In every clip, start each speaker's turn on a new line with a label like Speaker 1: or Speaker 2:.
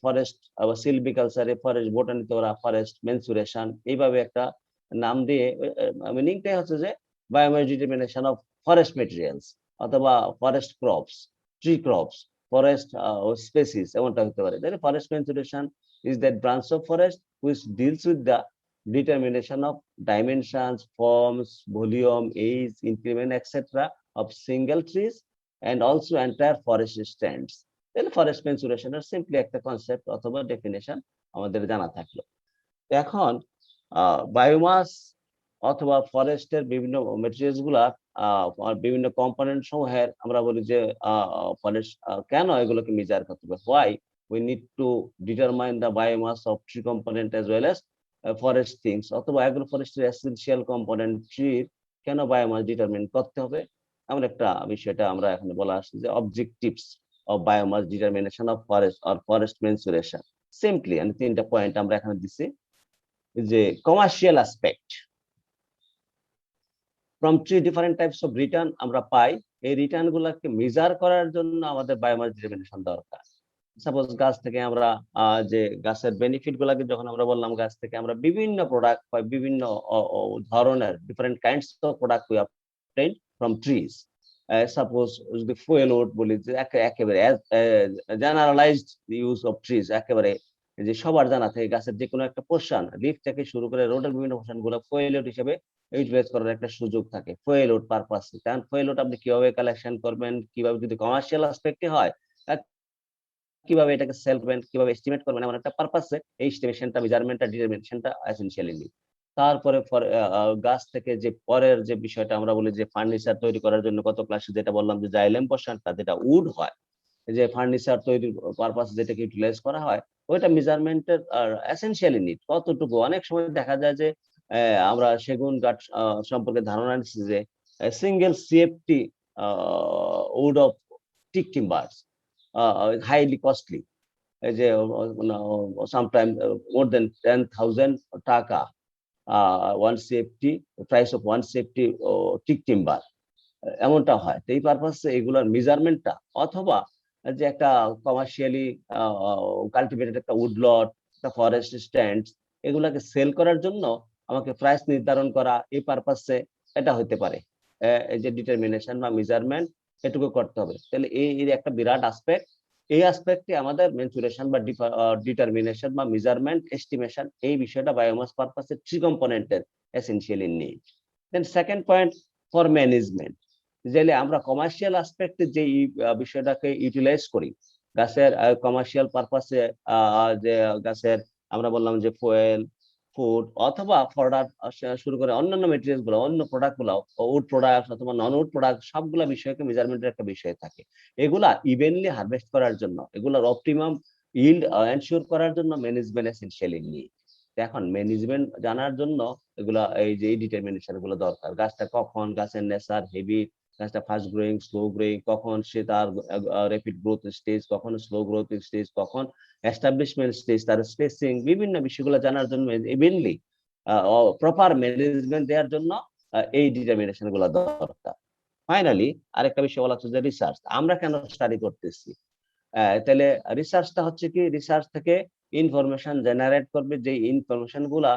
Speaker 1: Forest সিলভিকালচারে forest বোটানিতে ওরা forest mensuration এইভাবে একটা নাম দিয়ে মিনিংটাই হচ্ছে যে biomass determination of forest materials অথবা forest crops, tree crops, forest species এমনটা হতে পারে। তাহলে forest mensuration is that branch of forest which deals with the determination of dimensions, forms, volume, age, increment, etc. of single trees and also entire forest stands. তাহলে forest মেনসুরেশনের simply একটা concept অথবা definition আমাদের জানা থাকলো। এখন biomass অথবা ফরেস্টের বিভিন্ন মেটেরিয়ালস গুলা বিভিন্ন কম্পোনেন্ট সমূহের আমরা বলি যে ফরেস্ট কেন এগুলোকে মেজার করতে হবে, why we need to determine the biomass of tree component as well as forest things অথবা অ্যাগ্রোফরেস্টের এসেনশিয়াল কম্পোনেন্ট ট্রির কেন বায়োমাস ডিটারমিন করতে হবে, এমন একটা বিষয়টা আমরা এখানে বলা আসছে যে objectives of biomass determination of forest or forest mensuration. Simply আমি তিনটা পয়েন্ট আমরা এখানে দিচ্ছি যে commercial aspect from three different types of return আমরা পাই। এই রিটার্ন গুলাকে মেজার করার জন্য আমাদের বায়োমাস ডিটারমিনেশন দরকার। সাপোজ গাছ থেকে আমরা যে গাছের বেনিফিট গুলাকে যখন আমরা বললাম গাছ থেকে আমরা বিভিন্ন প্রোডাক্ট পাই, বিভিন্ন ধরনের different kinds of product we obtain from trees. Suppose যদি ফুয়েল উড বলি যে একেবারে জেনারেলাইজড ইউজ অফ ট্রিজ, একেবারে যে সবার জানা থাকে গাছের যে কোনো একটা পোর্শন লিফ থেকে শুরু করে রোডের বিভিন্ন পোর্শন গুলো ফুয়েল উড হিসেবে ইউটিলাইজ করার একটা সুযোগ থাকে ফুয়েল উড পারপাসে। কারণ ফুয়েল উড আপনি কিভাবে কালেকশন করবেন, কিভাবে যদি কমার্শিয়াল অ্যাসপেক্টে হয় কিভাবে এটাকে সেল করবেন, কিভাবে এস্টিমেট করবেন, এমন একটা পারপাসে এই এস্টিমেশনটা মেজারমেন্টটা ডিটারমিনেশনটা এসেনশিয়ালি নিই। তারপরে গাছ থেকে যে পরের যে বিষয়টা আমরা বলি যে ফার্নিচার তৈরি করার জন্য গত ক্লাসে যেটা বললাম যে জাইলেম পোর্শনটা যেটা উড হয়, যে ফার্নিচার তৈরির পারপাস যেটাকে ইউটিলাইজ করা হয় ওইটা মেজারমেন্টের এসেনশিয়ালি নিড কতটুকু। অনেক সময় দেখা যায় যে আমরা সেগুন কাঠ সম্পর্কে ধারণা নিচ্ছি যে single CFT wood of teak timbers highly costly, এই যে sometimes more than 10,000 টাকা 1 CFT, price of 1 CFT tick timber এমনটা হয়। তো এই পারপাসে এগুলোর মেজারমেন্টটা অথবা যে একটা কমার্শিয়ালি কাল্টিভেটেড একটা উডলট, একটা ফরেস্ট স্ট্যান্ড এগুলাকে সেল করার জন্য আমাকে প্রাইস নির্ধারণ করা এই পারপাসে এটা হতে পারে। এই যে ডিটারমিনেশন বা মেজারমেন্ট এটুকু করতে হবে। তাহলে এই একটা বিরাট অ্যাসপেক্ট। এই অ্যাসপেক্টে আমাদের মেনসুরেশন বা ডিটারমিনেশন বা মেজারমেন্ট এস্টিমেশন এই বিষয়টা বায়োমাস পারপাসে থ্রি কম্পোনেন্টের essentially need. Then second point for management, যেলে আমরা কমার্শিয়াল অ্যাসপেক্টে যে বিষয়টাকে ইউটিলাইজ করি গাছের কমার্শিয়াল পারপাসে, যে গাছের আমরা বললাম যে ফুয়েল ফুড অথবা ফডার শুরু করে অন্যান্য মেটেরিয়ালস গুলো অন্য প্রোডাক্ট গুলো উড প্রোডাক্ট অথবা নন উড প্রোডাক্ট সবগুলা বিষয়কে মেজারমেন্টের একটা বিষয় থাকে। এগুলা ইভেনলি হারভেস্ট করার জন্য এগুলার অপটিমাম ইল্ড এনশিওর করার জন্য ম্যানেজমেন্ট এসেনশিয়ালি নিড। এখন ম্যানেজমেন্ট জানার জন্য এগুলা এই যে ডিটারমিনেশন গুলো দরকার। গাছটা কখন, গাছের নেচার, হেবিট, গাছটা ফাস্ট গ্রোয়িং, স্লো গ্রোয়িং, কখন সে তার র্যাপিড গ্রোথ স্টেজ, কখন স্লো গ্রোথ স্টেজ, কখন এস্টাবলিশমেন্ট স্টেজ, তার স্পেসিং বিভিন্ন বিষয়গুলো জানার জন্য ইভেনলি প্রপার ম্যানেজমেন্ট দেওয়ার জন্য এই ডিটারমিনেশন গুলো দরকার। ফাইনালি আরেকটা বিষয় বলা হচ্ছে যে রিসার্চ আমরা কেন স্টাডি করতেছি। তাহলে রিসার্চটা হচ্ছে কি, রিসার্চ থেকে ইনফরমেশন জেনারেট করবে, যে ইনফরমেশন গুলা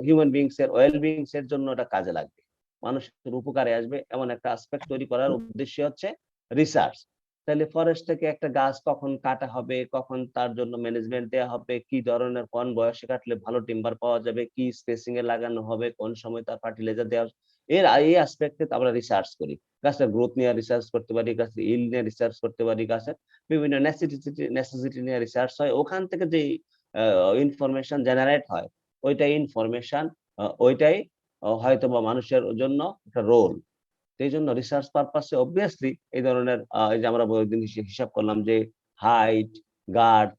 Speaker 1: হিউম্যান বিংস এর ওয়েল বিংস এর জন্য এটা কাজে লাগবে, মানুষের উপকারে আসবে এমন একটা অ্যাসপেক্ট তৈরি করার উদ্দেশ্য হচ্ছে রিসার্চ। তাহলে ফরেস্ট থেকে একটা গাছ কখন কাটা হবে, কখন তার জন্য ম্যানেজমেন্ট দেওয়া হবে, কি ধরনের কোন বয়সে কাটলে ভালো টিম্বার পাওয়া যাবে, কি স্পেসিং এ লাগানো হবে, কোন সময় তার ফার্টিলাইজার দেওয়া, এই অ্যাসপেক্টে আমরা রিসার্চ করি। গাছের গ্রোথ নিয়ে রিসার্চ করতে পারি, গাছের ইল্ড নিয়ে রিসার্চ করতে পারি, গাছের বিভিন্ন নেসেসিটি নিয়ে রিসার্চ হয়। ওখান থেকে যে ইনফরমেশন জেনারেট হয় ওইটাই ইনফরমেশন, ওইটাই হয়তো বা মানুষের জন্য একটা রোল। সেই জন্য রিসার্চ পারপাসে অবভিয়াসলি এই ধরনের এই যে আমরা হিসাব করলাম যে height, girth,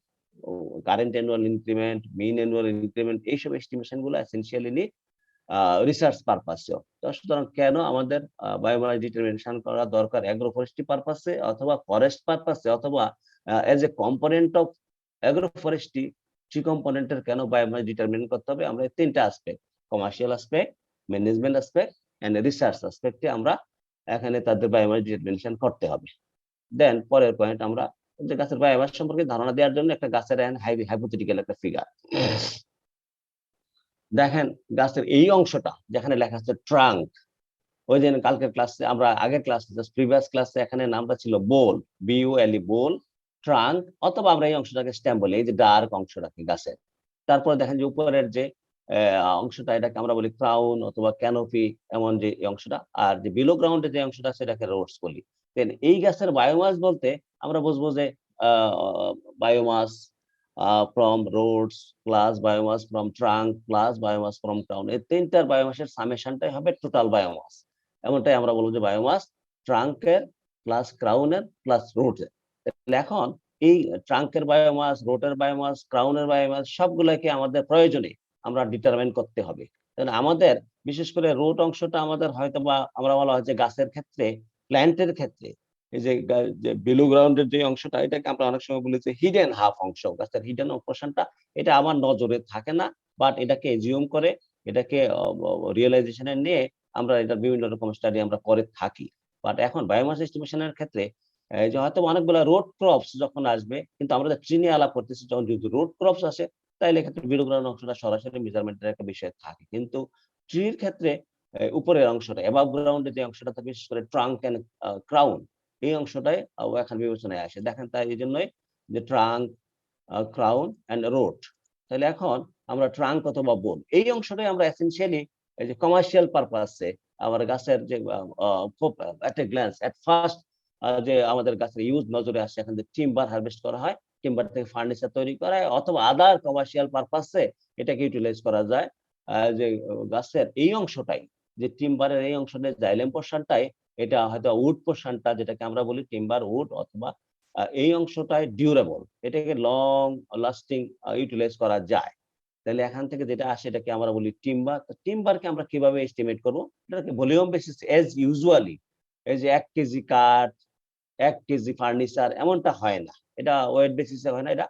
Speaker 1: current annual increment, mean annual increment, এইসব এস্টিমেশন গুলো এসেনশিয়ালি নিড রিসার্চ পারপাসেও। তো সুতরাং কেন আমাদের বায়োমাস ডিটারমিনেশন করা দরকার, অ্যাগ্রোফরেস্ট্রি পারপাসে অথবা ফরেস্ট পারপাসে অথবা as a component of agroforestry three কম্পোনেন্টের কেন বায়োমাস ডিটারমিনেট করতে হবে, আমরা এই তিনটা aspect commercial aspect, management aspect and research অ্যাসপেক্টে আমরা এখানে তাদের বায়োমাস ডিটারমিনেশন করতে হবে। দেন পরের পয়েন্ট আমরা যে গাছের বায়োমাস সম্পর্কে ধারণা দেওয়ার জন্য একটা গাছের হাইপোথেটিক্যাল একটা ফিগার। দেখেন গাছের এই অংশটা যেখানে লেখা আছে ট্রাঙ্ক, ওই যে কালকের ক্লাসে আমরা আগের ক্লাসে প্রিভিয়াস ক্লাসে এখানে নামটা ছিল বোল, BULE বোল, ট্রাঙ্ক, অথবা আমরা এই অংশটাকে স্টেম বলি, এই যে ডার্ক অংশটাকে গাছের। তারপরে দেখেন যে উপরের যে অংশটা এটাকে আমরা বলি ক্রাউন অথবা ক্যানোপি, এমন যে অংশটা, আর যে বিলো গ্রাউন্ডে যে অংশটা সেটাকে রোডস বলি। এই গাছের বায়োমাস বলতে আমরা বুঝবো যে biomass from roots plus biomass from trunk plus biomass from crown, এই তিনটার বায়োমাসের সামেশনটাই হবে টোটাল বায়োমাস। এমনটাই আমরা বলবো যে বায়োমাস ট্রাঙ্কের প্লাস ক্রাউনের প্লাস রুটের। এখন এই ট্রাঙ্কের বায়োমাস, রোটের বায়োমাস, ক্রাউনের বায়োমাস সবগুলোকে আমাদের প্রয়োজনে আমরা ডিটারমাইন করতে হবে। আমাদের বিশেষ করে রুট অংশটা আমাদের হয়তো বা আমরা বলা হয় যে গাছের ক্ষেত্রে, প্ল্যান্টের ক্ষেত্রে এই যে বিলো গ্রাউন্ডের যে অংশটা এটাকে আমরা অনেক সময় বলি যে হিডেন হাফ অংশ, গাছের হিডেন পোর্শনটা, এটা আমার নজরে থাকে না, বাট এটাকে এজিউম করে, এটাকে রিয়েলাইজেশনে নিয়ে আমরা এটা বিভিন্ন রকম স্টাডি আমরা করে থাকি। বাট এখন বায়োমাস এস্টিমেশনের ক্ষেত্রে এই যে হয়তো অনেকগুলো রোড ক্রপস যখন আসবে, কিন্তু আমরা ট্রি নিয়ে আলাপ করতেছি, যখন যদি রোড ক্রপস আসে তাইলে এক্ষেত্রে বিলো গ্রাউন্ড অংশটা সরাসরি মেজারমেন্টের একটা বিষয় থাকে। কিন্তু ট্রির ক্ষেত্রে উপরের অংশটা অ্যাবাভ গ্রাউন্ডে যে অংশটা থাকে, বিশেষ করে ট্রাঙ্ক এন্ড ক্রাউন, এই অংশটাই এখন বিবেচনায় আসে। দেখেন তাই এই জন্যই যে ট্রাঙ্ক, ক্রাউন এন্ড রোড। তাহলে এখন আমরা ট্রাঙ্ক অথবা বোন এই অংশটাই আমরা এসেনশিয়ালি এই যে কমার্শিয়াল পারপাসে আমার গাছের যে এট এ গ্ল্যান্স এট ফার্স্ট যে আমাদের গাছের ইউজ নজরে আসে, এখান থেকে টিম্বার হারভেস্ট করা হয়, টিম্বার থেকে ফার্নিচার তৈরি করা হয়, অথবা আদার কমার্শিয়াল পারপাসে এটাকে ইউটিলাইজ করা যায়। যে গাছের এই অংশটাই, যে টিম্বারের এই অংশটা জাইলেম পোর্শনটাই, এটা হয়তো উড পোর্শনটা যেটাকে আমরা বলি টিম্বার উড, অথবা এই অংশটাই ডিউরেবল, এটাকে লং লাস্টিং ইউটিলাইজ করা যায়। তাহলে এখান থেকে যেটা আসে এটাকে আমরা বলি টিম্বার। টিম্বারকে আমরা কিভাবে এস্টিমেট করবো? এটাকে ভলিউম বেসিস এজ ইউজুয়ালি, এই যে 1 কেজি কাঠ, 1 কেজি ফার্নিচার এমনটা হয় না, এটা ওয়েট বেসিসে হয় না, এটা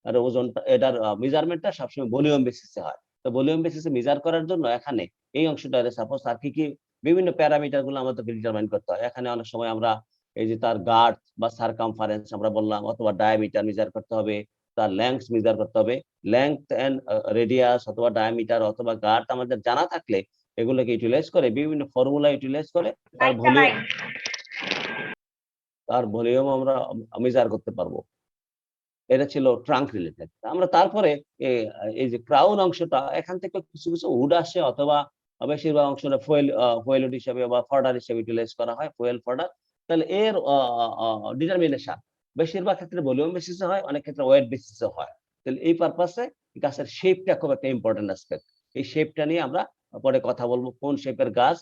Speaker 1: আর ওজনটা, এটার মেজারমেন্টটা সবসময় ভলিউম বেসিসে হয়। তো ভলিউম বেসিসে মেজার করার জন্য এখানে এই অংশটা সাপোজ আর কি বিভিন্ন প্যারামিটার গুলো আমাদেরকে ডিটারমাইন করতে হয়। এখানে অনেক সময় আমরা এই যে তার গার্ড বা সারকামফারেন্স আমরা বললাম, অথবা ডায়ামিটার মেজার করতে হবে, তার লেংথ মেজার করতে হবে। লেংথ এন্ড রেডিয়াস অথবা ডায়ামিটার অথবা গার্ড আমাদের জানা থাকলে এগুলোকে ইউটিলাইজ করে, বিভিন্ন ফর্মুলা ইউটিলাইজ করে তার ভলিউম আমরা মেজার করতে পারবো। এটা ছিল ট্রাঙ্ক রিলেটেড। আমরা তারপরে এই যে ক্রাউন অংশটা, এখান থেকে কিছু কিছু উড আসে, অথবা বেশিরভাগ অংশটা ফুয়েল উড হিসেবে বা ফডার হিসেবে ইউটিলাইজ করা হয়, ফুয়েল ফডার। তাহলে এর ডিটারমিনেশন বেশিরভাগ ক্ষেত্রে ভলিউম বেসিসে হয়, অনেক ক্ষেত্রে ওয়েট বেসিসে হয়। তাহলে এই পারপাসে গাছের শেপটা খুব একটা ইম্পর্টেন্ট অ্যাসপেক্ট। এই শেপটা নিয়ে আমরা পরে কথা বলবো, কোন শেপের গাছ,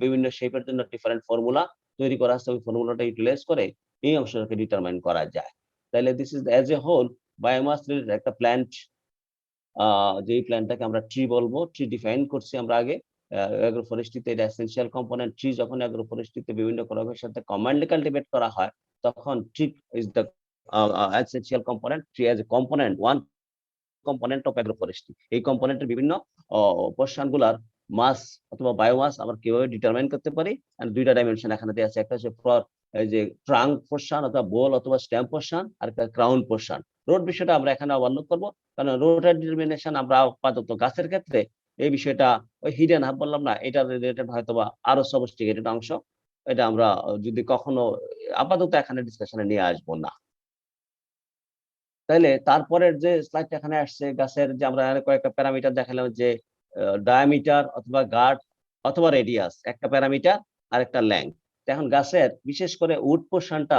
Speaker 1: বিভিন্ন শেপের জন্য ডিফারেন্ট ফর্মুলা তৈরি করা আছে, ওই ফর্মুলাটা ইউটিলাইজ করে এই অংশটাকে ডিটারমাইন করা যায়। তাহলে this is as a whole biomass related একটা প্ল্যান্ট, যেই প্ল্যান্টটাকে আমরা ট্রি বলবো, ট্রি ডিফাইন করছি আমরা আগে। অ্যাগ্রো ফরেস্ট্রিতে এটা এসেনশিয়াল কম্পোনেন্ট। ট্রি যখন অ্যাগ্রো ফরেস্ট্রিতে বিভিন্ন ক্রপের সাথে কম্বাইন্ডলি কাল্টিভেট করা হয়, তখন tree is the essential component. Tree as a component, one component of agro forestry. এই কম্পোনেন্টের বিভিন্ন পোর্শন গুলার মাস অথবা বায়োমাস আমরা কিভাবে ডিটারমাইন করতে পারি, দুইটা ডাইমেনশন এখানে দেওয়া আছে, একটা হচ্ছে এই যে ট্রাঙ্ক পোর্শন অথবা বোল অথবা স্টেম পোর্শন, আর একটা ক্রাউন পোর্শন। রোড বিষয়টা আমরা এখানে অবলম্বন করবো, কারণ রোডের ডিটারমিনেশন আমরা আপাতত গাছের ক্ষেত্রে এই বিষয়টা ওই হিডেন হাব বললাম না, এটা রিলেটেড হয়তোবা আরো সফিস্টিকেটেড অংশ, এটা আমরা যদি কখনো আপাতত এখানে ডিসকাশনে নিয়ে আসবো না। তাইলে তারপরের যে স্লাইডটা এখানে আসছে, গাছের যে আমরা কয়েকটা প্যারামিটার দেখালাম, যে ডায়ামিটার অথবা গার্ড অথবা রেডিয়াস একটা প্যারামিটার, আর একটা লেংথ। এখন গাছের বিশেষ করে উড পোর্শনটা,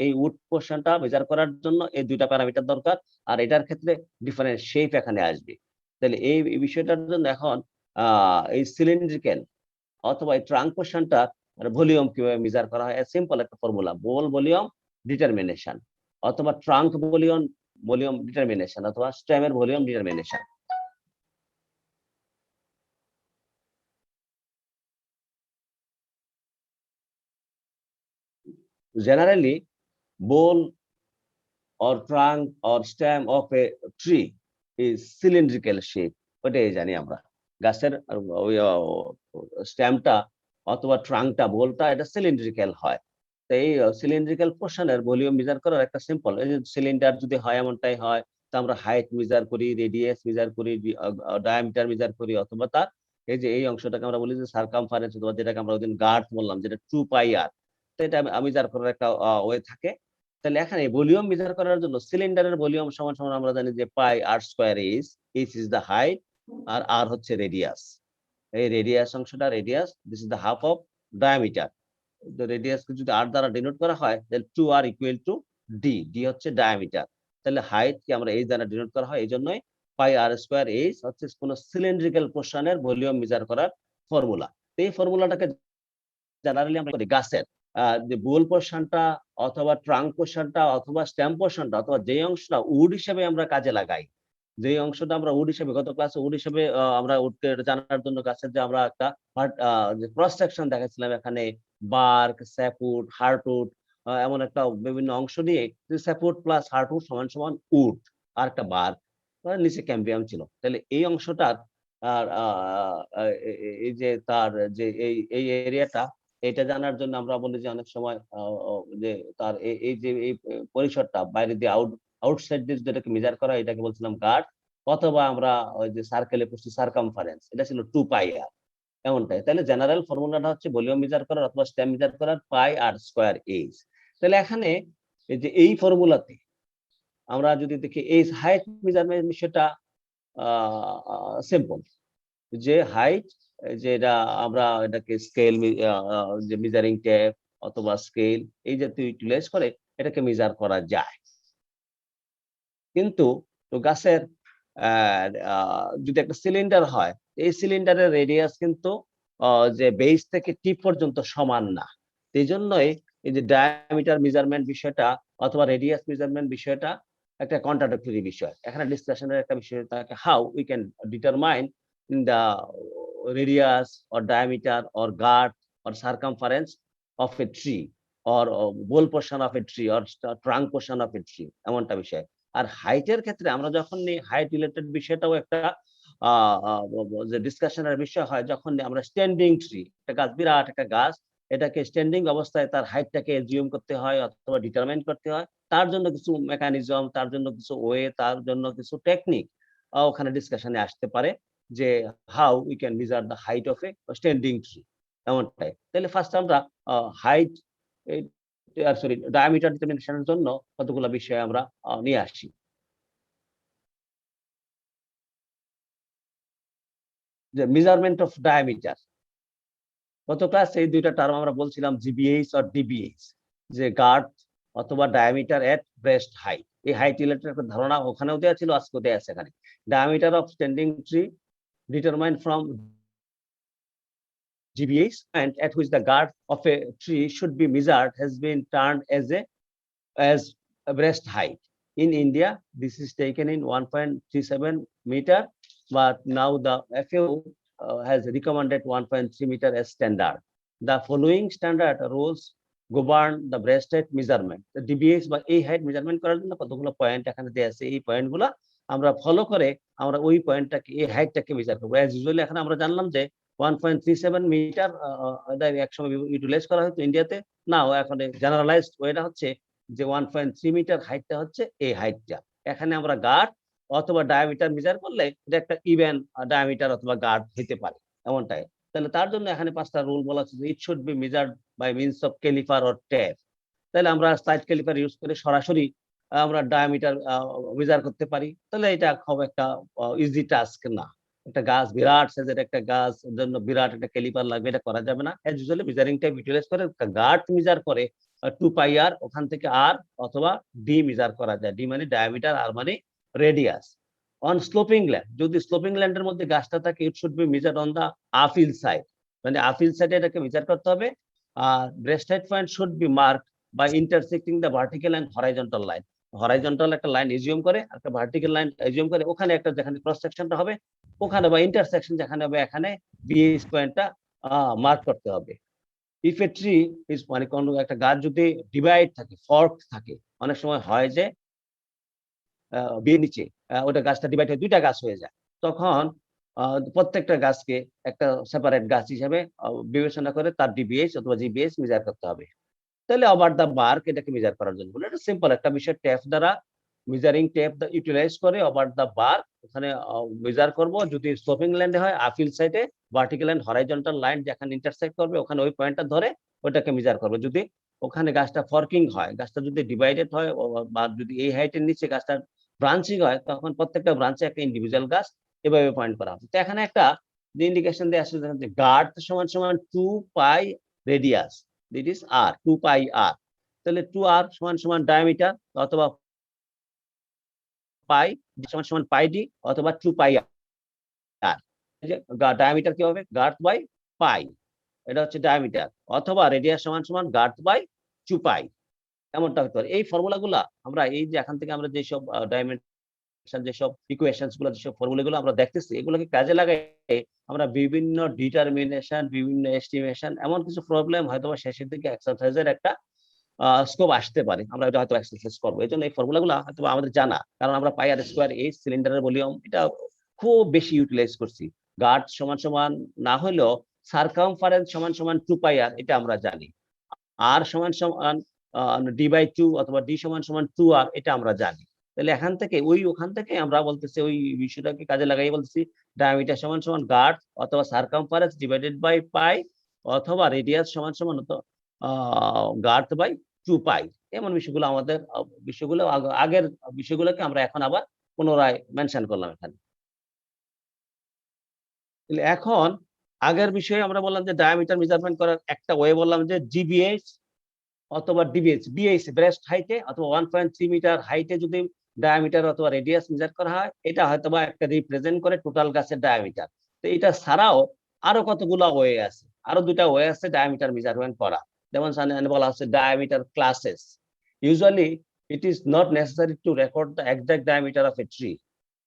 Speaker 1: এই উড পোর্শনটা মেজার করার জন্য এই দুইটা প্যারামিটার দরকার, আর এটার ক্ষেত্রে ডিফারেন্ট শেপ এখানে আসবে। তাহলে এই বিষয়টার জন্য এখন এই সিলিন্ড্রিক্যাল অথবা এই ট্রাঙ্ক পোর্শনটা ভলিউম কিভাবে মেজার করা হয়, সিম্পল একটা ফর্মুলা, বোল ভলিউম ডিটারমিনেশন, অথবা ট্রাঙ্ক ভলিউম ডিটারমিনেশন, অথবা স্টেমের volume determination. Generally, bole or trunk or stem of a tree is cylindrical shape, ওটাই জানি আমরা। গাছের ওই স্টেমটা অথবা ট্রাঙ্কটা, বোলটা, এটা সিলিন্ড্রিক্যাল হয়। তো এই সিলিন্ড্রিক্যাল পোর্শনের ভলিউম মেজার করার একটা সিম্পল, এই যে সিলিন্ডার যদি হয় এমনটাই হয়, তো আমরা হাইট মেজার করি, রেডিয়াস মেজার করি, ডায়ামিটার মেজার করি, অথবা তার এই যে এই অংশটাকে আমরা বলি যে সার্কামফারেন্স, অথবা যেটাকে আমরা ওইদিন গার্থ বললাম, যেটা 2πr। তো এটা মেজার করার একটা ওয়ে থাকে। তাহলে এখানে ভলিউম মেজার করার জন্য সিলিন্ডারের ভলিউম সমান সমান আমরা জানি যে pi R square is, H is the height, আর আর হচ্ছে রেডিয়াস। এই রেডিয়াস অংশটা radius, this is the half of diameter. রেডিয়াসকে যদি আর দ্বারা ডিনোট করা হয়, তাহলে 2r equal to D, D হচ্ছে ডায়ামিটার। তাহলে হাইট কি আমরা এইচ দ্বারা ডিনোট করা হয়, এই জন্যই পাই আর স্কোয়ার এইচ হচ্ছে কোন সিলিন্ড্রিক্যাল পোর্শনের ভলিউম মেজার করার ফর্মুলা। এই ফর্মুলাটাকে জেনারেলি আমরা করি গাছের যে বোল পোর্শনটা, অথবা ট্রাঙ্ক পোর্শনটা, অথবা স্টেম পোর্শনটা, অথবা যে অংশটা উড হিসেবে আমরা কাজে লাগাই, যে অংশটা আমরা উড হিসেবে, গত ক্লাসে উড হিসেবে আমরা উডকে জানার জন্য গাছের যে আমরা একটা যে ক্রস সেকশন দেখাচ্ছিলাম এখানে, বার্ক, স্যাপউড, হার্টউড, এমন একটা বিভিন্ন অংশ নিয়ে স্যাপউড প্লাস হার্টউড সমান সমান উড, আর একটা বার্ক, নিচে ক্যাম্বিয়াম ছিল। তাহলে এই অংশটার আর এই যে তার যে এই এরিয়াটা, এটা জানার জন্য আমরা বলি যে অনেক সময় যে তার এই যে এই পরিসরটা বাইরে দিয়ে আউটসাইড দিয়ে যেটাকে মেজার করা হয়, এটাকে বলছিলাম গার্ড, অথবা আমরা ওই যে সার্কেলে পড়ছি সার্কামফারেন্স, এটা ছিল 2πr এমনটাই। তাহলে জেনারেল ফর্মুলাটা হচ্ছে ভলিউম মেজার করার অথবা স্টেম মেজার করার পাই আর স্কোয়ার এইচ। তাহলে এখানে এই যে এই ফর্মুলাতে আমরা যদি দেখি এই হাইট মেজারমেন্ট বিষয়টা সিম্পল, যে হাইট, যে এটা আমরা এটাকে স্কেল, যে মেজারিং টেপ অথবা স্কেল এই জাতীয় ইউটিলাইজ করে এটাকে মেজার করা যায়। কিন্তু তো গাছের যদি একটা সিলিন্ডার হয়, এই সিলিন্ডারের রেডিয়াস কিন্তু যে বেস থেকে টিপ পর্যন্ত সমান না। এই জন্যই এই যে ডায়ামিটার মেজারমেন্ট বিষয়টা অথবা রেডিয়াস মেজারমেন্ট বিষয়টা একটা কন্ট্রাডিক্টরি বিষয়। এখানে ডিসকাশনের একটা বিষয় থাকে, how we can determine the radius or diameter or girth or circumference of a tree or bole portion of a tree or trunk portion of a tree, এমনটা বিষয়। আর হাইটের ক্ষেত্রে আমরা যখন হাইট রিলেটেড বিষয়টাও একটা যে ডিসকাশনের বিষয় হয়, যখন আমরা স্ট্যান্ডিং ট্রি, একটা গাছ, বিরাট একটা গাছ, এটাকে স্ট্যান্ডিং অবস্থায় তার হাইটটাকে এজিউম করতে হয় অথবা ডিটারমাইন করতে হয়, তার জন্য কিছু মেকানিজম, তার জন্য কিছু ওয়ে, তার জন্য কিছু টেকনিক ওখানে ডিসকাশনে আসতে পারে, যে how we can measure the height of a standing tree, এমনটাই। তাহলে ফার্স্ট আমরা হাইট সরি ডায়ামিটার ডিটারমিনেশনের জন্য কতগুলো বিষয় আমরা নিয়ে আসি। যে মেজারমেন্ট অফ ডায়ামিটার, গত ক্লাসে এই দুইটা টার্ম আমরা বলছিলাম জিবিএইচ আর ডিবিএইচ, যে গার্থ অথবা ডায়ামিটার এট ব্রেস্ট হাইট। এই হাইট রিলেটেড একটা ধারণা ওখানেও দেওয়া ছিল, আজকেও দেওয়া আছে এখানে। Diameter of standing tree determined from GBH and at which the girth of a tree should be measured has been termed as a breast height. In India, this is taken in 1.37 meter, but now the FAO has recommended 1.3 meter as standard. The following standard rules govern the breast height measurement. The DBH বা এই height measurement করার জন্য কতগুলো point এখানে দেয়া আছে, এই পয়েন্টগুলো আমরা ফলো করে আমরা ওই পয়েন্টটাকে, এই হাইটটাকে মেজার করবো। অ্যাজ ইউজুয়ালি এখানে আমরা জানলাম যে 1.37 মিটার একসময় ইউটিলাইজ করা হতো ইন্ডিয়াতে, না এখন জেনারেলাইজড ওয়েটা হচ্ছে যে 1.3 মিটার হাইটটা হচ্ছে এই হাইটটা। এখানে আমরা গার্ড অথবা ডায়ামিটার মেজার করলে এটা একটা ইভেন ডায়ামিটার অথবা গার্ড হতে পারে, এমনটাই। তাহলে তার জন্য এখানে 5টা রুল বলা আছে, যে it should be measured by means of caliper or tape. তাহলে আমরা সাইড ক্যালিপার ইউজ করে সরাসরি আমরা ডায়ামিটার মেজার করতে পারি, তাহলে এটা খুব একটা ইজি টাস্ক না। একটা গাছ, বিরাট সাইজের একটা গাছ, জন্য বিরাট একটা ক্যালিপার লাগবে, এটা করা যাবে না। As usually measuring tape utilize করে গার্ড মেজার করে 2πr, ওখান থেকে আর অথবা ডি মেজার করা যায়। ডি মানে ডায়ামিটার, আর মানে রেডিয়াস। অন স্লোপিং ল্যান্ড, যদি স্লোপিং ল্যান্ডের মধ্যে গাছটা থাকে, it should be measured on the uphill side, মানে আপিল সাইডে এটাকে মেজার করতে হবে। আর breast height point should be mark by intersecting the vertical and horizontal line. Horizontal একটা লাইন এজিউম করে, একটা ভার্টিক্যাল লাইন এজিউম করে, ওখানে একটা যেখানে ক্রস সেকশনটা হবে ওখানে, বা ইন্টারসেকশন যেখানে হবে এখানে বিএইচ পয়েন্টটা মার্ক করতে হবে। ইফ এ ট্রি ইজ, মানে কোন একটা গাছ যদি ডিভাইড থাকে, ফর্ক থাকে, অনেক সময় হয় যে বিয়ের নিচে ওটা গাছটা ডিভাইড হয়ে 2টা গাছ হয়ে যায়, তখন প্রত্যেকটা গাছকে একটা সেপারেট গাছ হিসেবে বিবেচনা করে তার ডিবিএইচ অথবা জিবিএইচ মেজার করতে হবে। তাহলে ওভার দ্য মার্ক এটাকে মেজার করার জন্য বলে। এটা সিম্পল একটা বিষয়, টেপ দ্বারা মেজারিং টেপ ইউটিলাইজ করে ওভার দ্য বার ওখানে মেজার করব। যদি স্লোপিং ল্যান্ডে হয় আপিল সাইডে ভার্টিক্যাল এন্ড হরাইজন্টাল লাইন যেখানে ইন্টারসেক্ট করবে ওখানে ওই পয়েন্টটা ধরে ওটাকে মেজার করবে। যদি ওখানে গাছটা ফর্কিং হয়, গাছটা যদি ডিভাইডেড হয় বা যদি এই হাইটের নিচে গাছটা ব্রাঞ্চিং হয় তখন প্রত্যেকটা ব্রাঞ্চে একটা ইন্ডিভিজুয়াল গাছ এভাবে পয়েন্ট করা হবে। তো এখানে একটা যে ইন্ডিকেশন দিয়ে আসছে যে গার্ড সমান সমান 2 পাই রেডিয়াস, দিট ইজ আর 2 পাই আর। তাহলে 2 আর সমান সমান ডায়ামিটার অথবা পাই সমান সমান পাই ডি অথবা 2 পাই আর। এই যে ডায়ামিটার কি হবে গার্ড বাই পাই, এটা হচ্ছে ডায়ামিটার, অথবা রেডিয়াস সমান সমান গার্ড বাই 2 পাই, এমনটা হতে পারে। এই ফর্মুলাগুলা আমরা এই যে এখান থেকে আমরা যেসব ডাইমেনশন যেসব ইকুয়েশনস গুলো যেসব ফর্মুলাগুলো আমরা দেখতেছি এগুলোকে কাজে লাগাই আমরা বিভিন্ন ডিটারমিনেশন বিভিন্ন এস্টিমেশন এমন কিছু প্রবলেম হয়তো শেষের দিকে এক্সারসাইজের একটা স্কোপ আসতে পারে, আমরা এটা হয়তো এক্সারসাইজ করবো। এই জন্য এই ফর্মুলাগুলো হয়তো আমাদের জানা, কারণ আমরা পাই আর স্কোয়ার এই সিলিন্ডারের ভলিউম এটা খুব বেশি ইউটিলাইজ করছি। গার্ড সমান সমান না হলেও সারকামফারেন্স সমান সমান 2 পাই আর এটা আমরা জানি। আর সমান সমান ডি বাই 2 অথবা ডি সমান সমান 2 আর এটা আমরা জানি। তাহলে এখান থেকে ওখান থেকে আমরা বলতেছি ওই বিষয়টাকে কাজে লাগাই বলতেছি ডায়ামিটার সমান সমান গার্ড অথবা সারকামফারেন্স ডিভাইডেড বাই পাই অথবা রেডিয়াস সমান সমান গার্ড বাই 2 পাই। এমন বিষয়গুলো আমাদের বিষয়গুলো আগের বিষয়গুলোকে আমরা এখন আবার পুনরায় মেনশন করলাম এখানে। এখন আগের বিষয়ে আমরা বললাম যে ডায়ামিটার মেজারমেন্ট করার একটা ওয়ে বললাম যে জিবিএইচ অথবা ডিবিএইচ, বিএইচ ব্রেস্ট হাইটে অথবা 1.3 মিটার হাইটে যদি ডায়ামিটার অথবা রেডিয়াস মেজার করা হয় এটা হয়তোবা একটা রিপ্রেজেন্ট করে টোটাল গাছের ডায়ামিটার। তো এটা ছাড়াও আরো কতগুলো ওয়ে আছে, আরো দুটা ওয়ে আছে ডায়ামিটার মেজারমেন্ট করা। যেমন বলা হচ্ছে diameter classes. Usually it is not necessary to record the exact diameter of a tree.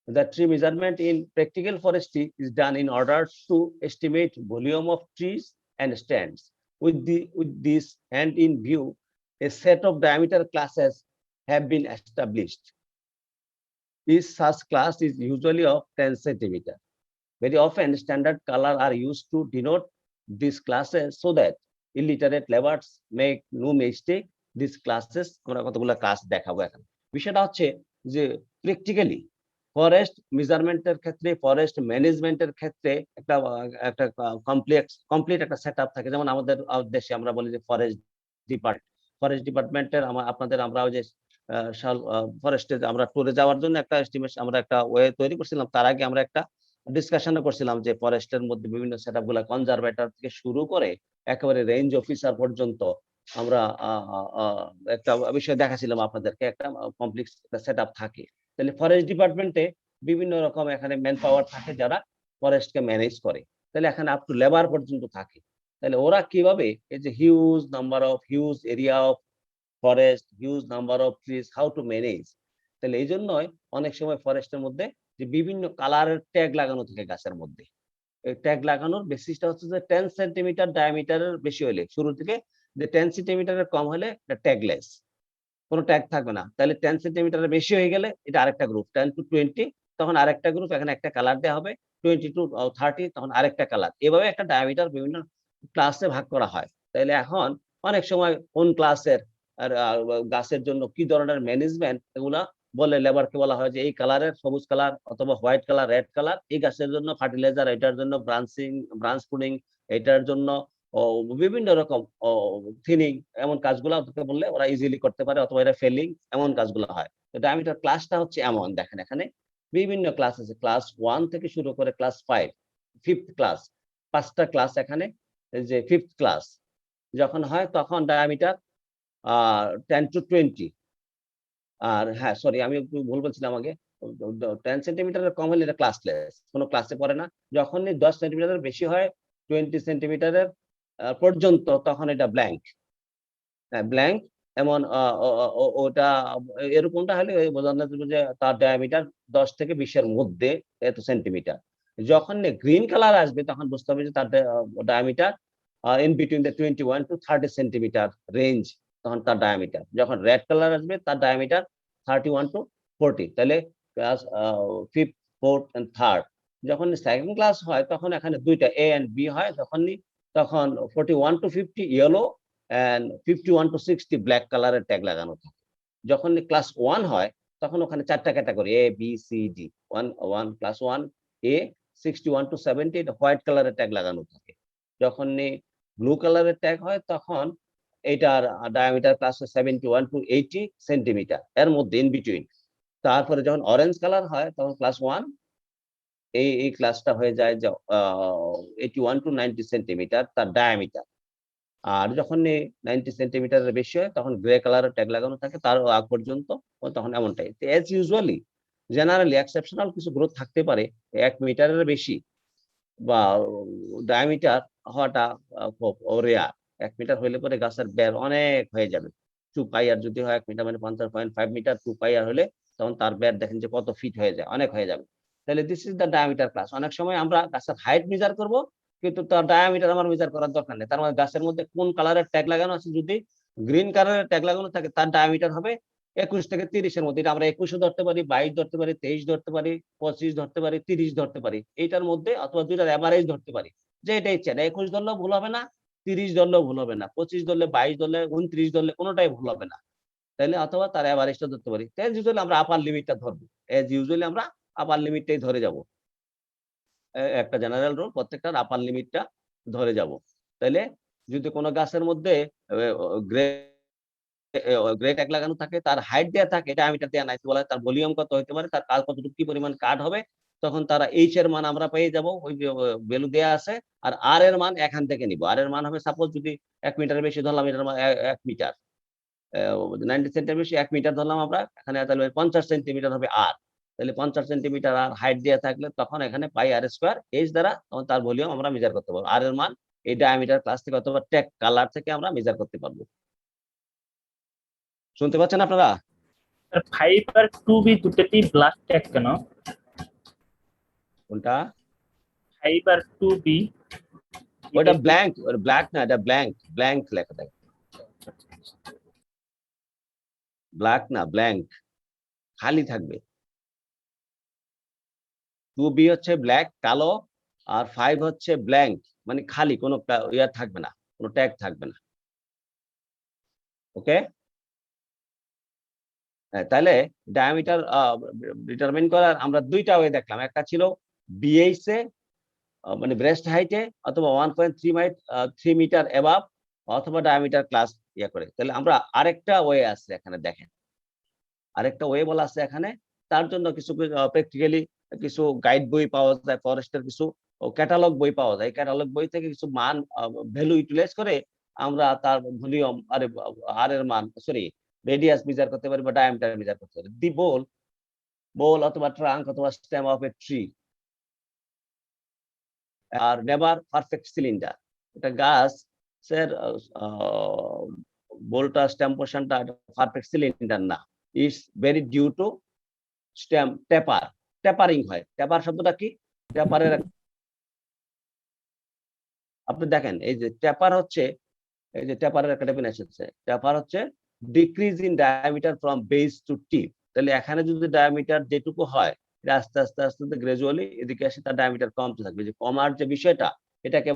Speaker 1: The tree measurement in practical forestry is done in order to estimate volume of trees and stands. With this and in view, a set of diameter classes have been established. Each such class is usually of 10 centimeter. Very often, standard color are used to denote these classes so that illiterate laborers make no mistake. These classes আমরা কতগুলো class দেখাবো এখন। বিষয়টা হচ্ছে যে practically forest মেজারমেন্টের ক্ষেত্রে forest ম্যানেজমেন্টের ক্ষেত্রে একটা একটা কমপ্লিট একটা সেটআপ থাকে। যেমন আমাদের দেশে আমরা বলি যে ফরেস্ট ডিপার্টমেন্টের আপনাদের আমরা ওই যে ফরেস্টে আমরা ট্যুরে যাওয়ার জন্য একটা এস্টিমেশন আমরা একটা ওয়ে তৈরি করছিলাম। তার আগে আমরা একটা ডিসকাশনও করছিলাম যে ফরেস্টের মধ্যে বিভিন্ন সেটআপ গুলা কনজারভেটর থেকে শুরু করে একেবারে রেঞ্জ অফিসার পর্যন্ত আমরা একটা বিষয় দেখাছিলাম আপনাদেরকে, একটা কমপ্লেক্স একটা সেটআপ থাকে। তাহলে ফরেস্ট ডিপার্টমেন্টে বিভিন্ন রকম এখানে ম্যান পাওয়ার থাকে যারা ফরেস্টকে ম্যানেজ করে। তাহলে এখানে আপ টু লেবার পর্যন্ত থাকে। তাহলে ওরা কিভাবে এই যে huge area of forest, huge number of trees, how to manage. তাহলে এই জন্যই অনেক সময় ফরেস্টের মধ্যে যে বিভিন্ন কালারের ট্যাগ লাগানো থাকে গাছের মধ্যে। এই ট্যাগ লাগানোর বেসিসটা হচ্ছে যে 10 সেন্টিমিটার ডায়ামিটারের বেশি হলে শুরু থেকে যে 10 সেন্টিমিটারের কম হলে এটা ট্যাগলেস, কোনো ট্যাগ থাকবে না। তাহলে 10 সেন্টিমিটারের বেশি হয়ে গেলে এটা আরেকটা গ্রুপ, 10 to 20 তখন আরেকটা গ্রুপ, এখানে একটা কালার দেওয়া হবে, 20 to 30 তখন আরেকটা কালার। এভাবে একটা ডায়ামিটার বিভিন্ন ক্লাসে ভাগ করা হয়। তাইলে এখন অনেক সময় কোন ক্লাসের আর গাছের জন্য কি ধরনের ম্যানেজমেন্ট এগুলা বলে লেবারকে বলা হয় যে এই কালারের সবুজ কালার অথবা হোয়াইট কালার, রেড কালার এই গাছের জন্য ফার্টিলাইজার, এটার জন্য ব্রাঞ্চ পুডিং, এটার জন্য বিভিন্ন রকম থিনিং, এমন কাজগুলা ওদেরকে বললে ওরা ইজিলি করতে পারে অথবা এটা ফেলিং এমন কাজগুলো হয়। তো ডায়ামিটার ক্লাসটা হচ্ছে এমন, দেখেন এখানে বিভিন্ন ক্লাস আছে, ক্লাস 1 থেকে শুরু করে ক্লাস 5, 5th ক্লাস, 5টা ক্লাস এখানে। এই যে 5th ক্লাস যখন হয় তখন ডায়ামিটার 10 to 20। আর হ্যাঁ সরি আমি একটু ভুল বলছিলাম আগে, 10 সেন্টিমিটারের কম হলে এটা ক্লাসলেস, কোনো ক্লাসে পড়ে না। যখনই 10 সেন্টিমিটারের বেশি হয় 20 সেন্টিমিটারের পর্যন্ত তখন এটা ব্ল্যাঙ্ক। হ্যাঁ ব্ল্যাঙ্ক এমন ওটা এরকমটা হলে বোঝানো যাবে যে তার ডায়ামিটার 10 থেকে 20 এর মধ্যে এত সেন্টিমিটার। যখন গ্রিন কালার আসবে তখন বুঝতে হবে যে তার diameter in between the 21 to 30 centimetre range, তখন তার ডায়ামিটার। যখন রেড কালার আসবে তার ডায়ামিটার 31 to 40। তাহলে class 5th, 4th and 3rd। যখন সেকেন্ড ক্লাস হয় তখন এখানে দুইটা এ এন্ড বি হয়, তখন 41 to 50 yellow and 51 to 60 black কালারের ট্যাগ লাগানো থাকে। যখন ক্লাস 1 হয় তখন ওখানে চারটা category A B C D 1 class 1 A 61 to 70 এটা হোয়াইট কালারের ট্যাগ লাগানো থাকে। যখন ব্লু কালারের ট্যাগ হয় তখন এটার ডায়ামিটার ক্লাস 71 to 80 সেন্টিমিটার এর মধ্যে ইন বিটুইন। তারপরে যখন অরেঞ্জ কালার হয় তখন ক্লাস 1 এই ক্লাসটা হয়ে যায় যে 81 to 90 সেন্টিমিটার তার ডায়ামিটার। আর যখন 90 সেন্টিমিটারের বেশি হয় তখন গ্রে কালারের ট্যাগ লাগানো থাকে তার আগ পর্যন্ত, তখন এমনটাই। এজ ইউজুয়ালি জেনারেলি এক্সেপশনাল কিছু গ্রোথ থাকতে পারে 1 মিটারের বেশি বা ডায়ামিটার হওয়াটা খুব রেয়ার। 1 মিটার হইলে পরে গাছের বের অনেক হয়ে যাবে। 2 পাই আর যদি হয় 1 মিটার মানে 50.5 মিটার, 2 পাই আর হলে তখন তার বের দেখেন যে কত ফিট হয়ে যায়, অনেক হয়ে যাবে। তাহলে this is the diameter class. অনেক সময় আমরা গাছের হাইট মেজার করব কিন্তু তার ডায়ামিটার আমার মেজার করার দরকার নেই। তার মানে গাছের মধ্যে কোন কালারের ট্যাগ লাগানো আছে, যদি গ্রিন কালারের ট্যাগ লাগানো থাকে তার ডায়ামিটার হবে 21 থেকে 30 এর মধ্যে। এটা আমরা 21 ও ধরতে পারি, 22 ধরতে পারি, 23 ধরতে পারি, 25 ধরতে পারি, 30 ধরতে পারি। এইটার মধ্যে অথবা দুইটার এভারেজ ধরতে পারি। যে এটা ইচ্ছা, 21 ধরলেও ভুল হবে না, 30 ধরলেও ভুল হবে না, 25 ধরলে, 22 ধরলে, 29 ধরলে কোনোটাই ভুল হবে না। তাইলে অথবা তার এভারেজটা ধরতে পারি। এজ ইউজুয়ালি আমরা আপার লিমিটটা ধরবো। এজ ইউজুয়ালি আমরা আপার লিমিটটাই ধরে যাব। একটা জেনারেল রুল, প্রত্যেকটার আপার লিমিটটা ধরে যাব। তাইলে যদি কোনো গাছের মধ্যে গ্রে গ্রে ট্যাগ লাগানো থাকে, তার হাইট দেয়া থাকে, ডায়ামিটার দেয়া নাই, বলা তার ভলিউম কত হতে পারে, তার কাজ কতটুকু কি পরিমাণ কাট হবে, তখন তারা এইচ এর মান আমরা পেয়ে যাব, ওই ভ্যালু দেয়া আছে। আর আর এর মান এখান থেকে নিব। আর এর মান হবে সাপোজ যদি 1 মিটারের বেশি ধরলাম, এটার মান 1 মিটার, 90 সেন্টিমিটার বেশি 1 মিটার ধরলাম আমরা, এখানে তাহলে 50 সেন্টিমিটার হবে আর। তাহলে 50 সেন্টিমিটার আর হাইট দেয়া থাকলে তখন এখানে পাই আর স্কয়ার এইচ দ্বারা তখন তার ভলিউম আমরা মেজার করতে পারবো। আর এর মান এই ডায়ামিটার ক্লাস থেকে অথবা ট্যাগ কালার থেকে আমরা মেজার করতে পারবো। শুনতে পাচ্ছেন আপনারা?
Speaker 2: 5 আর 2B দুটোতেই ব্ল্যাক ট্যাগ কেন?
Speaker 1: কোনটা?
Speaker 2: 5 আর 2B
Speaker 1: ওটা ব্ল্যাঙ্ক, ওটা ব্ল্যাক না, এটা ব্ল্যাঙ্ক, ব্ল্যাঙ্ক লেখা থাকে। ব্ল্যাক না, ব্ল্যাঙ্ক, খালি থাকবে। 2B হচ্ছে ব্ল্যাক, কালো, আর 5 হচ্ছে ব্ল্যাঙ্ক, মানে খালি, কোনো ইয়া থাকবে না, কোনো ট্যাগ থাকবে না। ওকে, তাহলে ডায়ামিটার ডিটারমিন করার আমরা দুইটা ওয়ে দেখলাম। একটা ছিল বিএইচ এ, মানে ব্রেস্ট হাইটে, অথবা 1.3 মিটার এবাভ, অথবা ডায়ামিটার ক্লাস ইয়া করে। তাহলে আমরা আরেকটা ওয়ে আছে এখানে, দেখেন আরেকটা ওয়ে বলা আছে এখানে। তার জন্য কিছু প্র্যাকটিক্যালি কিছু গাইড বই পাওয়া যায়, ফরেস্টের কিছু ক্যাটালগ বই পাওয়া যায়। ক্যাটালগ বই থেকে কিছু মান ভ্যালু ইউটিলাইজ করে আমরা তার ভলিউম আর এর মান, সরি, রেডিয়াস মেজার করতে পারি বা ডায়ামিটার মেজার করতে পারি। দি বোল অথবা ট্রাঙ্ক অথবা stem of a tree are never perfect cylinder. এটা গাছ এর বোলটা, স্টেম পোর্শনটা পারফেক্ট সিলিন্ডার না। It's very due to stem tapering হয়। টেপার শব্দটা কি? টেপারের আপনি দেখেন, এই যে টেপার হচ্ছে, এই যে টেপারের একটা ডেফিনেশন আছে, টেপার হচ্ছে decrease in diameter from base to tip. তাহলে এখানে যদি ডায়ামিটার যেটুকু হয়, এটা আস্তে আস্তে আস্তে গ্রাজুয়ালি এদিকে আসে তার ডায়ামিটার কমতে থাকবে। যে কমার যে বিষয়টা, এটাকে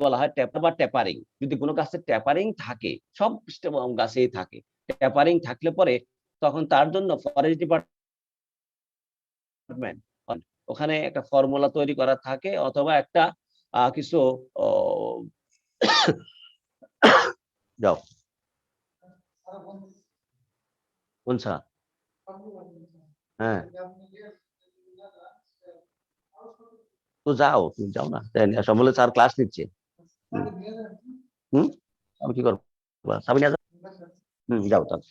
Speaker 1: বলা হয় টেপার বা টেপারিং। যদি কোনো গাছে টেপারিং থাকে, সব গাছেই থাকে, টেপারিং থাকলে পরে তখন তার জন্য ফরেস্ট ডিপার্টমেন্ট ওখানে একটা ফর্মুলা তৈরি করা থাকে, অথবা একটা কিছু যাও কোনছা, হ্যাঁ তো যাও, তুমি যাও না, সব বলে স্যার ক্লাস নিচ্ছে। আমি কি করবো, সাবিনা যাও তাহলে।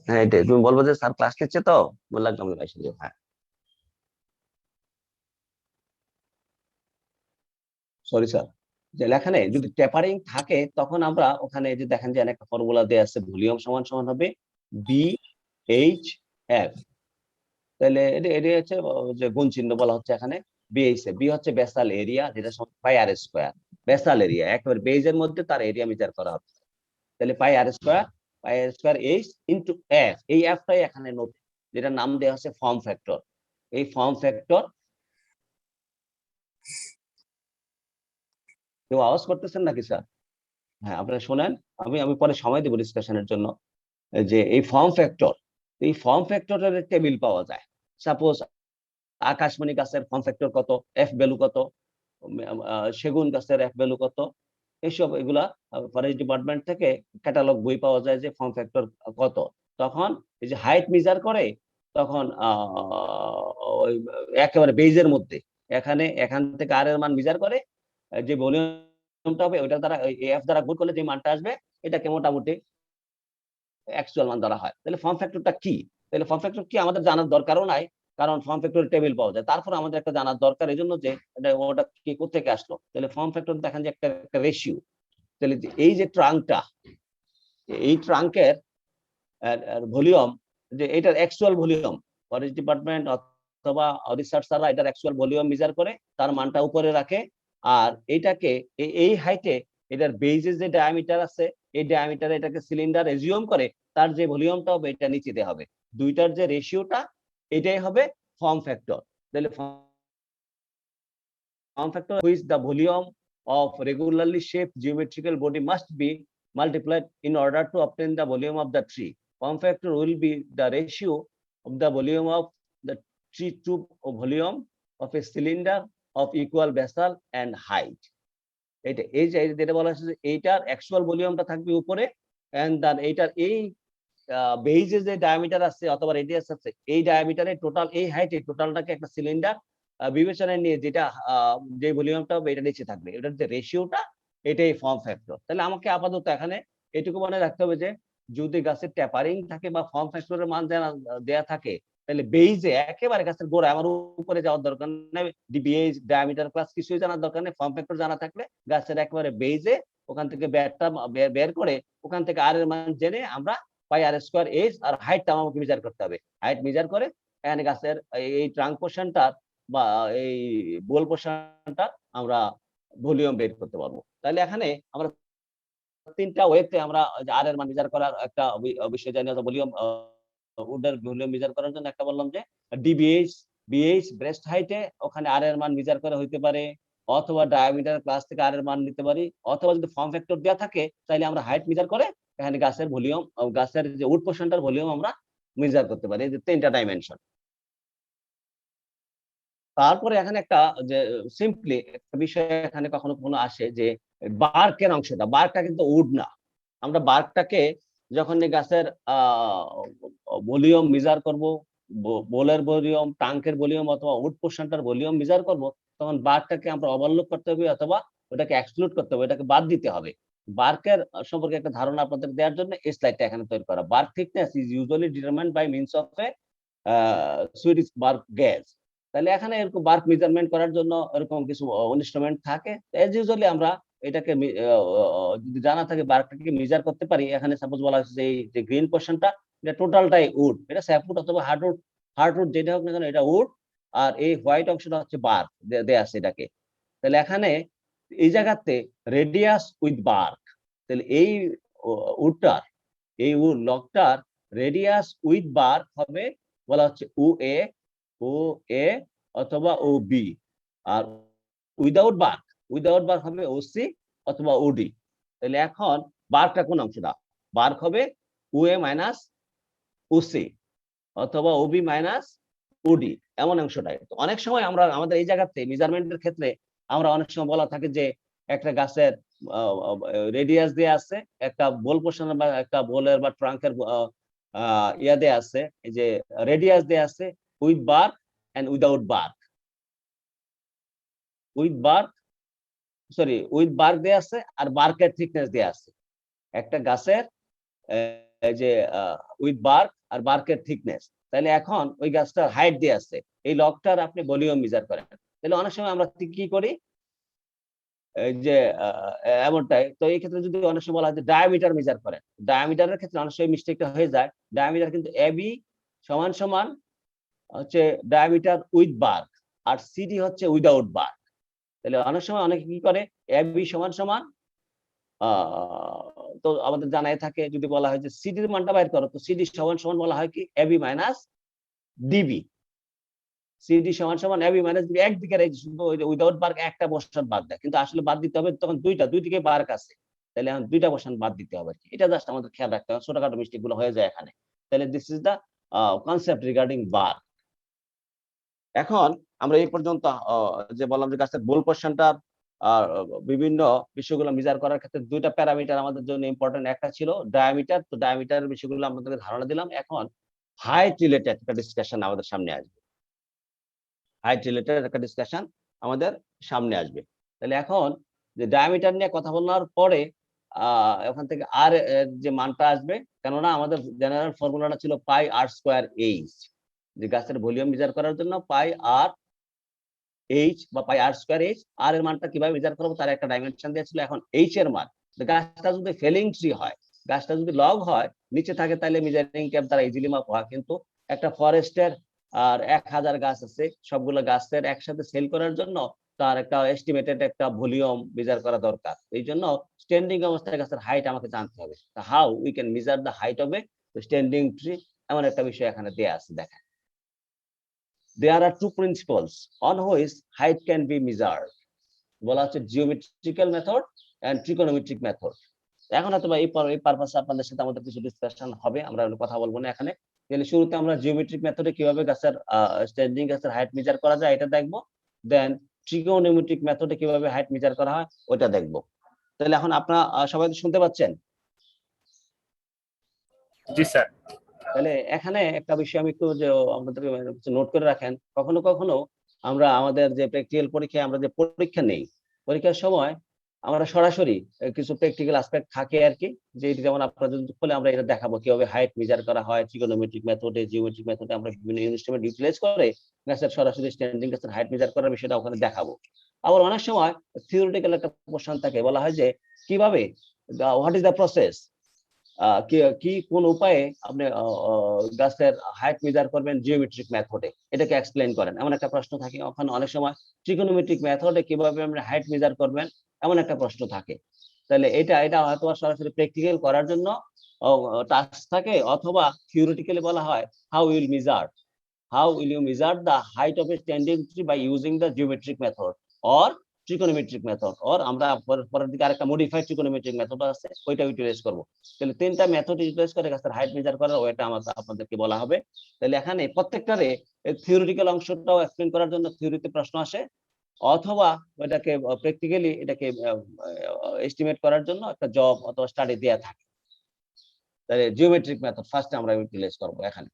Speaker 1: হ্যাঁ এটাই, তুমি বলবো যে স্যার ক্লাস নিচ্ছে, তো বললাম আমি এসে যাও। হ্যাঁ সরি স্যার, যে এখানে যদি টেপারিং থাকে তখন আমরা ওখানে যে দেখেন যে একটা ফর্মুলা দেয়া আছে, ভলিউম সমান সমান হবে বি এইচ এফ। তাহলে এটা হচ্ছে যে গুণ চিহ্ন বলা হচ্ছে এখানে। বিএইচ এ, বি হচ্ছে বেসাল এরিয়া, যেটা পাই আর স্কয়ার। বেসাল এরিয়া একেবারে বেজের মধ্যে তার এরিয়া মেজার করা হবে। তাহলে পাই আর স্কয়ার এইচ ইনটু এফ। এই এফটাই এখানে নতুন, যেটা নাম দেওয়া হচ্ছে ফর্ম ফ্যাক্টর। এই ফর্ম ফ্যাক্টর, কেউ আওয়াজ করতেছেন নাকি স্যার? হ্যাঁ, আপনারা শোনেন, আমি আমি পরে সময় দেবো ডিসকাশনের জন্য। যে এই ফর্ম ফ্যাক্টর, এই ফর্ম ফ্যাক্টরের টেবিল পাওয়া যায়। সাপোজ আকাশমণি গাছের ফর্ম ফ্যাক্টর কত, এফ ভ্যালু কত, সেগুন গাছের এফ ভ্যালু কত, এইসব এগুলা ফরেস্ট ডিপার্টমেন্ট থেকে ক্যাটালগ বই পাওয়া যায় যে ফর্ম ফ্যাক্টর কত। তখন এই যে হাইট মেজার করে, তখন ওই একেবারে বেজের মধ্যে এখান থেকে আর এর মান মেজার করে, যে ভলিউমটা হবে ওইটা দ্বারা এফ দ্বারা গুণ করলে যে মানটা আসবে এটাকে মোটামুটি অ্যাকচুয়াল মান ধরা হয়। তাহলে ফর্ম ফ্যাক্টরটা কি? তাহলে ফর্ম ফ্যাক্টর কি আমাদের জানার দরকারও নাই, কারণ ফর্ম ফ্যাক্টর টেবিল পাওয়া যায়। তারপর আমাদের একটা জানার দরকার এই জন্য যে ওটা কি কোথেকে আসলো। তাহলে ফর্ম ফ্যাক্টর দেখেন যে একটা রেশিও। তাহলে এই যে ট্রাঙ্কটা, এই ট্রাঙ্কের ভলিউম, যে এটার অ্যাকচুয়াল ভলিউম, ফরেস্ট ডিপার্টমেন্ট অথবা রিসার্চাররা এটার অ্যাকচুয়াল ভলিউম মেজার করে তার মানটা উপরে রাখে। আর এটাকে এই হাইটে এটার বেজে যে ডায়ামিটার আছে, এই ডায়ামিটারে এটাকে সিলিন্ডার এজিউম করে, তার যে ভলিউমটা হবে এটা নিচেতে হবে। দুইটার যে রেশিওটা এটাই হবে ফর্ম ফ্যাক্টর। তাহলে form factor which the volume of regularly shaped geometrical body must be multiplied in order to obtain the volume of the tree. Form factor will be the ratio of the volume of the tree to volume of a cylinder of equal basal and height. এটা এই যে যেটা বলা হচ্ছে এইটার actual ভলিউমটা থাকবে উপরে, এন্ড দেন এইটার এই বেইজে যে ডায়ামিটার আছে অথবা রেডিয়াস আছে, এই ডায়ামিটারে টোটাল এই হাইটে টোটালটাকে একটা সিলিন্ডার বিবেচনায় নিয়ে যেটা যে ভলিউমটা হবে এটা নিচে থাকবে, এটার যে রেশিওটা এটাই ফর্ম ফ্যাক্টর। তাহলে আমাকে আপাতত এখানে এটুকু মনে রাখতে হবে যে যদি গাছের ট্যাপারিং থাকে বা ফর্ম ফ্যাক্টরের মান দেয়া থাকে, তাহলে বেইজে একেবারে গাছের গোড়ায় আমার উপরে যাওয়ার দরকার নেই, ডিবিএইচ ডায়ামিটার ক্লাস কিছুই জানার দরকার নেই। ফর্ম ফ্যাক্টর জানা থাকলে গাছের একেবারে বেইজে ওখান থেকে ব্যাটটা বের করে ওখান থেকে আর এর মান জেনে আমরা পাই আর স্কোয়ার এইচ, আর হাইটটা আমাকে মেজার করতে হবে। হাইট মেজার করে এখানে গাছের এই ট্রাঙ্ক পোর্শনটার বা এই বোল পোর্শনটা আমরা ভলিউম বের করতে পারবো। তাহলে এখানে আমরা তিনটা ওয়েতে আমরা আর এর মান মেজার করার একটা বিষয় জানি, ভলিউম উডের ভলিউম মেজার করার জন্য একটা বললাম যে ডিবিএইচ, বিএইচ ব্রেস্ট হাইটে ওখানে আর এর মান মেজার করা হইতে পারে, অথবা ডায়ামিটার ক্লাস থেকে আর এর মান নিতে পারি, অথবা যদি ফর্ম ফ্যাক্টর দেওয়া থাকে তাহলে আমরা হাইট মেজার করে এখানে গাছের ভলিউম, গাছের যে উড পোর্শনটার ভলিউম আমরা মেজার করতে পারি। এই যে তিনটা ডাইমেনশন। তারপরে এখানে একটা যে সিম্পলি একটা বিষয় এখানে কখনো কখনো আসে যে বার্কের অংশটা, বার্কটা কিন্তু উড না। আমরা বার্কটাকে যখন গাছের ভলিউম মেজার করব, বোলের ভলিউম, টাঙ্কের ভলিউম অথবা উড পোর্শনটার ভলিউম মেজার করব, তখন বার্কটাকে আমরা ওভারলুক করতে হবে অথবা ওটাকে এক্সক্লুড করতে হবে, এটাকে বাদ দিতে হবে। বার্কের সম্পর্কে একটা ধারণা আপনাদের দেওয়ার জন্য এই স্লাইডটা এখানে তৈরি করা। Bark thickness is usually determined by means of a Swedish bark gauge. তাহলে এখানে এরকম বার্ক মেজারমেন্ট করার জন্য এরকম কিছু ইনস্ট্রুমেন্ট থাকে। এজ ইউজুয়ালি আমরা এটাকে যদি জানা থাকে বার্কটাকে মেজার করতে পারি। এখানে সাপোজ বলা হচ্ছে এই যে গ্রিন পোর্শনটা এটা টোটালটাই উড, এটা স্যাপউড অথবা হার্ডউড, হার্ডউড যেটা হোক না কেন এটা উড, আর এই হোয়াইট অংশটা হচ্ছে বার্ক দেয়া আছে এটাকে। তাহলে এখানে এই জায়গাতে রেডিয়াস উইথ বার্ক, তাহলে এই উডটার, এই উড লকটার রেডিয়াস উইথ বার্ক হবে বলা হচ্ছে ও এ, ও এ অথবা ও বি। আর উইদাউট বার্ক হবে ওসি অথবা ওডি। তাহলে এখন বার্কটা কোন অংশটা? বার্ক হবে ও এ মাইনাস ওসি অথবা ওবি মাইনাস ওডি, এমন অংশটাই। তো অনেক সময় আমরা আমাদের এই জায়গাতে মেজারমেন্টের ক্ষেত্রে আমরা অনেক সময় বলা থাকে যে একটা গাছের রেডিয়াস দিয়ে আছে, একটা বোল পোর্শন বা একটা বোলের বা ট্রাঙ্কের ইয়া দেয়া আছে, এই যে রেডিয়াস দেয়া আছে with bark and without bark. With bark, sorry with bark দেয়া আছে আর বার্কের থিকনেস দেয়া আছে। একটা গাছের যে উইথ বার্ক আর বার্কের থিকনেস। তাহলে এখন ওই গাছটার হাইট দিয়ে আছে, এই লকটার আপনি ভলিউম মেজার করেন। তাহলে অনেক সময় আমরা কি করি এই যে এমনটাই। তো এই ক্ষেত্রে যদি অনেক সময় বলা হয় যে ডায়ামিটার মেজার করেন, ডায়ামিটারের ক্ষেত্রে অনেক সময় মিস্টেকটা হয়ে যায়। ডায়ামিটার কিন্তু এবি সমান সমান হচ্ছে ডায়ামিটার উইথ বার্ক, আর সিডি হচ্ছে উইদাউট বার্ক। তাহলে অনেক সময় অনেকে কি করে এবি সমান সমান তো আমাদের জানাই থাকে যদি বলা হয় যে সিডির মানটা বাইর করো, তো সিডি সমান সমান বলা হয় কি এবি মাইনাস ডিবি। সিডি সমান সমান এবি মাইনাস ডিবি, একদিকে শুধু উইদাউট বার্ক একটা পোর্শন বাদ দেয়, কিন্তু আসলে বাদ দিতে হবে তখন দুই দিকে বার্ক আছে। তাহলে এখন দুইটা পোর্শন বাদ দিতে হবে আর কি। এটা জাস্ট আমাদের খেয়াল রাখতে হবে, ছোটখাটো মিস্টেক গুলো হয়ে যায় এখানে। তাহলে this is the concept regarding bar. এখন আমরা এই পর্যন্ত যে বললাম যে গাছের বোল পোর্শনটা বিভিন্ন বিষয়গুলো মেজার করার ক্ষেত্রে দুইটা প্যারামিটার আমাদের জন্য ইম্পর্টেন্ট। একটা ছিল ডায়ামিটার, তো ডায়ামিটারের বিষয়গুলো আমাদেরকে ধারণা দিলাম। এখন হাইট রিলেটেড একটা ডিসকাশন আমাদের সামনে আসবে। হাইট রিলেটেড একটা ডিসকাশন আমাদের সামনে আসবে। তাহলে এখন যে ডায়ামিটার নিয়ে কথা বলার পরে ওখান থেকে আর এর যে মানটা আসবে, কেননা আমাদের জেনারেল ফর্মুলাটা ছিল পাই আর স্কোয়ার এইচ, যে গাছের ভলিউম মেজার করার জন্য পাই আর এইচ বা পাই আর স্কোয়ার এইচ। আর এর মানটা কিভাবে মেজার করবো তার একটা ডাইমেনশন দিয়েছিল। এখন এইচ এর মান, গাছটা যদি ফেলিং ট্রি হয়, গাছটা যদি লগ হয়, নিচে থাকে, তাহলে মেজারিং ট্যাপ দ্বারা ইজিলি মাপ হয়। কিন্তু একটা ফরেস্টের আর 1000 গাছ আছে, সবগুলো গাছের একসাথে সেল করার জন্য তার একটা এস্টিমেটেড একটা ভলিউম মেজার করা দরকার। এই জন্য স্ট্যান্ডিং অবস্থায় গাছের হাইট আমাকে জানতে হবে। How we can measure the height of a standing tree, এমন একটা বিষয় এখানে দেয়া আছে। দেখেন, there are two principles on which height can be measured, বলা হচ্ছে geometrical method and trigonometric method. এখন হয়তো এই পারপাসে আপনাদের সাথে আমাদের কিছু ডিসকাশন হবে, আমরা কথা বলবো না এখানে। তাহলে শুরুতে আমরা জিওমেট্রিক মেথডে কিভাবে গাছের স্ট্যান্ডিং গাছের হাইট মেজার করা যায় এটা দেখবো, দেন ট্রিগোনোমেট্রিক মেথডে কিভাবে হাইট মেজার করা হয় ওটা দেখবো। তাহলে এখন আপনারা সবাই শুনতে পাচ্ছেন?
Speaker 2: জি স্যার।
Speaker 1: তাহলে এখানে একটা বিষয় আমি একটু যে আমাদের নোট করে রাখেন, কখনো কখনো আমরা আমাদের যে প্র্যাকটিক্যাল পরীক্ষায় আমরা যে পরীক্ষা নেই, পরীক্ষার সময় আমরা সরাসরি কিছু প্র্যাকটিক্যাল অ্যাসপেক্ট থাকে আর কি, যে যেমন আপনারা যদি বলে আমরা এটা দেখাবো কিভাবে হাইট মেজার করা হয় ট্রিগোনোমেট্রিক মেথডে, জিওমেট্রিক মেথডে আমরা বিভিন্ন ইনস্ট্রুমেন্ট ইউটিলাইজ করে গাছের সরাসরি স্ট্যান্ডিং গাছের হাইট মেজার করার বিষয়টা ওখানে দেখাবো। আবার অনেক সময় থিওরিটিক্যাল একটা কোশ্চেন থাকে, বলা হয় যে কিভাবে হোয়াট ইজ দ্য প্রসেস, কি কোন উপায়ে আপনি গাছের হাইট মেজার করবেন জিওমেট্রিক মেথডে, এটাকে এক্সপ্লেইন করেন, এমন একটা প্রশ্ন থাকে। ওখানে অনেক সময় ট্রিগোনোমেট্রিক মেথডে কিভাবে আপনি হাইট মেজার করবেন এমন একটা প্রশ্ন থাকে। তাহলে এটা হয়তো সরাসরি প্র্যাকটিক্যাল করার জন্য টাস্ক থাকে, অথবা থিওরিটিক্যালি বলা হয় how will you measure the height of a standing tree by using the geometric method or trigonometric method, or আমরা পরের দিকে আরেকটা মডিফাইড ট্রিগোনোমেট্রিক মেথড আছে, ওইটা ইউটিলাইজ করব। তাহলে তিনটা মেথড ইউটিলাইজ করে গাছের হাইট মেজার করার ওইটা আপনাদেরকে বলা হবে। তাহলে এখানে প্রত্যেকটারে থিওরিটিক্যাল অংশটাও এক্সপ্লেইন করার জন্য থিওরিতে প্রশ্ন আসে, অথবা ওইটাকে প্র্যাকটিক্যালি এটাকে এস্টিমেট করার জন্য একটা জব অথবা স্টাডি দেয়া থাকে। তাহলে জিওমেট্রিক মেথড ফার্স্টে আমরা ইউটিলাইজ করব এখানে।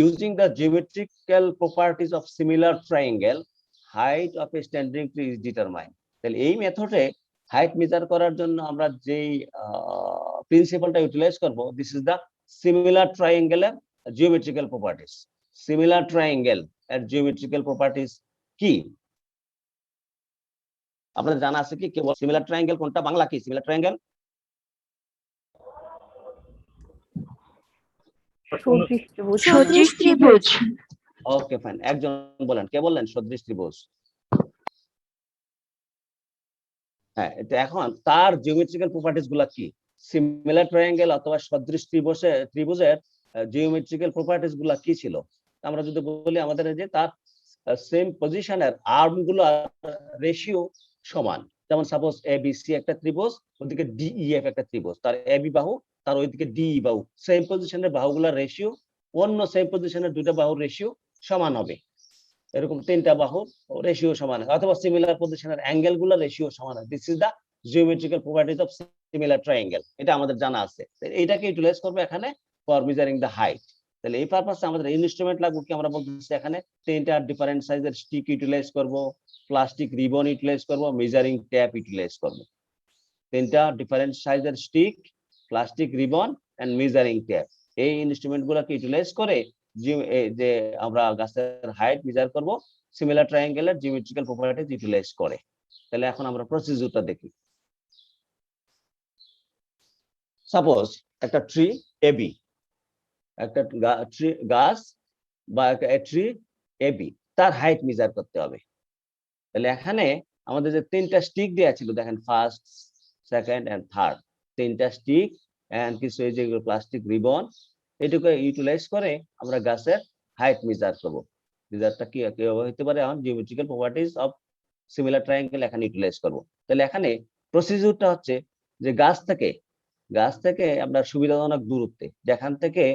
Speaker 1: Using the geometrical properties of similar triangle, height of a standing tree is determined. তাহলে এই মেথডে হাইট মেজার করার জন্য আমরা যেই প্রিন্সিপালটা ইউটিলাইজ করব, this is the similar triangle এর জিওমেট্রিক্যাল প্রপার্টিজ। সিমিলার ট্রায়াঙ্গেল এর জিওমেট্রিক্যাল প্রপার্টিজ কি আপনাদের জানা আছে কি? কেবল সিমিলার ট্রায়াঙ্গেল কোনটা, বাংলা কি সিমিলার ট্রায়াঙ্গেল?
Speaker 3: সদৃশ ত্রিভুজ।
Speaker 1: ওকে ফাইন, একজন বলেন, কে বললেন? সদৃশ ত্রিভুজ। হ্যাঁ, এটা এখন তার জিওমেট্রিক্যাল প্রপার্টিজ গুলা কি? সিমিলার ট্রায়াঙ্গেল অথবা সদৃশ ত্রিভুজের জিওমেট্রিক্যাল প্রপার্টিজ গুলা কি ছিল? আমরা যদি বলি আমাদের যে তার সেম পজিশনের আর্ম গুলো রেশিও সমান। যেমন সাপোজ এবিসি একটা ত্রিভুজ, ওদিকে ডিইএফ একটা ত্রিভুজ, তার এবি বাহু তার ওইদিকে ডিই বাহু, সেম পজিশনের বাহুগুলোর রেশিও অন্য সেম পজিশনের দুইটা বাহুর রেশিও সমান হবে। এরকম তিনটা বাহুর রেশিও সমান হয়, অথবা সিমিলার পজিশনের অ্যাঙ্গেল গুলো রেশিও সমান হয়। This is the geometrical properties of similar triangle, এটা আমাদের জানা আছে। এইটাকে ইউটিলাইজ করবে এখানে ফর মেজারিং দা হাইট। তাহলে এই পারপাসে আমাদের ইনস্ট্রুমেন্ট লাগবে কি? আমরা বলতেছি এখানে তিনটা ডিফারেন্ট সাইজের স্টিক ইউটিলাইজ করব, প্লাস্টিক রিবন ইউটিলাইজ করব, মেজারিং ট্যাপ ইউটিলাইজ করব। তিনটা ডিফারেন্ট সাইজের stick, plastic ribbon and measuring tape, এই ইনস্ট্রুমেন্ট গুলোকে ইউটিলাইজ করে যে আমরা গাছের হাইট মেজার করব সিমিলার ট্রায়াঙ্গেলের জিওমেট্রিক্যাল প্রপার্টিজ ইউটিলাইজ করে। তাহলে এখন আমরা প্রসিডিউরটা দেখি। সাপোজ একটা ট্রি এবি, একটা গাছ বা ট্রি এবি, তার হাইট মেজার করতে হবে। তাহলে এখানে আমাদের যে তিনটা স্টিক দেওয়া ছিল, দেখেন ফার্স্ট, সেকেন্ড এন্ড থার্ড, তিনটা স্টিক এন্ড কিছু এই যে প্লাস্টিক রিবন, এটুকু ইউটিলাইজ করে আমরা গাছের হাইট মেজার করব। মেজারটা কি কিভাবে হতে পারে? এখন geometrical properties of similar triangle এখানে ইউটিলাইজ করব। তাহলে এখানে প্রসিডিউরটা হচ্ছে যে গাছ থেকে আপনার সুবিধাজনক দূরত্বে, যেখান থেকে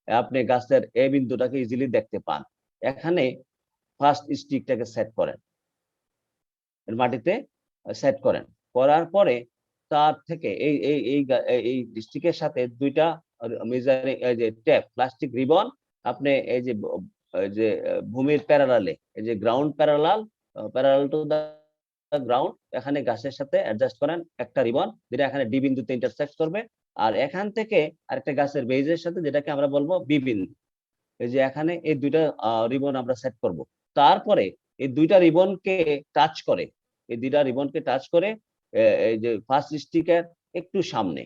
Speaker 1: আপনি গাছের এ বিন্দুটাকে ইজিলি দেখতে পান, এখানে ফার্স্ট স্টিকটাকে সেট করেন, মাটিতে সেট করেন, করার পরে তার থেকে এই স্টিকের সাথে দুইটা মেজারিং এই যে ট্যাপ প্লাস্টিক রিবন আপনি এই যে ভূমির প্যারালালে, এই যে ground parallel to the ground, এখানে গাছের সাথে অ্যাডজাস্ট করেন একটা রিবন, যেটা এখানে ডি বিন্দুতে ইন্টারসেক্ট করবে, আর এখান থেকে আরেকটা গাছের বেজের সাথে, যেটাকে আমরা বলবো বি বিন্দু, এই যে এখানে এই দুইটা রিবন আমরা সেট করব। তারপরে এই দুইটা রিবনকে টাচ করে, এই যে ফার্স্ট স্টিকের একটু সামনে,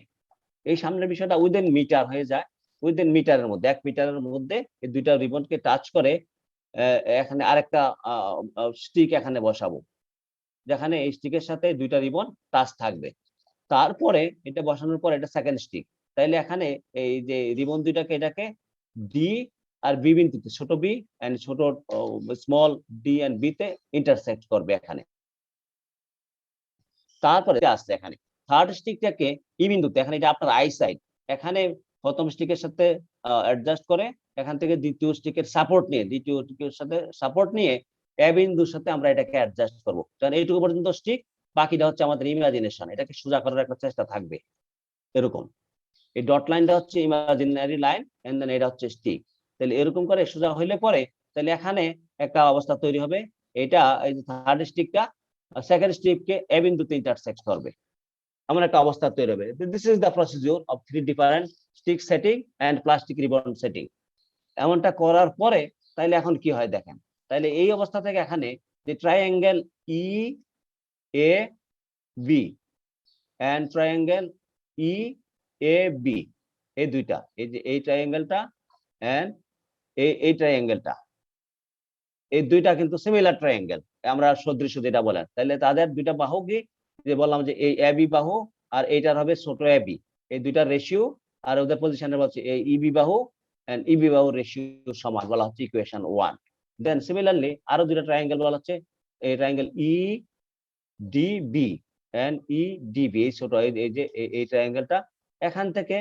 Speaker 1: এই সামনের বিষয়টা উইদিন মিটার হয়ে যায়, উইদিন মিটারের মধ্যে 1 মিটারের মধ্যে এই দুইটা রিবনকে টাচ করে এখানে আরেকটা স্টিক এখানে বসাবো, যেখানে এই স্টিকের সাথে দুইটা রিবন টাচ থাকবে। তারপরে এটা বসানোর পর এটা সেকেন্ড স্টিক, তাইলে এখানে এই যে রিবন দুইটাকে এটাকে ডি আর বি বিন্দুতে, ছোট বি এন্ড ছোট স্মল ডি এন্ড বি তে ইন্টারসেক্ট করবে এখানে। তারপরে আসছে এখানে থার্ড স্টিকটাকে ই বিন্দুতে, এখানে এটা আপনার আই সাইড, এখানে প্রথম স্টিকের সাথে অ্যাডজাস্ট করে, এখান থেকে দ্বিতীয় স্টিকের সাপোর্ট নিয়ে এ বিন্দুর সাথে আমরা এটাকে অ্যাডজাস্ট করব। কারণ এইটুকু পর্যন্ত স্টিক, বাকিটা হচ্ছে আমাদের ইমাজিনেশন, এটাকে সোজা করার একটা চেষ্টা থাকবে এরকম। এই ডট লাইনটা হচ্ছে ইমাজিনারি লাইন এন্ড দেন এটা হচ্ছে স্টিক। তাহলে এরকম করে সোজা হইলে পরে তাহলে এখানে একটা অবস্থা তৈরি হবে, এটা এই যে থার্ড স্টিকটা সেকেন্ড স্টিককে এ বিন্দুতে ইন্টারসেক্ট করবে, এমন একটা অবস্থা তৈরি হবে। This is the procedure of 3 different stick setting and plastic ribbon setting. এমনটা করার পরে তাইলে এখন কি হয় দেখেন, তাইলে এই অবস্থা থেকে এখানে যে triangle E A B and triangle E A B, এই দুইটা, এই যে এই ট্রায়াঙ্গেলটা এন্ড এই ট্রায়াঙ্গেলটা, এই দুইটা কিন্তু সিমিলার ট্রায়াঙ্গেল, আমরা সদৃশ যেটা বলেন। তাহলে তাদের দুইটা বাহু কি, যে বললাম যে এই এবি বাহু আর এইটার হবে ছোট এবি, এই দুইটার রেশিও আর ওদের পজিশনে বলছে এই ইবি বাহু এন্ড ইবি বাহু রেশিও সমান, বলা হচ্ছে ইকুয়েশন 1। দেন সিমিলারলি আরো দুইটা ট্রায়াঙ্গেল বলা হচ্ছে, এই triangle E DB and E DB, এই ছোট এই যে এই ট্রায়াঙ্গেলটা, এখান থেকে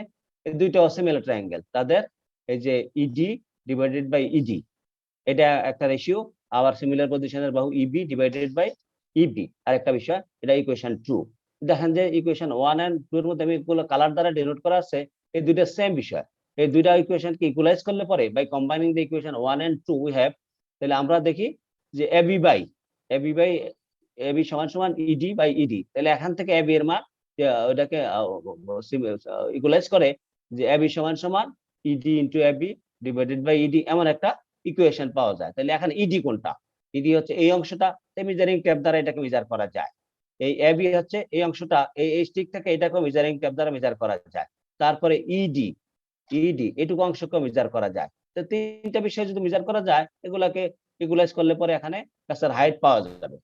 Speaker 1: এই দুইটা সিমিলার ট্রায়াঙ্গেল, তাদের এই যে ইডি ডিভাইডেড বাই ইডি, এটা একটা রেশিও, আবার সিমিলার পজিশনের বাহু ইবি ডিভাইডেড বাই ইবি আরেকটা বিষয়, এটা ইকুয়েশন 2। দেখেন যে ইকুয়েশন 1 এন্ড 2 এর মধ্যে আমি এগুলো কালার দ্বারা ডিনোট করা আছে, এই দুইটা সেম বিষয়। এই দুইটা ইকুয়েশনকে ইকুয়ালাইজ করলে পরে by combining the equation 1 and 2 we have, তাহলে আমরা দেখি যে এবি বাই এবি সমান সমান ইডি বাই ইডি, তাহলে এখান থেকে এবি এর মান ওটাকে ইকুয়ালাইজ করে যে এবি সমান সমান ED into AB divided by ED, এমন একটা ইকুয়েশন পাওয়া যায়। তাহলে এখন ইডি কোনটা, ইডি হচ্ছে এই অংশটা, মেজারিং টেপ দ্বারা এটাকে মেজার করা যায়। এই এবি হচ্ছে এই অংশটা, এই স্টিক থেকে এটাকে মেজারিং টেপ দ্বারা মেজার করা যায়। তারপরে ইডি এটুকু অংশকে মেজার করা যায়। তো তিনটা বিষয় যদি মেজার করা যায়, এগুলাকে ইকুয়ালাইজ করলে পরে এখানে গাছের হাইট পাওয়া যাবে।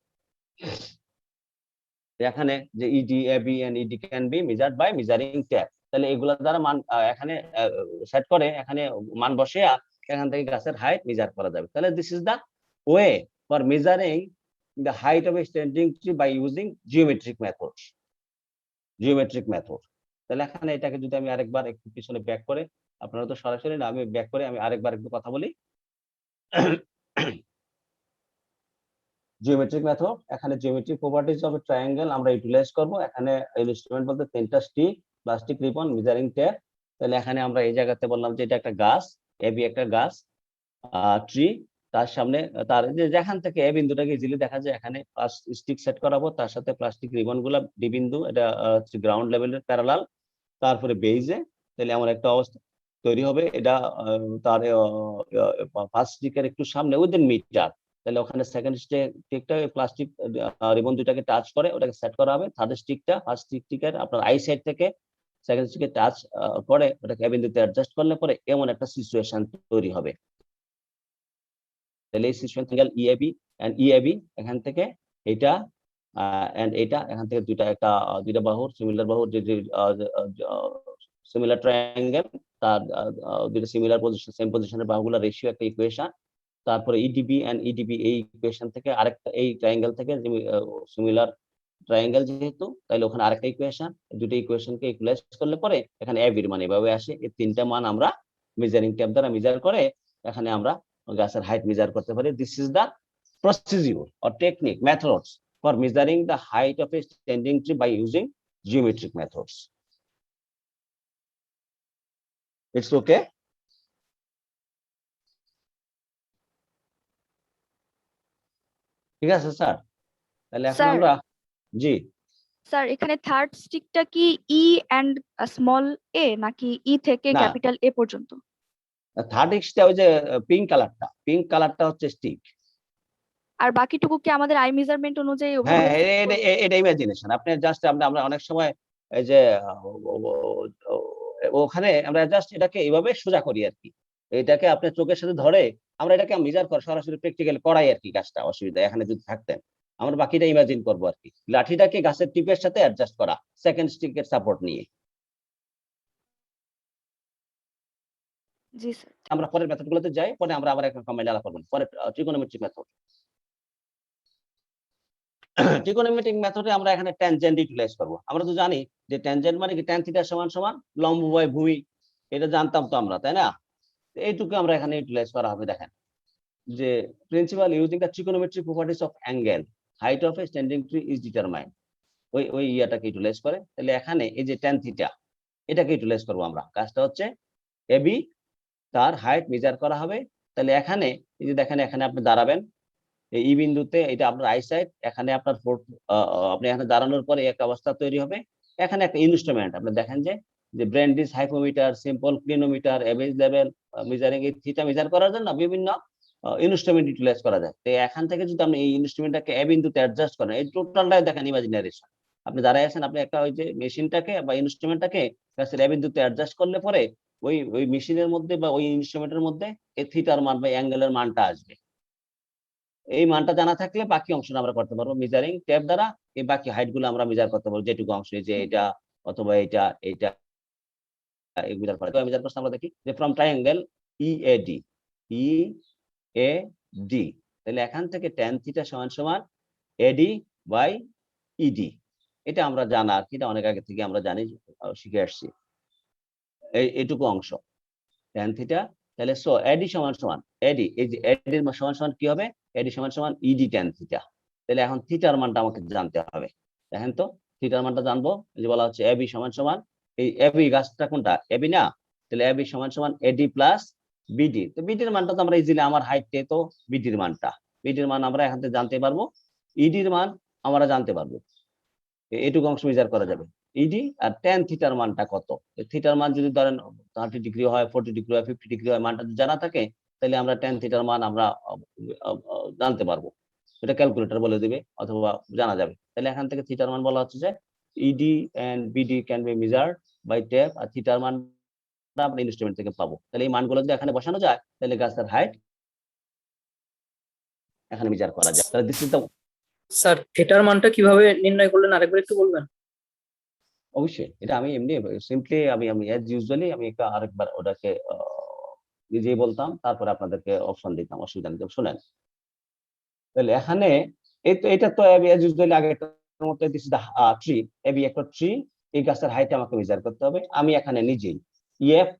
Speaker 1: এখানে যে ED AB and ED can be measured by measuring tape, তাহলে এগুলা দ্বারা মান এখানে সেট করে এখানে মান বসে এখান থেকে গাছের হাইট মেজার করা যাবে। তাহলে this is the way for measuring the height of a standing tree by using geometric method. তাহলে এখানে এটাকে যদি আমি আরেকবার একটু পিছনে ব্যাক করে, আপনারা তো সরাসরি না, আমি ব্যাক করে আমি আরেকবার একটু কথা বলি। জিওমেট্রিক মেথড, এখানে geometric properties of a triangle আমরা ইউটিলাইজ করব। এখানে ইনস্ট্রুমেন্ট বলতে 3টা stick, plastic ribbon, measuring tape. তাহলে এখানে আমরা এই জায়গাতে বললাম যে এটা একটা গাছ, এবি একটা গাছ ট্রি, তার সামনে তার যেখান থেকে এ বিন্দুটাকে ইজিলি দেখা যায়, এখানে স্টিক সেট করাবো, তার সাথে প্লাস্টিক রিবন গুলা ডি বিন্দু, এটা হচ্ছে গ্রাউন্ড লেভেলের প্যারালাল, তারপরে বেইজে, তাহলে এমন একটা অবস্থা তৈরি হবে। এটা তার ফার্স্ট স্টিকের একটু সামনে উইদিন মিটার, তাহলে ওখানে সেকেন্ড স্টিকটা প্লাস্টিক রিবন দুটাকে টাচ করে ওটাকে সেট করা হবে। থার্ড স্টিকটা ফার্স্ট স্টিকের আপনার আই সাইড থেকে সেকেন্ড স্টিকে টাচ করে ওটাকে এ বিন্দুতে অ্যাডজাস্ট করলে পরে এমন একটা সিচুয়েশন তৈরি হবে। তাহলে এই সিচুয়েশন থেকে ইএবি এন্ড ইএবি, এখান থেকে এটা এন্ড এটা, এখান থেকে দুইটা বাহুর সিমিলার বাহুর যে সিমিলার ট্রায়াঙ্গেল, তার দুইটা সিমিলার পজিশন সেম পজিশনের বাহুগুলোর রেশিও একটা ইকুয়েশন। তারপরে ইডিবি এন্ড ইডিবি, এই ইকুয়েশন থেকে আরেকটা এই ট্রায়াঙ্গেল থেকে সিমিলার ট্রায়াঙ্গেল যেহেতু, তাহলে ওখানে আরেকটা ইকুয়েশন, দুটো ইকুয়েশনকে ইকুয়ালাইজ করলে পরে এখানে এ বির মান এভাবে আসে। এই তিনটা মান আমরা মেজারিং ট্যাপ দ্বারা মেজার করে এখানে আমরা গাছের হাইট মেজার করতে পারি। This is the procedure or technique methods for measuring the height of a standing tree by using geometric methods. It's okay? ঠিক আছে স্যার, তাহলে এখন
Speaker 3: Sir.
Speaker 1: আমরা জি
Speaker 3: স্যার এখানে থার্ড স্টিকটা কি ই এন্ড স্মল এ নাকি ই থেকে
Speaker 1: না।
Speaker 3: ক্যাপিটাল এ পর্যন্ত?
Speaker 1: থার্ড এক্সটা ওই যে পিঙ্ক কালারটা হচ্ছে স্টিক।
Speaker 3: আর বাকিটুকু কি আমাদের আই মেজারমেন্ট অনুযায়ী
Speaker 1: হ্যাঁ,
Speaker 3: ওভাবে set করব?
Speaker 1: এটা ইমাজিনেশন। আপনি জাস্ট আমরা অনেক সময় এই যে ওখানে আমরা জাস্ট এটাকে এইভাবে সোজা করি আর কি, এটাকে আপনি চোখের সাথে ধরে আমরা এটাকে মেজার করে সরাসরি প্র্যাকটিক্যাল করাই আর কি কাজটা। অসুবিধা এখানে যদি থাকতেন, আমরা বাকিটা ইমাজিন করবো আর কি। লাঠিটাকে গাছের টিপের সাথে অ্যাডজাস্ট করা সেকেন্ড স্টিকের সাপোর্ট নিয়ে।
Speaker 3: জি স্যার।
Speaker 1: আমরা পরের মেথডগুলোতে যাই, পরে আমরা আবার একটা কম্বাইন্ড আলাপ করব। পরে ট্রিগোনোমেট্রিক মেথড। ট্রিগোনোমেট্রিক মেথডে আমরা এখানে ট্যানজেন্ট ইউটিলাইজ করব। আমরা তো জানি যে ট্যানজেন্ট মানে কি ট্যান থিটা সমান সমান লম্ব বাই ভূমি, এটা জানতাম তো আমরা, তাই না? এইটুকু আমরা এখানে ইউটিলাইজ করা হবে। দেখেন যে principal using the trigonometric properties of angle height of a standing tree is determined. ওই ইয়াটাকে ইউটিলাইজ করে। তাহলে এখানে এই যে ট্যান থিটা, এটাকে ইউটিলাইজ করব আমরা। কাজটা হচ্ছে এবি তার হাইট মেজার করা হবে। তাহলে এখানে এই যে দেখেন, এখানে আপনি দাঁড়াবেন এই বিন্দুতে, এটা আপনার আইসাইট, এখানে আপনার আপনি এখানে দাঁড়ানোর পরে একটা অবস্থা তৈরি হবে। এখানে একটা ইনস্ট্রুমেন্ট আপনি দেখেন যে Brandis hypsometer, simple clinometer, average level measuring, এই থিটা মেজার করার জন্য বিভিন্ন ইনস্ট্রুমেন্ট ইউটিলাইজ করা যায়। তো এখান থেকে যদি আপনি এই ইনস্ট্রুমেন্টটাকে এ বিন্দুতে অ্যাডজাস্ট করেন, এই টোটালটাই দেখেন ইমাজিনারেশন। আপনি দাঁড়ায় আছেন, আপনি একটা ওই যে মেশিনটাকে বা ইনস্ট্রুমেন্টটাকে গাছের এ বিন্দুতে অ্যাডজাস্ট করলে পরে ওই মেশিনের মধ্যে বা ওই ইনস্ট্রুমেন্টের মধ্যে এই থিটার মান বা অ্যাঙ্গেলের মানটা আসবে। এই মানটা জানা থাকলে বাকি অংশটা আমরা করতে পারবো মিজারিং টেপ দ্বারা। এই বাকি হাইট গুলো আমরা মেজার করতে পারবো, যেটুকু অংশ, যে এটা অথবা এটা মেজার করা। তো মেজার করতে আমরা দেখি যে ফ্রম ট্রায়াঙ্গেল ইএডি ইএডি, তাহলে এখান থেকে tan থিটা সমান সমান এডি বাই ইডি। এটা আমরা জানা, এটা অনেক আগে থেকে আমরা জানি, শিখে আসছি এইটুকু অংশ tan থিটা। তাহলে সো এডি সমান সমান এডি, এই যে এডি সমান সমান কি হবে, এডি সমান সমান ইডি tan থিটা। তাহলে এখন থিটার মানটা আমাকে জানতে হবে। দেখেন তো থিটার মানটা জানবো, যে বলা হচ্ছে এবি সমান সমান, এই এবি গাছটা কোনটা, এবি না? তাহলে এবি সমান সমান এডি প্লাস বিডি। তো বিডির মানটা তো আমরা ইজিলি, আমার হাইটে তো বিডির মানটা, বিডির মান আমরা এখান থেকে জানতে পারবো, ইডির মান আমরা জানতে পারবো। এইটুকু অংশ মেজার করা যাবে। ইডি আর tan থিটার মানটা কত, থিটার মান যদি ধরেন 30 ডিগ্রি হয়, 40 ডিগ্রি হয়, 50 ডিগ্রি হয়, মানটা যদি জানা থাকে তাহলে আমরা tan থিটার মান আমরা জানতে পারবো। এটা ক্যালকুলেটর বলে দিবে অথবা জানা যাবে। তাহলে এখান থেকে থিটার মান বলা হচ্ছে যে ED and BD can be measured by tape, আর থিটার মানটা আমরা ইনস্ট্রুমেন্ট থেকে পাবো। তাহলে এই মানগুলো যদি এখানে বসানো যায় তাহলে গাছের হাইট এখানে মেজার করা যায়। তাহলে দিস ইজ দ্য
Speaker 4: স্যার থিটার মানটা কিভাবে নির্ণয় করলেন আরেকবার একটু বলবেন?
Speaker 1: অবশ্যই এটা আমি এমনি সিম্পলি আমি অ্যাজ ইউজুয়ালি আমি একটা আরেকবার ওটাকে নিজেই বলতাম, তারপরে আপনাদেরকে অপশন দিতাম, অসুবিধা নেই। শুনেন, তাহলে এখানে এই তো এটা তো অ্যাজ ইউজুয়ালি আগে একটা মতো দিস দা ট্রি, এবি একটা ট্রি, এই গাছের হাইট আমাকে মেজার করতে হবে। আমি এখানে নিজেই ইএফ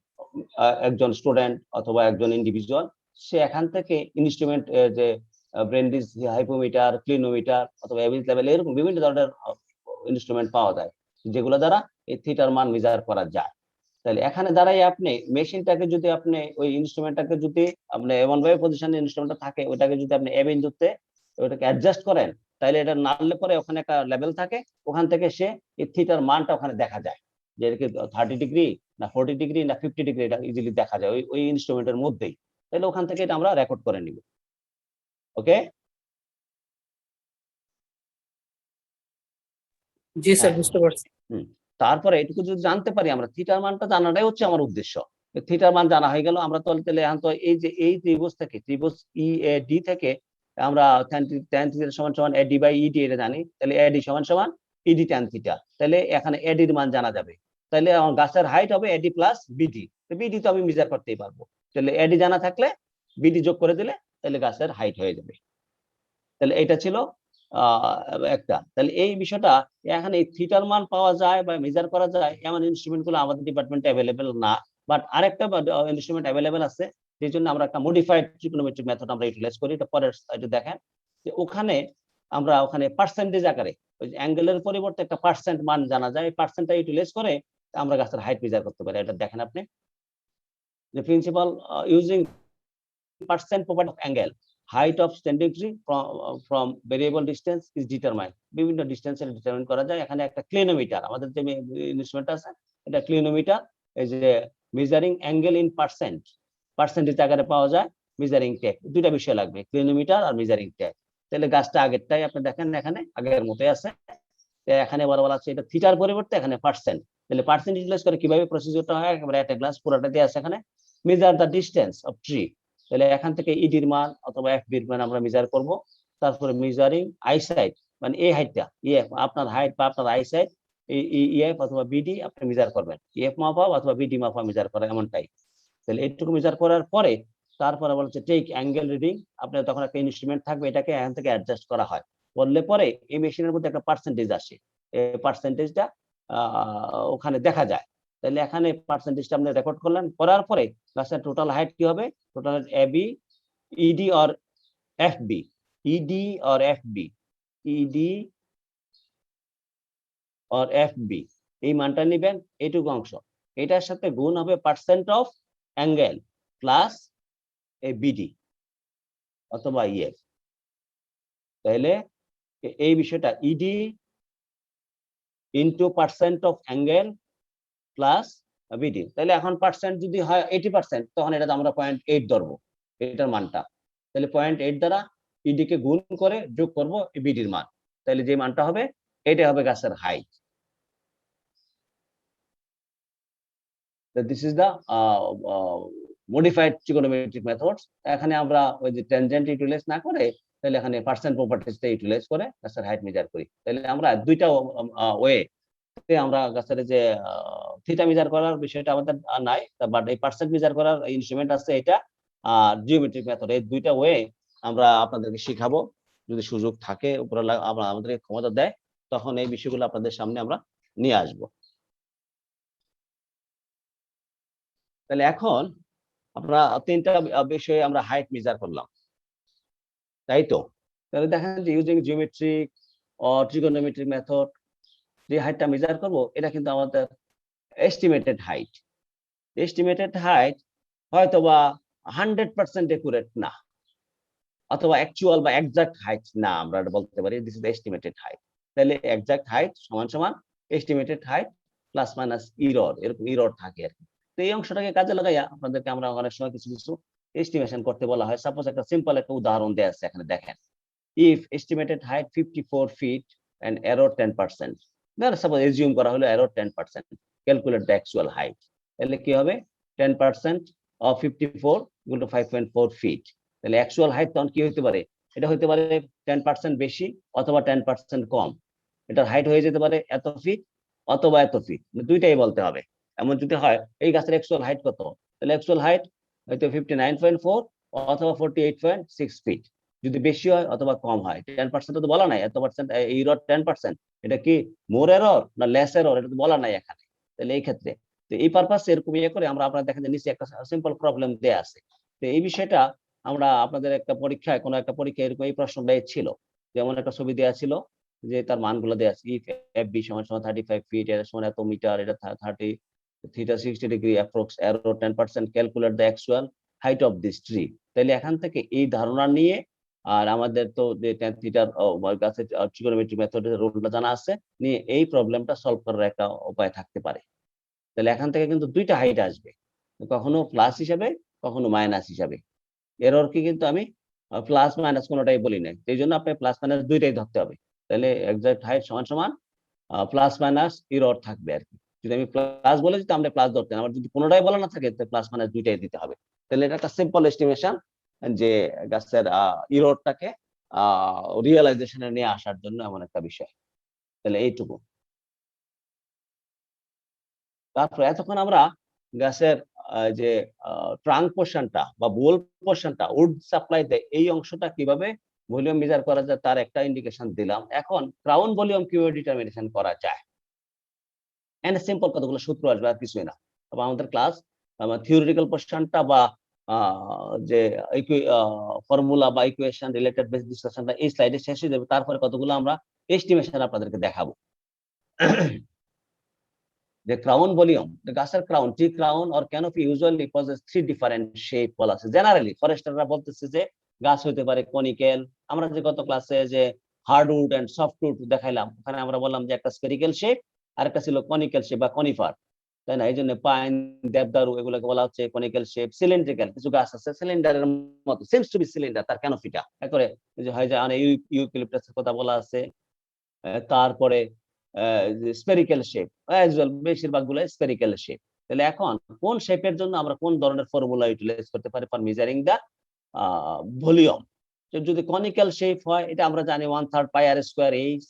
Speaker 1: একজন স্টুডেন্ট অথবা একজন ইন্ডিভিজুয়াল, সে এখান থেকে ইনস্ট্রুমেন্ট যে ব্রেন্ডিস হাইপোমিটার, ক্লিনোমিটার অথবা এভারেজ লেভেল, এরকম বিভিন্ন ধরনের ইনস্ট্রুমেন্ট পাওয়া যায় যেগুলো দ্বারা এই থিটার মান মেজার করা যায়। তাহলে এখানে দাঁড়াই আপনি মেশিনটাকে যদি আপনি ওই ইনস্ট্রুমেন্টটাকে যদি আপনি এমন ভাবে পজিশনে ইনস্ট্রুমেন্টটা থাকে, ওটাকে যদি আপনি এ বিন্দুতে ওটাকে অ্যাডজাস্ট করেন, তাহলে এটা নাড়লে পরে ওখানে একটা লেভেল থাকে, ওখান থেকে সে এই থিটার মানটা ওখানে দেখা যায়, যে এটা কি 30 ডিগ্রি না 40 ডিগ্রি না 50 ডিগ্রি, এটা ইজিলি দেখা যায় ওই ইনস্ট্রুমেন্টের মধ্যেই। তাহলে ওখান থেকে এটা আমরা রেকর্ড করে নিব। ওকে,
Speaker 4: জি স্যার, বুঝতে পারছি।
Speaker 1: তারপরে এটুকু যদি জানতে পারি আমরা, থিটার মানটা জানাটাই হচ্ছে আমার উদ্দেশ্য। থিটার মান জানা হয়ে গেল, আমরা তাহলে এখন তো এই যে এই ত্রিভুজ থেকে, ত্রিভুজ ইএডি থেকে আমরা tan থিটা সমান সমান এডি বাই ইডি এটা জানি। তাহলে এডি সমান সমান ইডি tan থিটা। তাহলে এখানে এডির মান জানা যাবে। তাহলে আমার গাছের হাইট হবে এডি প্লাস বিডি। বিডি তো আমি মেজার করতেই পারবো। তাহলে এডি জানা থাকলে বিডি যোগ করে দিলে তাহলে গাছের হাইট হয়ে যাবে। তাহলে এটা ছিল একটা, তাহলে এই বিষয়টা এখানে এই থিটার মান পাওয়া যায় বা মেজার করা যায় এমন ইনস্ট্রুমেন্ট গুলো আমাদের ডিপার্টমেন্টে অ্যাভেলেবেল না, বাট আরেকটা ইনস্ট্রুমেন্ট অ্যাভেলেবেল আছে, সেই জন্য আমরা একটা মডিফাইড ট্রিগোনোমেট্রিক মেথড আমরা ইউটিলাইজ করি। এটা পরের স্লাইডে দেখেন যে ওখানে আমরা ওখানে পার্সেন্টেজ আকারে ওই যে অ্যাঙ্গেলের পরিবর্তে একটা পার্সেন্ট মান জানা যায়, এই পার্সেন্টটা ইউটিলাইজ করে আমরা গাছের হাইট মেজার করতে পারি। এটা দেখেন আপনি যে principal using percent property of angle, height of standing tree from variable distance is determined, বিভিন্ন ডিসটেন্স এর ডিটারমাইন করা যায়। এখানে একটা ক্লিনোমিটার আমাদের যে ইনস্ট্রুমেন্ট আছে, এটা ক্লিনোমিটার, এই যে measuring angle in percent, percentage আকারে পাওয়া যায়, মেজারিং টেপ, দুইটা বিষয় লাগবে, ক্লিনোমিটার আর মেজারিং টেপ। তাহলে গাছটা আগেরটাই আপনি দেখেন এখানে আগের মতোই আছে, এখানে বলা আছে এটা থিটার পরিবর্তে এখানে পার্সেন্ট। তাহলে পার্সেন্ট ইউটিলাইজ করে কিভাবে প্রসিডিউরটা হয় একেবারে একটা গ্লাস পুরোটা দিয়ে আছে এখানে। Measure the distance of tree, তাহলে এখান থেকে ইডির মান অথবা এফবির মান আমরা মেজার করব। তারপরে মেজারিং আইসাইট, মানে এই হাইটটা ইএফ, আপনার হাইট বা আপনার আইসাইট ইএফ অথবা বিডি আপনি মেজার করবেন, ইএফ মাপা অথবা বিডি মাপা মেজার করা এমনটাই। তাহলে এইটুকু মেজার করার পরে তারপরে বলছে টেক অ্যাঙ্গেল রিডিং, আপনার তখন একটা ইনস্ট্রুমেন্ট থাকবে, এটাকে এখান থেকে অ্যাডজাস্ট করা হয়, বললে পরে এই মেশিনের মধ্যে একটা পার্সেন্টেজ আসে, এই পার্সেন্টেজটা ওখানে দেখা যায়। তাহলে এখানে পার্সেন্টেজটা আপনি রেকর্ড করলেন, করার পরে গাছের টোটাল হাইট কি হবে, total AB ED or FB, ED or FB, ED or FB, এই মানটা নেবেন এইটুকু অংশ, এটার সাথে গুণ হবে percent of angle plus A BD অথবা ইএফ। তাহলে এই বিষয়টা ED into percent of angle plus BD, তাহলে এখন পার্সেন্ট যদি হয় 80%, তখন এটা আমরা 0.8 ধরবো এটার মানটা। তাহলে 0.8 দ্বারা ইডি কে গুণ করে যোগ করবো বিডির মান, তাহলে যে মানটা হবে এটা হবে গাছের height. This is the modified trigonometric methods. এখানে আমরা ওই যে ট্যানজেন্ট ইউটিলাইজ না করে, তাহলে এখানে পার্সেন্ট প্রপার্টিজটা ইউটিলাইজ করে গাছের হাইট মেজার করি। তাহলে আমরা দুইটা ওয়ে আমরা গাছের যে থিটা মেজার করার বিষয়টা আমাদের নাই, বাট এই পার্সেন্ট মেজার করার ইনস্ট্রুমেন্ট আছে এটা, আর জিওমেট্রিক মেথড, এই দুইটা ওয়ে আমরা আপনাদেরকে শিখাবো, যদি সুযোগ থাকে উপরওয়ালা আমাদেরকে ক্ষমতা দেয়, তখন এই বিষয়গুলো আপনাদের সামনে আমরা নিয়ে আসব। তাহলে এখন আমরা তিনটা বিষয়ে আমরা হাইট মেজার করলাম, তাই তো? তাহলে দেখেন যে ইউজিং জিওমেট্রিক ও ট্রিগোনোমেট্রিক মেথড যে হাইটটা মেজার করব, এটা কিন্তু আমাদের এস্টিমেটেড হাইট। এস্টিমেটেড হাইট হয়তোবা 100% একুরেট না, অথবা অ্যাকচুয়াল বা এক্সাক্ট হাইট না, আমরা বলতে পারি দিস ইজ এস্টিমেটেড হাইট। তাহলে এক্সাক্ট হাইট সমান সমান estimated height plus minus error, এরকম ইরর থাকে আর কি। তো এই অংশটাকে কাজে লাগাইয়া আপনাদেরকে আমরা অনেক সময় কিছু কিছু এস্টিমেশন করতে বলা হয়। সাপোজ একটা সিম্পল একটা উদাহরণ দেয়া আছে এখানে, দেখেন if estimated height 54 feet and error 10%, ধর সাপোজ এজিউম করা হলো error 10%, calculate the actual height, তাহলে কি হবে 10% of 54 equal to 5.4 feet। তাহলে অ্যাকচুয়াল হাইট তখন কি হতে পারে, এটা হতে পারে 10% বেশি অথবা 10% কম, এটার হাইট হয়ে যেতে পারে এত ফিট অথবা এত ফিট, দুইটাই বলতে হবে। এমন যদি হয় এই গাছের অ্যাকচুয়াল হাইট কত, তাহলে অ্যাকচুয়াল হাইট হয়তো 59.4 অথবা 48.6 ফিট, যদি বেশি হয় অথবা কম হয়। 10% তো বলা নাই, এত পার্সেন্ট এরর 10%, এটা কি মোর এরর না লেস এরর, এটা তো বলা নাই এখানে। তাহলে এই ক্ষেত্রে তো এই পারপাস এরকম ইয়ে করে আমরা আপনারা দেখেন যে নিচে একটা সিম্পল প্রবলেম দেয়া আছে। তো এই বিষয়টা আমরা আপনাদের একটা পরীক্ষায়, কোনো একটা পরীক্ষায় এরকম এই প্রশ্নটাই ছিল, যেমন একটা ছবি দেয়া ছিল যে তার মানগুলো দেয়া আছে, ইফ এফবি সমান সমান 35 ফিট, এর সমান এত মিটার, এটা 30 theta 60 degree approx error 10%, calculate the actual height of this tree. তাহলে এখান থেকে এই ধারণা নিয়ে, আর আমাদের তো যে tan থিটার গাছের ট্রিগোনোমেট্রি মেথডের রুলটা জানা আছে, নিয়ে এই প্রবলেমটা সলভ করার একটা উপায় থাকতে পারে। তাহলে এখান থেকে কিন্তু দুইটা হাইট আসবে, কখনো প্লাস হিসাবে কখনো মাইনাস হিসাবে। এরর কি কিন্তু আমি প্লাস মাইনাস কোনোটাই বলি নাই, এই জন্য আপনি প্লাস মাইনাস দুইটাই ধরতে হবে। তাহলে এক্সাক্ট হাইট সমান সমান প্লাস মাইনাস এরর থাকবে আর কি। যদি আমি প্লাস বলে দিতাম আমরা প্লাস ধরতেন, আবার যদি কোনোটাই বলা না থাকে তাহলে প্লাস মাইনাস দুইটাই দিতে হবে। তাহলে এটা একটা সিম্পল এস্টিমেশন যে গাছের ইররটাকে রিয়েলাইজেশনে নিয়ে আসার জন্য এমন একটা বিষয়। তাহলে এইটুকু। তারপর এতক্ষণ আমরা গাছের যে ট্রাঙ্ক পোর্শনটা বা বোল পোর্শনটা, উড সাপ্লাই দেয়, এই অংশটা কিভাবে ভলিউম মেজার করা যায় তার একটা ইন্ডিকেশন দিলাম। এখন ক্রাউন ভলিউম কিভাবে ডিটারমিনেশন করা যায়, এন্ড সিম্পল কতগুলো সূত্র আসবে আর কিছুই না। তবে আমাদের ক্লাস থিওরিটিক্যাল পোর্শনটা বা যে ফর্মুলা বা ইকুয়েশন রিলেটেড বেস ডিসকাশনটা এই স্লাইডে শেষ হয়ে যাবে। তারপরে কতগুলো আমরা এস্টিমেশন আপনাদেরকে দেখাবো। The crown volume, the গাছের crown, tree crown or canopy usually possess 3 different shape বলা আছে। জেনারেলি ফরেস্টাররা বলতেছে যে গাছ হইতে পারে কনিক্যাল। আমরা যে গত ক্লাসে যে হার্ডউড এন্ড সফটউড দেখাইলাম, ওখানে আমরা বললাম যে একটা স্ফেরিক্যাল শেপ আর একটা ছিল কনিক্যাল শেপ বা কনিফার, তাই না? এই জন্য পাইন, দেবদারু এগুলোকে বলা হচ্ছে কনিক্যাল শেপ। সিলিন্ড্রিক্যাল কিছু গাছ আছে সিলিন্ডারের মতো, সেমস টু বি সিলিন্ডার, তার ক্যানোপিটা একবারে যে হয় যে ইউক্যালিপটাসের কথা বলা আছে। তারপরে স্পেরিক্যাল শেপ অ্যাজ ওয়েল, বেশিরভাগগুলো স্পেরিক্যাল শেপ। তাহলে এখন কোন শেপের জন্য আমরা কোন ধরনের ফর্মুলা ইউটিলাইজ করতে পারি ফর মেজারিং দা ভলিউম? যদি কনিক্যাল শেপ হয় এটা আমরা জানি 1/3 পাই আর স্কয়ার এইচ,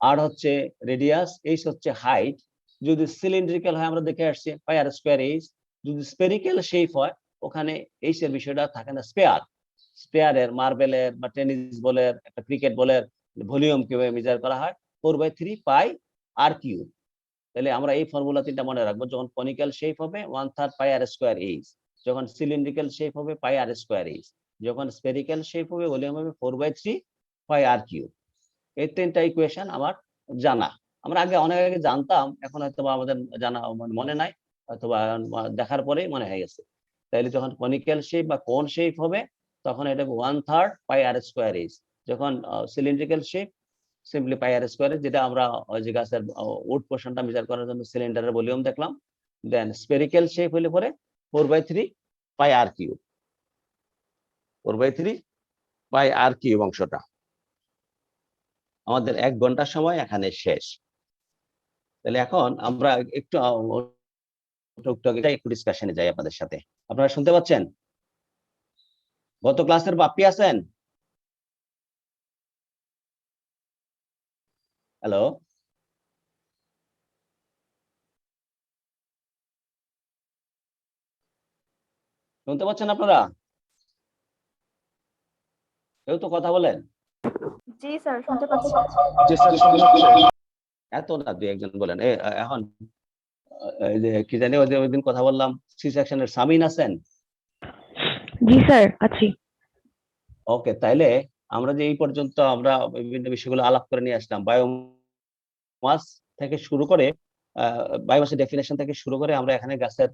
Speaker 1: আর হচ্ছে রেডিয়াস, এইচ হচ্ছে হাইট। যদি সিলিন্ড্রিক্যাল হয় আমরা দেখে আসছি পাই আর স্কয়ার এইচ। যদি স্পেরিক্যাল শেপ হয় ওখানে এইচ এর বিষয়টা থাকে না। স্পেয়ারের, মার্বেলের বা টেনিস বলের, একটা ক্রিকেট বলের ভলিউম কিভাবে মেজার করা হয় 4/3 পাই আর কিউব। তাহলে আমরা এই ফর্মুলা তিনটা মনে রাখবো। যখন কনিক্যাল শেপ হবে 1/3 পাই আর স্কয়ার এইচ, যখন সিলিন্ড্রিক্যাল শেপ হবে পাই আর স্কয়ার এইচ, যখন স্পেরিক্যাল শেপ হবে ভলিউম হবে 4/3 পাই আর কিউব। এই তিনটা ইকুয়েশন আমার জানা। আমরা অনেক আগে জানতাম, এখন হয়তো আমাদের জানা মনে নাই, অথবা দেখার পরেই মনে হয়ে গেছে। তাইলে যখন কনিক্যাল শেপ বা কোন শেপ হবে তখন এটা 1/3 পাই আর স্কয়ার এইচ। যখন সিলিন্ড্রিক্যাল শেপ সিম্পলি পাই আর স্কয়ার, যেটা আমরা ওই যে গাছের উড পোর্শনটা মেজার করার জন্য সিলিন্ডারের ভলিউম দেখলাম। দেন স্পেরিক্যাল শেপ হলে পরে 4/3 পাই আর কিউব, 4/3 পাই আর কিউব অংশটা। আমাদের 1 ঘন্টার সময় এখানে শেষ। তাহলে এখন আমরা একটু একটু ডিসকাশনে যাই আপনাদের সাথে। আপনারা শুনতে পাচ্ছেন? গত ক্লাসের বাপ্পি আছেন? হ্যালো, শুনতে পাচ্ছেন আপনারা? কেউ তো কথা বলেন।
Speaker 3: জি স্যার, শুনতে পাচ্ছি।
Speaker 1: এত না, দুই একজন বলেন। এখন এই যে কি জানি ওই যে ওই দিন কথা বললাম, সি সেকশনের সামিন আছেন?
Speaker 5: জি স্যার, আছি।
Speaker 1: ওকে, তাইলে আমরা যে এই পর্যন্ত আমরা বিভিন্ন বিষয়গুলো আলাপ করে নিয়ে আসলাম, বায়োমাস থেকে শুরু করে বায়োমাসের ডেফিনেশন থেকে শুরু করে আমরা এখানে গাছের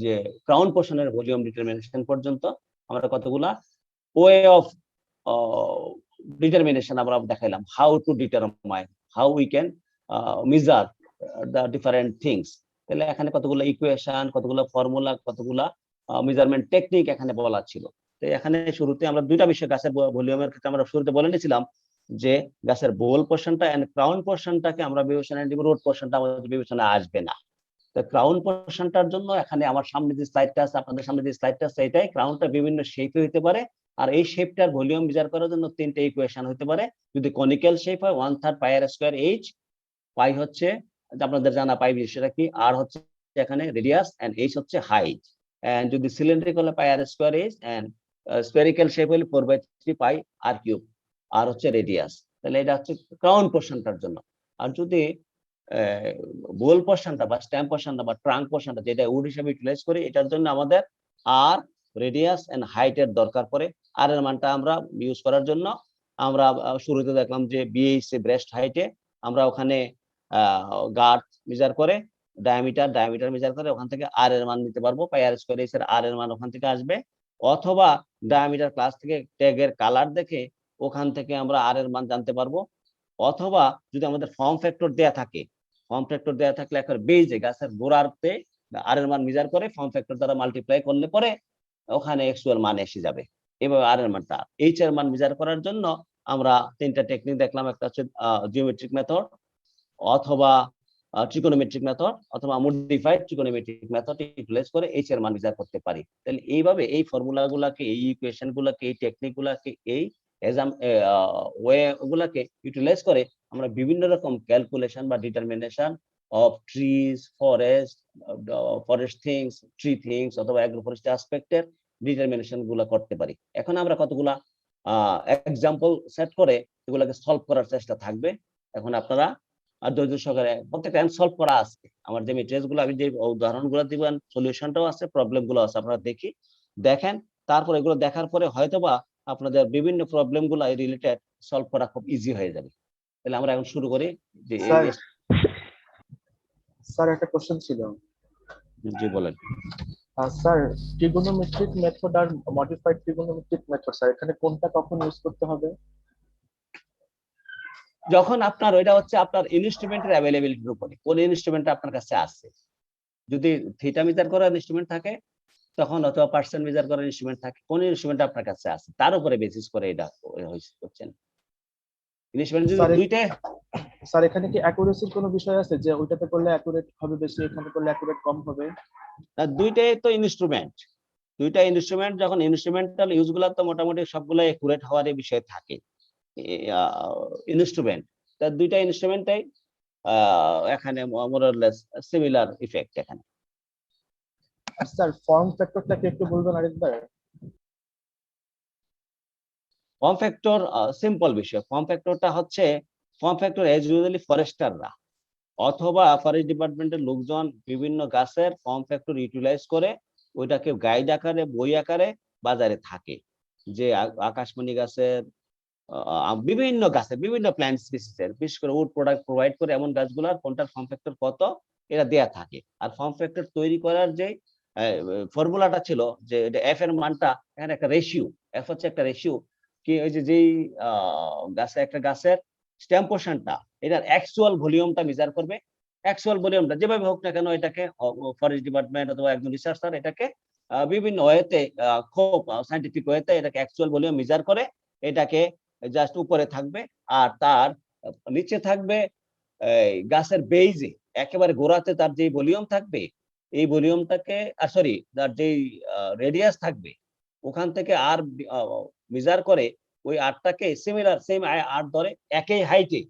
Speaker 1: যে ক্রাউন পোর্শনের ভলিউম ডিটারমিনেশন পর্যন্ত আমরা কতগুলা ওয়ে অফ ডিটারমিনেশন আমরা দেখাইলাম। How to determine, how we can measure the different things. তাহলে এখানে কতগুলো ইকুয়েশন, কতগুলো ফর্মুলা, কতগুলা মেজারমেন্ট টেকনিক এখানে বলা ছিল। তো এখানে শুরুতে আমরা দুইটা বিষয় গাছের ভলিউমের ক্ষেত্রে আমরা শুরুতে বলে নিয়েছিলাম যে গাছের বোল পোর্শনটা এন্ড ক্রাউন পোর্শনটাকে আমরা বিবেচনায় নিব, রুট পোর্শনটা আমাদের বিবেচনায় আসবে না। তো ক্রাউন পোর্শনটার জন্য এখানে আমার সামনে যে স্লাইডটা আছে, আপনাদের সামনে যে স্লাইডটা আছে, এটাই ক্রাউনটা বিভিন্ন শেপে হতে পারে। আর এই শেপটার ভলিউম মেজার করার জন্য তিনটে ইকুয়েশন হতে পারে। যদি কনিক্যাল শেপ হয় 1/3 পাই আর স্কয়ার এইচ, পাই হচ্ছে আপনাদের জানা পাই বিষয়টা কি, আর হচ্ছে এখানে রেডিয়াস এন্ড এইচ হচ্ছে হাইট। এন্ড যদি সিলিন্ড্রিক্যাল হলে pi R square h, and spherical shape হলে 4/3 পাই আর কিউব, আর হচ্ছে রেডিয়াস। তাহলে এটা হচ্ছে ক্রাউন পোর্শনটার জন্য। আর যদি বোল পোর্শনটা বা স্টেম পোর্শনটা বা ট্রাঙ্ক পোর্শনটা যেটা উড হিসেবে ইউটিলাইজ করি, এটার জন্য আমাদের আর রেডিয়াস এন্ড হাইটের দরকার পড়ে। আর এর মানটা আমরা ইউজ করার জন্য আমরা শুরুতে দেখলাম যে বিএইচ ব্রেস্ট হাইটে আমরা ওখানে গার্ড মেজার করে ডায়ামিটার মেজার করে ওখান থেকে আর এর মান নিতে পারবো। পাই আর স্কয়ার এইচ এর আর এর মান ওখান থেকে আসবে। অথবা ডায়ামিটার ক্লাস থেকে ট্যাগের কালার দেখে ওখান থেকে আমরা আর এর মান জানতে পারবো। অথবা যদি আমাদের ফর্ম ফ্যাক্টর দেয়া থাকে, ফর্ম ফ্যাক্টর দেয়া থাকলে একটা বেজে গাছের গোড়াতে আর এর মান মেজার করে ফর্ম ফ্যাক্টর দ্বারা মাল্টিপ্লাই করলে পরে ওখানে অ্যাকচুয়াল মান এসে যাবে। এভাবে আর এর মানটা, এইচ এর মান মেজার করার জন্য আমরা তিনটা টেকনিক দেখলাম। একটা হচ্ছে জিওমেট্রিক মেথড, অথবা ট্রিগোনোমেট্রিক মেথড, অথবা মডিফাইড ট্রিগোনোমেট্রিক মেথড ইউটিলাইজ করে এইচ এর মান মেজার করতে পারি। তাহলে এইভাবে এই ফর্মুলাগুলোকে, এই ইকুয়েশনগুলোকে, এই টেকনিকগুলোকে, এই ওয়ে গুলাকে ইউটিলাইজ করে আমরা বিভিন্ন রকম ক্যালকুলেশন বা determination of trees, forest things, tree things অথবা অ্যাগ্রো ফরেস্ট অ্যাসপেক্টের ডিটারমিনেশন গুলা করতে পারি। এখন আমরা কতগুলা এক্সাম্পল সেট করে এগুলোকে সলভ করার চেষ্টা থাকবে। এখন আপনারা আর ধৈর্য সহকারে প্রত্যেকটা সলভ করা আছে। আমার যে মেটেরিয়ালস গুলো আমি যে উদাহরণগুলো দিবেন, সলিউশনটাও আছে, প্রবলেম গুলো আছে, আপনারা দেখেন। তারপর এগুলো দেখার পরে হয়তোবা আপনাদের বিভিন্ন প্রবলেম গুলো রিলেটেড সলভ করা খুব ইজি হয়ে যাবে। তাহলে আমরা এখন শুরু করি। যে
Speaker 6: স্যার একটা কোশ্চেন ছিল।
Speaker 1: জি বলেন।
Speaker 6: স্যার ট্রিগোনোমেট্রিক মেথড আর মডিফাইড ট্রিগোনোমেট্রিক মেথড, স্যার এখানে কোনটা কখন ইউজ করতে হবে?
Speaker 1: যখন আপনার ওইটা হচ্ছে আপনার ইনস্ট্রুমেন্টের অ্যাভেলেবিলিটির উপরে, কোন ইনস্ট্রুমেন্টটা আপনার কাছে আছে। যদি থিটা মেজার করার ইনস্ট্রুমেন্ট থাকে তখন, অথবা পার্সেন্ট মেজার করার ইনস্ট্রুমেন্ট থাকে, কোন ইনস্ট্রুমেন্ট আপনার কাছে আছে তার উপরে বেসিস করে এটা হচ্ছেন। ইনস্ট্রুমেন্ট যদি দুইটা।
Speaker 6: স্যার এখানে কি অ্যাকুরেসির কোনো বিষয় আছে যে ওইটাতে করলে অ্যাকুরেট হবে বেশি, এখানে করলে অ্যাকুরেট কম হবে?
Speaker 1: দুইটাই তো ইনস্ট্রুমেন্ট, যখন ইনস্ট্রুমেন্টাল ইউজগুলো তো মোটামুটি সবগুলো অ্যাকুরেট হওয়ার বিষয় থাকে। ইনস্ট্রুমেন্ট তার দুইটা ইনস্ট্রুমেন্টটাই এখানে more or less similar effect এখানে।
Speaker 6: স্যার ফর্ম ফ্যাক্টরটাকে একটু বলবেন আরেকবার?
Speaker 1: ফর্ম ফ্যাক্টর সিম্পল বিষয়। ফর্ম ফ্যাক্টর এজ ইউজুয়ালি ফরেস্টাররা অথবা ফরেস্ট ডিপার্টমেন্টের লোকজন বিভিন্ন গাছের ফর্ম ফ্যাক্টর ইউটিলাইজ করে ওইটাকে গাইড আকারে, বই আকারে বাজারে থাকে। যে আকাশমণি গাছের, বিভিন্ন গাছের, বিভিন্ন প্ল্যান্ট স্পিসিসের, বিশেষ করে উড প্রোডাক্ট প্রোভাইড করে এমন গাছগুলোর কোনটার ফর্ম ফ্যাক্টর কত এটা দেয়া থাকে। আর ফর্ম ফ্যাক্টর তৈরি করার যে ফর্মুলাটা ছিল, যে এফ এর মানটা এখানে একটা রেশিও, এফ হচ্ছে একটা রেশিও কি, ওই যে যেই একটা গাছের স্টেম পোর্শনটা এটার অ্যাকচুয়াল ভলিউমটা মেজার করবে। অ্যাকচুয়াল ভলিউমটা যেভাবে হোক না কেন, এটাকে ফরেস্ট ডিপার্টমেন্ট অথবা একজন রিসার্চার এটাকে বিভিন্ন ওয়েতে, খুব সায়েন্টিফিক ওয়েতে এটাকে অ্যাকচুয়াল ভলিউম মেজার করে, এটাকে জাস্ট উপরে থাকবে আর তার নিচে থাকবে গাছের বেইজে, একেবারে গোড়াতে তার যে ভলিউম থাকবে, এই ভলিউমটাকে সরি তার যেই রেডিয়াস থাকবে ওখান থেকে আর মেজার করে ওই আরটাকে সিমিলার সেম আর ধরে একই হাইটে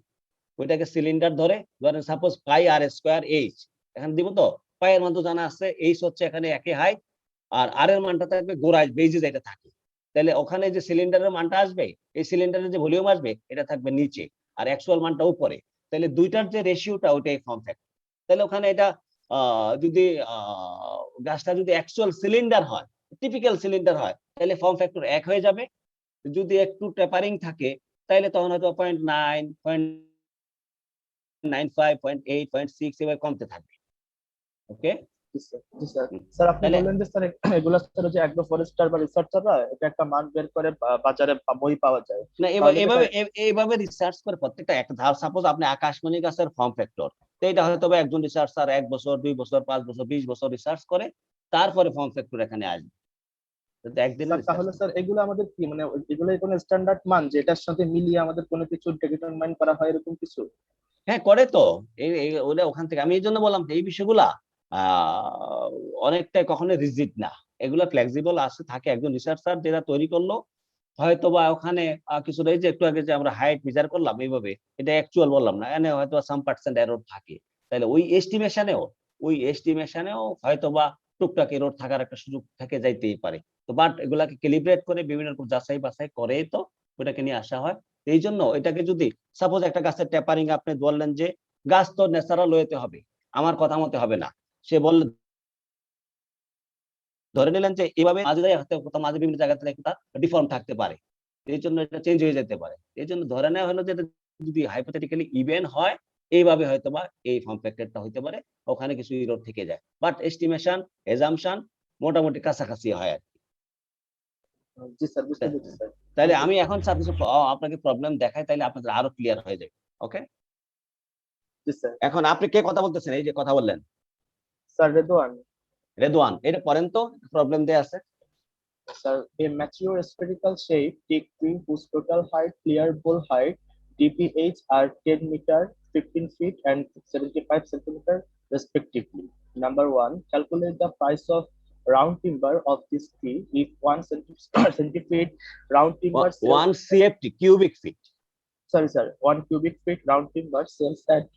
Speaker 1: ওইটাকে সিলিন্ডার ধরে, ধরেন সাপোজ পাই আর স্কয়ার এইচ, এখানে দিব তো পাই এর মান তো জানা আছে, এইচ হচ্ছে এখানে একই হাইট, আর আর এর মানটা থাকবে গোড়ায় বেইজে যেটা থাকে। তাহলে ওখানে যে সিলিন্ডারের মানটা আসবে, এই সিলিন্ডারের যে ভলিউম আসবে এটা থাকবে নিচে আর অ্যাকচুয়াল মানটা উপরে। তাহলে দুইটার যে রেশিওটা ওইটাই ফর্ম ফ্যাক্টর। তাহলে ওখানে এটা যদি গাছটা যদি অ্যাকচুয়াল সিলিন্ডার হয়, টিপিক্যাল সিলিন্ডার হয়, তাহলে ফর্ম ফ্যাক্টর 1 হয়ে যাবে। যদি একটু টেপারিং থাকে তাহলে তখন হয়তো 0.9, 0.95, 0.8, 0.6 এভাবে কমতে থাকবে। ওকে
Speaker 6: স্যার আপনি বললেন যে স্যার এগুলা স্যার যে অ্যাগ্রো ফরেস্টার বা রিসার্চাররা এটা একটা মান বের করে বাজারে বই পাওয়া যায়
Speaker 1: না, এইভাবে রিসার্চ করে প্রত্যেকটা একটা ধাপ। সাপোজ আপনি আকাশমণি গাছের ফর্ম ফ্যাক্টর, তো এটা হয়তো একজন রিসার্চার 1 বছর, 2 বছর, 5 বছর, 20 বছর রিসার্চ করে তারপরে ফর্ম ফ্যাক্টর এখানে আসবে।
Speaker 6: তাহলে স্যার এগুলো আমাদের কি মানে এগুলো কোনো স্ট্যান্ডার্ড মান যে এটার সাথে মিলিয়ে আমাদের কোনো কিছু ডিটারমাইন করা হয় এরকম কিছু?
Speaker 1: হ্যাঁ করে তো, ওটা ওখান থেকে আমি এই জন্য বললাম এই বিষয়গুলা অনেকটাই কখনো রিজিড না, এগুলা ফ্লেক্সিবল আছে থাকে। একজন রিসার্চার যেটা তৈরি করলো হয়তোবা ওখানে কিছুটা, এই যে একটু আগে যে আমরা হাইট মেজার করলাম এইভাবে, এটা অ্যাকচুয়াল বললাম না, এখানে হয়তো সাম পার্সেন্ট এরর থাকে। তাহলে ওই এস্টিমেশনেও হয়তোবা টুকটাক এরর থাকার একটা সুযোগ থেকে যাইতেই পারে। তো বাট এগুলাকে ক্যালিব্রেট করে বিভিন্ন রকম যাচাই বাছাই করে তো ওটাকে নিয়ে আসা হয়। এই জন্য এটাকে যদি সাপোজ একটা গাছের টেপারিং আপনি বললেন যে গাছ তো ন্যাচারাল ওয়েতে হবে, আমার কথা মতে হবে না, সে বলল ধরে নিলেন যে এইভাবে মাঝে বিভিন্ন জায়গা থেকে একটা ডিফর্ম থাকতে পারে, এই জন্য এটা চেঞ্জ হয়ে যেতে পারে। এই জন্য ধরে নেওয়া হলো যে যদি হাইপোথেটিক্যালি ইভেন হয় এইভাবে হয়তোবা এই ফর্ম ফ্যাক্টরটা হইতে পারে, ওখানে কিছু এরর থেকে যায়, বাট এস্টিমেশন এজাম্পশন মোটামুটি কাছাকাছি হয় আর কি।
Speaker 6: জি স্যার, বুঝতে পেরেছি স্যার।
Speaker 1: তাহলে আমি এখন আপনাকে প্রবলেম দেখাই, তাহলে আপনাদের আরো ক্লিয়ার হয়ে যাবে। ওকে
Speaker 6: জি স্যার।
Speaker 1: এখন আপনি কে কথা বলতেছেন? এই যে কথা বললেন
Speaker 6: স্যার
Speaker 1: রেদওয়ান, এটা পড়েন তো, প্রবলেম দেয়া আছে।
Speaker 6: Sir, a mature spherical shape tree whose total height, clear bowl height, DPH are 10 meter, 15 feet, and 75 centimeter respectively. Number 1, calculate the price of round timber of this tree if 1 centimeter round timber sells
Speaker 1: 1 CFT cubic feet.
Speaker 6: Sorry, sir. 1 cubic feet round timber sells at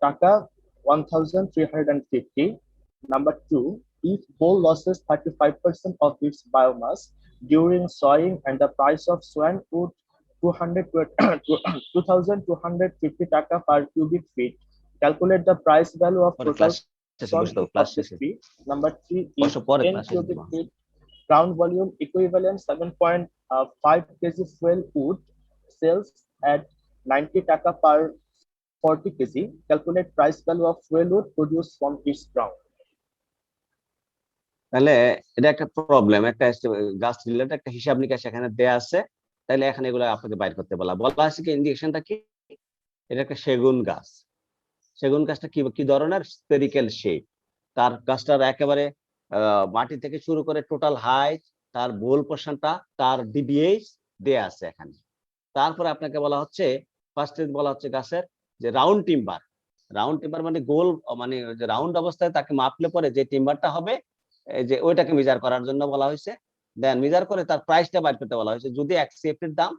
Speaker 6: Taka 1,350. Number 2, if coal loses 35% of its biomass during sowing and the price of swan wood 2,250 taka per cubic feet. Calculate the price value of
Speaker 1: পরে
Speaker 6: total
Speaker 1: class শেষে
Speaker 6: swan
Speaker 1: বসে দেবো,
Speaker 6: of
Speaker 1: class
Speaker 6: the
Speaker 1: শেষে
Speaker 6: tree. Number 3, if
Speaker 1: বসো, পরে
Speaker 6: 10
Speaker 1: class শেষে
Speaker 6: cubic
Speaker 1: দেবো।
Speaker 6: feet ground volume equivalent 7.5 kg fuel wood sells at 90 taka per 40 kg. Calculate price value of fuel wood produced from its ground.
Speaker 1: তাহলে এটা একটা প্রবলেম, একটা গাছ রিলেটেড একটা হিসাব নিকাশ এখানে দেয়া আছে। তাহলে এখানে এগুলো আপনাকে বাইর করতে বলা আছে কি, ইন্ডিকেশনটা কি, এটা একটা সেগুন গাছ। সেগুন গাছটা কি কি ধরনের, স্পেরিক্যাল শেপ। তার গাছটার একেবারে মাটি থেকে শুরু করে টোটাল হাইট, তার বোল পোর্শনটা, তার ডিবিএইচ দেয়া আছে এখানে। তারপরে আপনাকে বলা হচ্ছে, ফার্স্টে বলা হচ্ছে গাছের যে রাউন্ড টিম্বার। রাউন্ড টিম্বার মানে গোল, মানে যে রাউন্ড অবস্থায় তাকে মাপলে পরে যে টিম্বারটা হবে, এই যে ওইটাকে মেজার করার জন্য বলা হয়েছে। দেন মেজার করে তার প্রাইসটা বাইর করতে বলা হয়েছে। যদি এক সিএফটির দাম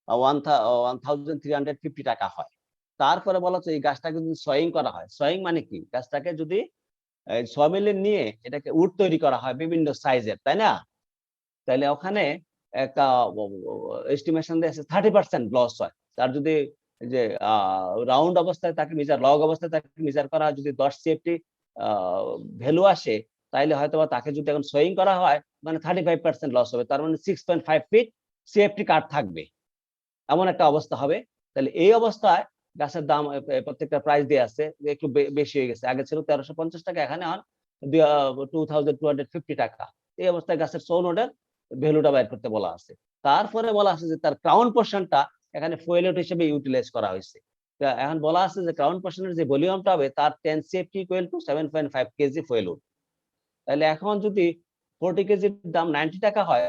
Speaker 1: 1350 টাকা হয়, তারপরে বলা হচ্ছে এই গাছটাকে যদি সয়িং করা হয়। সয়িং মানে কি, গাছটাকে যদি সমিলে নিয়ে এটাকে উড তৈরি করা হয় বিভিন্ন সাইজের, তাই না? তাহলে ওখানে একটা এস্টিমেশন দিয়েছে 30% লস হয়। তার যদি যে রাউন্ড অবস্থায় তাকে মেজার, লগ অবস্থায় তাকে মেজার করা হয়, যদি 10 সিএফটি ভ্যালু আসে, তাহলে হয়তো তাকে যদি এখন সোয়িং করা হয়, মানে 35% লস হবে। তার মানে 6.5 ফিট সিএফটি কাট থাকবে, এমন একটা অবস্থা হবে। তাহলে এই অবস্থায় গাছের দাম প্রত্যেকটা প্রাইস দিয়ে আছে একটু বেশি হয়ে গেছে। আগে ছিল 1350 টাকা, এখানে এখন 2250 টাকা। এই অবস্থায় গাছের সৌনোডের ভ্যালুটা বাইর করতে বলা আছে। তারপরে বলা আছে যে তার ক্রাউন পোর্শনটা এখানে ফুয়েল হিসেবে ইউটিলাইজ করা হয়েছে। এখন বলা আছে যে ক্রাউন পোর্শনের যে ভলিউমটা হবে তার 10 CFT equal to 7.5 KG fuel. তাহলে এখন যদি 40 কেজির দাম 90 টাকা হয়,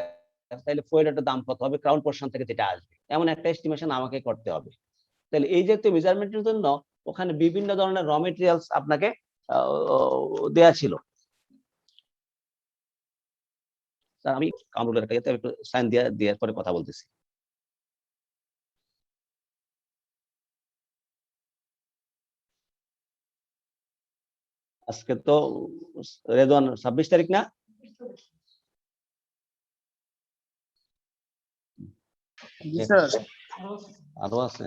Speaker 1: তাহলে ফুয়েলের দাম কত হবে ক্রাউন পোর্শন থেকে যেটা আসবে, এমন একটা এস্টিমেশন আমাকে করতে হবে। তাহলে এই যে মেজারমেন্টের জন্য ওখানে বিভিন্ন ধরনের র মেটেরিয়ালস আপনাকে দেয়া ছিল। আমি কামরুলের একটা একটু সাইন দিয়ে পরে কথা বলতেছি। আজকে তো রেদওয়ান 26 তারিখ না?
Speaker 6: জি স্যার।
Speaker 1: আরো আছে।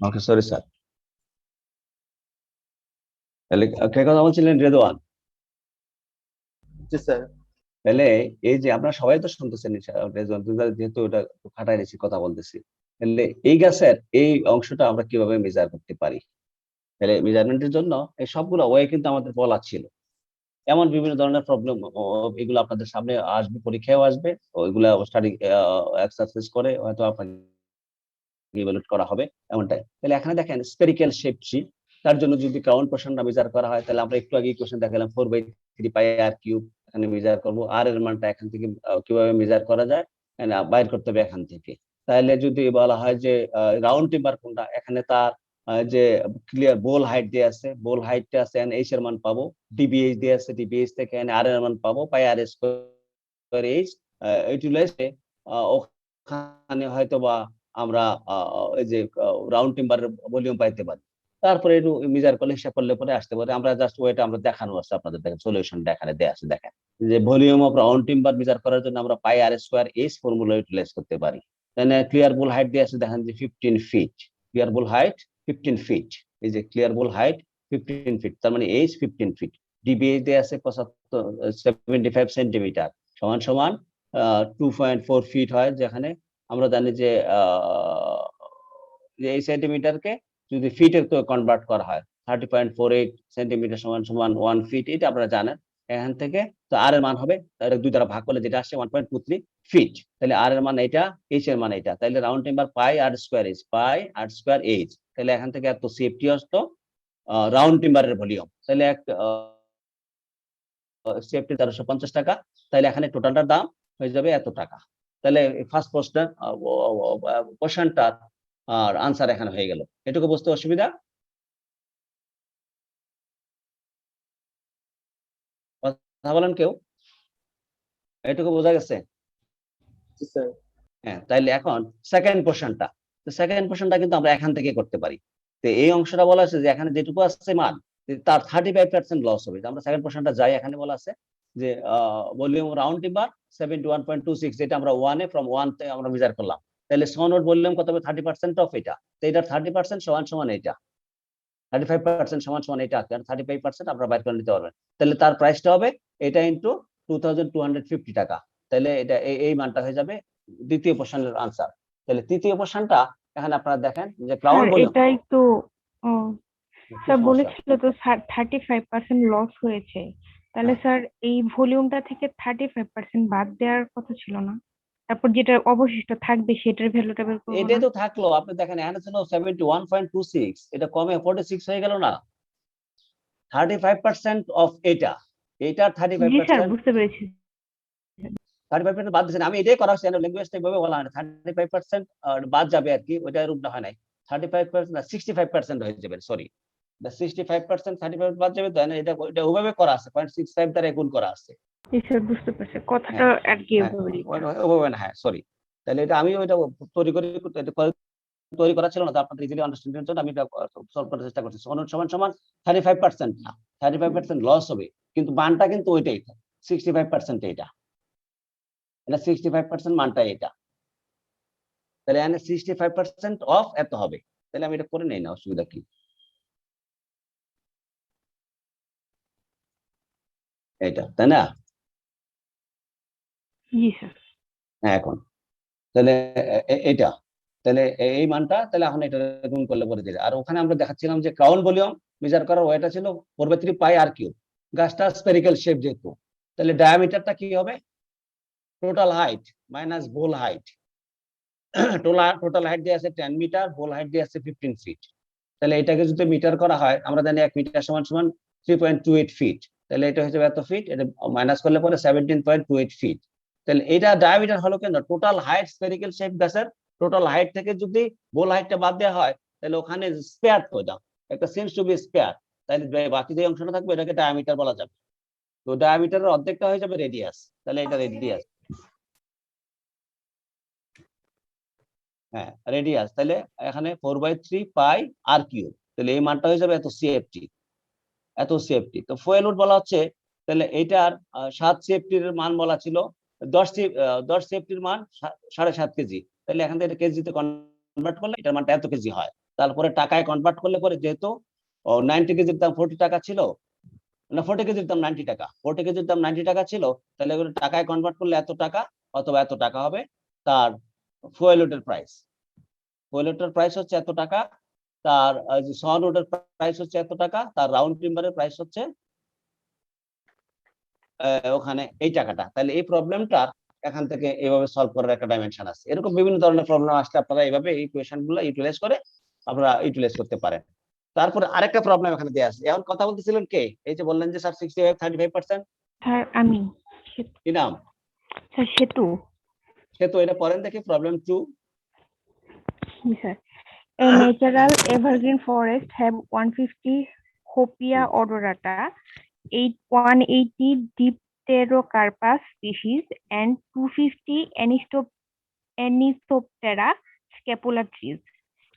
Speaker 1: ওকে, সরি স্যার। তাহলে কে কথা বলছিলেন? রেদওয়ান।
Speaker 6: জি স্যার।
Speaker 1: তাহলে এই যে আপনারা সবাই তো শুনতেছেন, রেদওয়ান যেহেতু ওটা খাটাই নিয়েছি কথা বলতেছি। তাহলে এই গাছের এই অংশটা আমরা কিভাবে মেজার করতে পারি? তাহলে মেজারমেন্টের জন্য এই সবগুলো ওয়ে কিন্তু আমাদের বলা ছিল। এমন বিভিন্ন ধরনের প্রবলেম, এগুলো আপনাদের সামনে আসবে, পরীক্ষায়ও আসবে। ওইগুলা স্টাডি এক্সারসাইজ করে হয়তো আপনাকে ইভালুয়েট করা হবে এমনটাই। তাহলে এখানে দেখেন স্পেরিক্যাল শেপ ট্রি, তার জন্য যদি ক্রাউন পোর্শনটা মেজার করা হয়, তাহলে আমরা একটু আগে ইকুয়েশন দেখালাম 4/3 পাই আর কিউব। এখানে মেজার করব আর এর মানটা এখান থেকে কিভাবে মেজার করা যায় বাইর করতে হবে এখান থেকে। তাহলে যদি বলা হয় যে রাউন্ড টিম্বার কোনটা, এখানে তার যে ক্লিয়ার বোল হাইট দিয়ে আছে, বোল হাইটটা আছে এন এইচ এর মান পাবো, ডিবিএইচ দিয়ে আছে, ডিবিএইচ থেকে এন আর এর মান পাবো, পাই আর স্কয়ার এইচ ইউটিলাইজ ওখানে হয়তো বা আমরা এই যে রাউন্ড টিম্বারের ভলিউম পাইতে পারি। তারপরে একটু মেজার করলে হিসাব করলে পরে আসতে পারে। আমরা জাস্ট ওইটা আমরা দেখানো আছে আপনাদের, দেখেন সলিউশন দেখানে দেয়া আছে, দেখেন যে volume of round timber measure করার জন্য আমরা পাই আর স্কয়ার এইচ ফর্মুলা ইউটিলাইজ করতে পারি। তাহলে ক্লিয়ার বোল হাইট দিয়ে আছে, দেখেন যে 15 ফিট, ক্লিয়ার বোল হাইট 15 ফিট, এই যে ক্লিয়ার বোল হাইট 15 ফিট, তার মানে এইচ 15 ফিট, ডিবিএইচ দিয়ে আছে 75 সেন্টিমিটার সমান সমান 2.4 ফিট হয়, যেখানে আমরা জানি যে এই সেন্টিমিটারকে যদি ফিটে কনভার্ট করা হয় 30.48 সেন্টিমিটার সমান সমান 1 ফিট, এটা আপনারা জানেন এখান থেকে। তো আর এর মান হবে দুই দ্বারা ভাগ করলে যেটা আসছে 1.23 ফিট, তাহলে আর এর মান এটা, এইচ এর মান এটা, তাহলে রাউন্ড টিম্বার পাই আর স্কয়ার এইচ, পাই আর স্কয়ার এইচ, তাহলে এখান থেকে এত সেফটি আসতো রাউন্ড টিম্বারের ভলিউম, তাহলে এক সেফটি 1350 টাকা, তাহলে এখানে টোটালটার দাম হয়ে যাবে এত টাকা। তাহলে ফার্স্ট প্রশ্নের কোশ্চেনটার আর আনসার এখানে হয়ে গেল। এটুকু বুঝতে অসুবিধা? কথা বলেন কেউ? এটুকু বোঝা গেছে?
Speaker 6: জি স্যার।
Speaker 1: হ্যাঁ, তাইলে এখন সেকেন্ড পোর্শনটা, তো সেকেন্ড পোর্শনটা কিন্তু আমরা এখান থেকে করতে পারি। তো এই অংশটা বলা আছে যে এখানে যেটুকু আছে মান তার 35% লস হবে। আমরা সেকেন্ড পোর্শনটা যাই, এখানে বলা আছে যে ভলিউম রাউন্ড টিম্বার 71.26, যেটা আমরা 1 এ ফ্রম 1 তে আমরা মেজার করলাম, তাহলে সনওয়ার্ড ভলিউম কত হবে 30% অফ এটা, তো এটার 30% সমান সমান এটা, 35% সমান সমান এটা, 35% আপনারা বাইর করে নিতে পারবেন। তাহলে তার প্রাইসটা হবে এটা ইনটু 2250 টাকা, তাহলে এটা এই মানটা হয়ে যাবে দ্বিতীয় পোর্শনের আনসার। তাহলে তৃতীয় পোর্শনটা এখানে আপনারা দেখেন যে ক্রাউন ভলিউম,
Speaker 5: এটা একটু ও
Speaker 1: কি
Speaker 5: স্যার
Speaker 1: সমস্যা?
Speaker 5: বলেছিল তো 35% লস হয়েছে, তাহলে
Speaker 1: হ্যাঁ।
Speaker 5: স্যার এই ভলিউমটা থেকে 35% বাদ দেওয়ার কথা ছিল না? তারপর যেটা অবশিষ্ট থাকবে সেটার ভ্যালুটা বের করবো
Speaker 1: এটাই
Speaker 5: না?
Speaker 1: তো থাকলো, আপনি দেখেন এখানে ছিল 71.26, এটা কমে 46 হয়ে গেল না, 35% অফ এটা, এটার
Speaker 5: জি স্যার
Speaker 1: 35%,
Speaker 5: বুঝতে পেরেছি।
Speaker 1: 35% বাদ দিয়েছেন, আমি এটাই করা হচ্ছে, ল্যাঙ্গুয়েজটা এইভাবে বলা হয় না, 35% বাদ যাবে আর কি, ওইটা রূপটা হয় নাই, 35% না 65% হয়ে যাবে, সরি, 65% 35 বাদ যাবে, তো এটা এটা ওইভাবে করা আছে, 0.65 দ্বারা গুণ করা আছে।
Speaker 5: জি স্যার বুঝতে পারছি, কথাটা
Speaker 1: হ্যাঁ,
Speaker 5: আর কি
Speaker 1: হ্যাঁ,
Speaker 5: এভাবে লিখতে হবে।
Speaker 1: ওইভাবে না, হ্যাঁ সরি। তাহলে এটা আমি ওইটা তৈরি করা ছিল না, তো আপনাদের ইজিলি আন্ডারস্ট্যান্ডিং জন্য আমি এটা সলভ করার চেষ্টা করছি। সমান সমান 35% না, 35% লস হবে, কিন্তু মানটা কিন্তু ওইটাই 65% এটা, 65% মানটা এটা, তাহলে এখানে 65% অফ এত হবে। তাহলে আমি এটা করে নেই না, অসুবিধা কি? এটা তাই না?
Speaker 5: জি স্যার।
Speaker 1: হ্যাঁ, এখন তাহলে এটা, তাহলে এই মানটা, তাহলে এখন এটা গুণ করলে পরে দিলে, আর ওখানে আমরা দেখাচ্ছিলাম যে ক্রাউন ভলিউম মেজার করার ওয়েটা ছিল 4/3 পাই আর কিউব, গাছটা স্ফেরিক্যাল শেপ যেহেতু, তাহলে ডায়ামিটারটা কি হবে টোটাল হাইট মাইনাস বোল হাইট, টোটাল হাইট দিয়ে আছে 10 মিটার, বোল হাইট দিয়ে আছে 15 ফিট, তাহলে এটাকে যদি মিটার করা হয়, আমরা জানি 1 মিটার সমান সমান 3.28 ফিট, তাহলে এটা হচ্ছে এত ফিট, এটা মাইনাস করলে পরে 17.28 ফিট। তাহলে এটা ডায়ামিটার হলো কেন, টোটাল হাইট স্ফেরিক্যাল শেপ গাছের টোটাল হাইট থেকে যদি বোল হাইটটা বাদ দেওয়া হয়, তাহলে ওখানে স্পেয়ার তো দাও, একটা সিমস টু বি স্পেয়ার, তাহলে বাকি যে অংশটা থাকবে এটাকে ডায়ামিটার বলা যাবে, তো ডায়ামিটারের অর্ধেকটা হয়ে যাবে রেডিয়াস, তাহলে এটা রেডিয়াস, হ্যাঁ রেডিয়াস, তাহলে এখানে 4/3 পাই আর কিউব, তাহলে এই মানটা হয়ে যাবে এত সিএফটি, এত সেফটি। তো ফুয়েল উড বলা হচ্ছে, তাহলে এটার 7 সেফটির মান বলা ছিল 10 সেফটির মান 7.5 কেজি, তাহলে এখান থেকে কেজিতে কনভার্ট করলে এটার মানটা এত কেজি হয়। তারপরে টাকায় কনভার্ট করলে পরে যেহেতু 90 কেজির দাম 40 টাকা ছিল, না 40 কেজির দাম 90 টাকা, 40 কেজির দাম 90 টাকা ছিল, তাহলে এগুলো টাকায় কনভার্ট করলে এত টাকা অথবা এত টাকা হবে তার ফুয়েল উডের প্রাইস। ফুয়েল উডের প্রাইস হচ্ছে এত টাকা, তার সন উডের প্রাইস হচ্ছে এত টাকা, তার রাউন্ড টিম্বারের প্রাইস হচ্ছে ওখানে এই টাকাটা। তাহলে এই প্রবলেমটা এখান থেকে এইভাবে সলভ করার একটা ডাইমেনশন আছে। এরকম বিভিন্ন ধরনের প্রবলেম আসলে আপনারা এইভাবে এই কোয়েশনগুলো ইউটিলাইজ করে আপনারা ইউটিলাইজ করতে পারেন। তারপরে আরেকটা প্রবলেম এখানে দেয়া আছে, এখন কথা বলতেছিলেন কে, এই যে বললেন যে স্যার 65-35%,
Speaker 5: স্যার আমি।
Speaker 1: কি নাম?
Speaker 5: স্যার সেতু।
Speaker 1: সে তো এটা পড়েন দেখি problem 2।
Speaker 5: Yes, sir. A natural evergreen forest have 150 Hopia odorata, 180 Dipterocarpus species, and 250 Anisoptera scapula trees.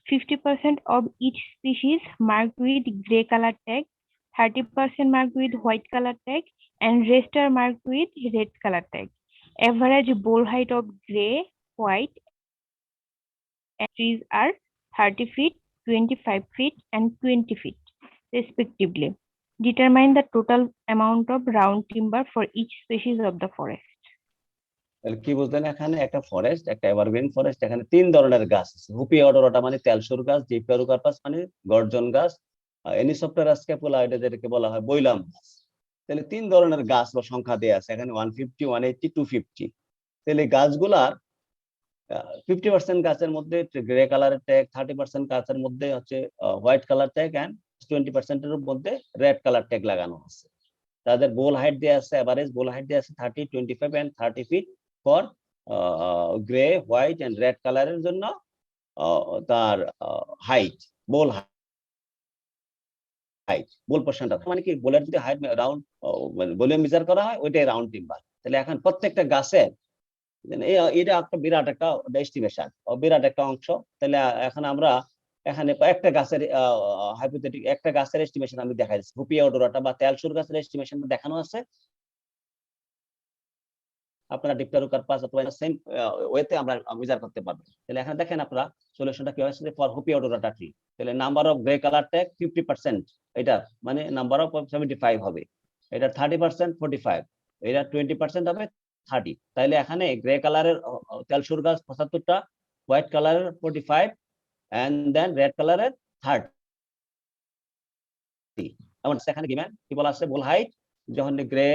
Speaker 5: 50% of each species marked with gray color tag, 30% marked with white color tag, and rest are marked with red color tag. Average bole height of gray, white, and trees are 30 feet, 25 feet, and 20 feet, respectively. Determine the total amount of round timber for each species of the forest.
Speaker 1: তাহলে কি বুঝলেন, এখানে একটা forest, একটা evergreen forest, এখানে 3 ধরনের গাছ আছে। হুপিয়া অডোরাটা মানে তেলসুর গাছ, ডিপটেরোকার্পাস মানে গর্জন গাছ, এনিসোপ্টেরা স্ক্যাপুলা এটা যেটাকে বলা হয় বৈলাম গাছ। তাহলে 3 ধরনের গাছ বা সংখ্যা দেয়া আছে এখানে 150, 180, 250। তাহলে গাছগুলার 50% গাছের মধ্যে গ্রে কালারের ট্যাগ, 30% গাছের মধ্যে হচ্ছে হোয়াইট কালার ট্যাগ, এন্ড 20% এর মধ্যে রেড কালার ট্যাগ লাগানো আছে। তাদের বোল হাইট দেয়া আছে, এভারেজ বোল হাইট দেয়া আছে 30, 25 and 30 feet for grey, white and red কালারের জন্য তার হাইট, বোল হাইট, বোল পোর্শনটা মানে কি বোলের যদি হাইট রাউন্ড ভলিউম মেজার করা হয় ওইটাই রাউন্ড টিম্বার। তাহলে এখন প্রত্যেকটা গাছের এটা একটা বিরাট একটা এস্টিমেশন, বিরাট একটা অংশ। তাহলে এখন আমরা এখানে একটা গাছের হাইপোথেটিক একটা গাছের এস্টিমেশন আমি দেখাই দিচ্ছি। হুপিয়া অডোরাটা বা তেলসুর গাছের এস্টিমেশন দেখানো আছে। আপনারা ডিপটেরোকার্পাস অথবা সেম ওয়েতে আমরা মেজার করতে পারবো। তাহলে এখানে দেখেন আপনারা সলিউশনটা কি হয়েছে ফর হুপিয়া অডোরাটা ট্রি। তাহলে number of grey colour tag 50%, এটা মানে নাম্বার অফ 75 হবে, এটা 30% 45, এটা 20% হবে 30। তাহলে এখানে গ্রে কালারের তেলসুর গাছ 75টা, হোয়াইট কালারের 45, এন্ড দেন রেড কালারের 30। এমন সেখানে গিভেন কি বলা আছে, বোল হাইট যখন গ্রে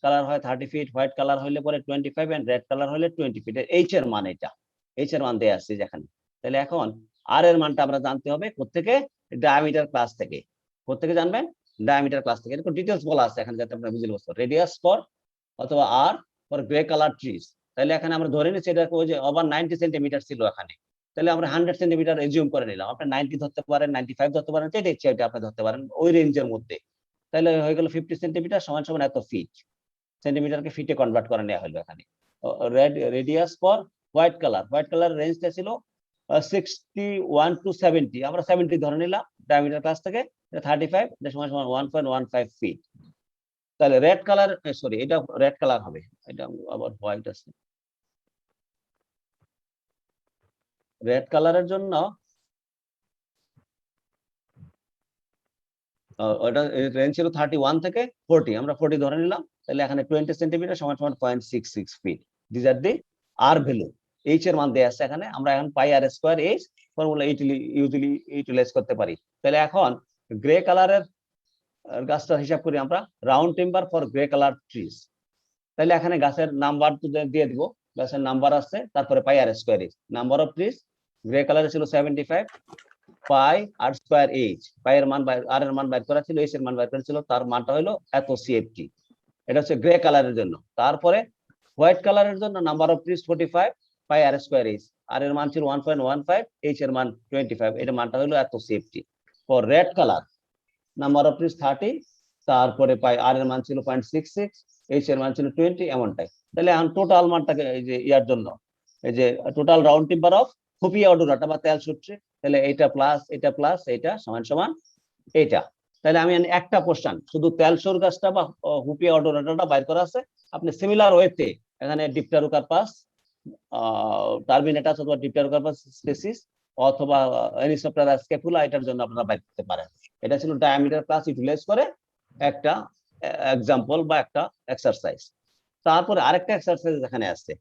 Speaker 1: কালার হয় 30 ফিট, হোয়াইট কালার হলে পরে 25 এন্ড রেড কালার হলে 20 ফিট। এইচ এর মান, এটা এইচ এর মান দেয়া আছে যেখানে। তাহলে এখন আর এর মানটা আমরা জানতে হবে কোত্থেকে, ডায়ামিটার ক্লাস থেকে। কোত্থেকে জানবেন, ডায়ামিটার ক্লাস থেকে। এরকম ডিটেইলস বলা আছে এখানে যাতে আপনারা বুঝতে পারছেন। রেডিয়াস ফর অথবা আর ফর গ্রে কালার ট্রিজ। তাহলে এখানে আমরা ধরে নিচ্ছি এটা ওই যে ওভার 90 সেন্টিমিটার ছিল এখানে। তাহলে আমরা 100 সেন্টিমিটার এজিউম করে নিলাম। আপনি 90 ধরতে পারেন, 95 ধরতে পারেন, যেটা ইচ্ছা এটা আপনি ধরতে পারেন ওই রেঞ্জের মধ্যে। তাহলে হয়ে গেল 50 সেন্টিমিটার সমান সমান এত ফিট। সেন্টিমিটারকে ফিটে কনভার্ট করে নেওয়া হলো এখানে। Radius for white colour, white colour রেঞ্জটা ছিল 61 টু 70, আমরা 70 ধরে নিলাম ডায়ামিটার ক্লাস থেকে। 35 এটা সমান সমান 1.15 ফিট। তাহলে রেড কালার, সরি এটা রেড কালার হবে, এটা আবার হোয়াইট আছে। রেড কালারের জন্য ওটা রেঞ্জ ছিল 31 থেকে 40, আমরা 40 ধরে নিলাম। তাহলে এখানে 20 সেন্টিমিটার সমান সমান 0.66 feet. This are the r value. H এর মান দেয়া আছে এখানে। আমরা এখন পাই আর square h formula usually utilise করতে পারি। তাহলে এখন গ্রে কালারের গাছটা হিসাব করি আমরা, round timber for grey colour trees. তাহলে এখানে গাছের নাম্বার দিয়ে দিব, গাছের নাম্বার আছে, তারপরে pi R square h. Number of trees grey কালারে ছিল 75, পাই আর স্কয়ার এইচ। পাই এর মান আর এর মান বাইর করা ছিল, এইচ এর মান বাইর করা ছিল, তার মানটা হলো এত সিএফটি। এটা হচ্ছে গ্রে কালারের জন্য। তারপরে হোয়াইট কালারের জন্য number of trees 45, pi R square h. আর এর মান ছিল 1.15, এইচ এর মান 25, এটা মানটা হলো এত CFT. For red colour number of trees 30, তারপরে পাই আর এর মান ছিল 0.66, এইচ এর মান ছিল 20, এমনটাই। তাহলে এখন টোটাল মানটাকে এই যে ইয়ার জন্য, এই যে টোটাল রাউন্ড টিম্বার অফ হুপিয়া অডোরাটা বা তেলসুট্রি, তাহলে এটা প্লাস এটা সমান সমান এটা। তাহলে আমি একটা কোশ্চেন শুধু তেলসুর গাছটা বা হুপিয়া অডোরাটাটা বাইর করা আছে। আপনি সিমিলার ওয়েতে এখানে ডিপটেরোকার্পাস টার্মিনেটাস অথবা ডিপটেরোকার্পাস স্পেসিস অথবা এনিসোপ্টেরা স্ক্যাপুলা এটার জন্য আপনারা বাইর করতে পারেন। এটা ছিল ডায়ামিটার ক্লাস ইউটিলাইজ করে একটা এক্সাম্পল বা একটা এক্সারসাইজ। তারপরে আরেকটা এক্সারসাইজ এখানে আছে,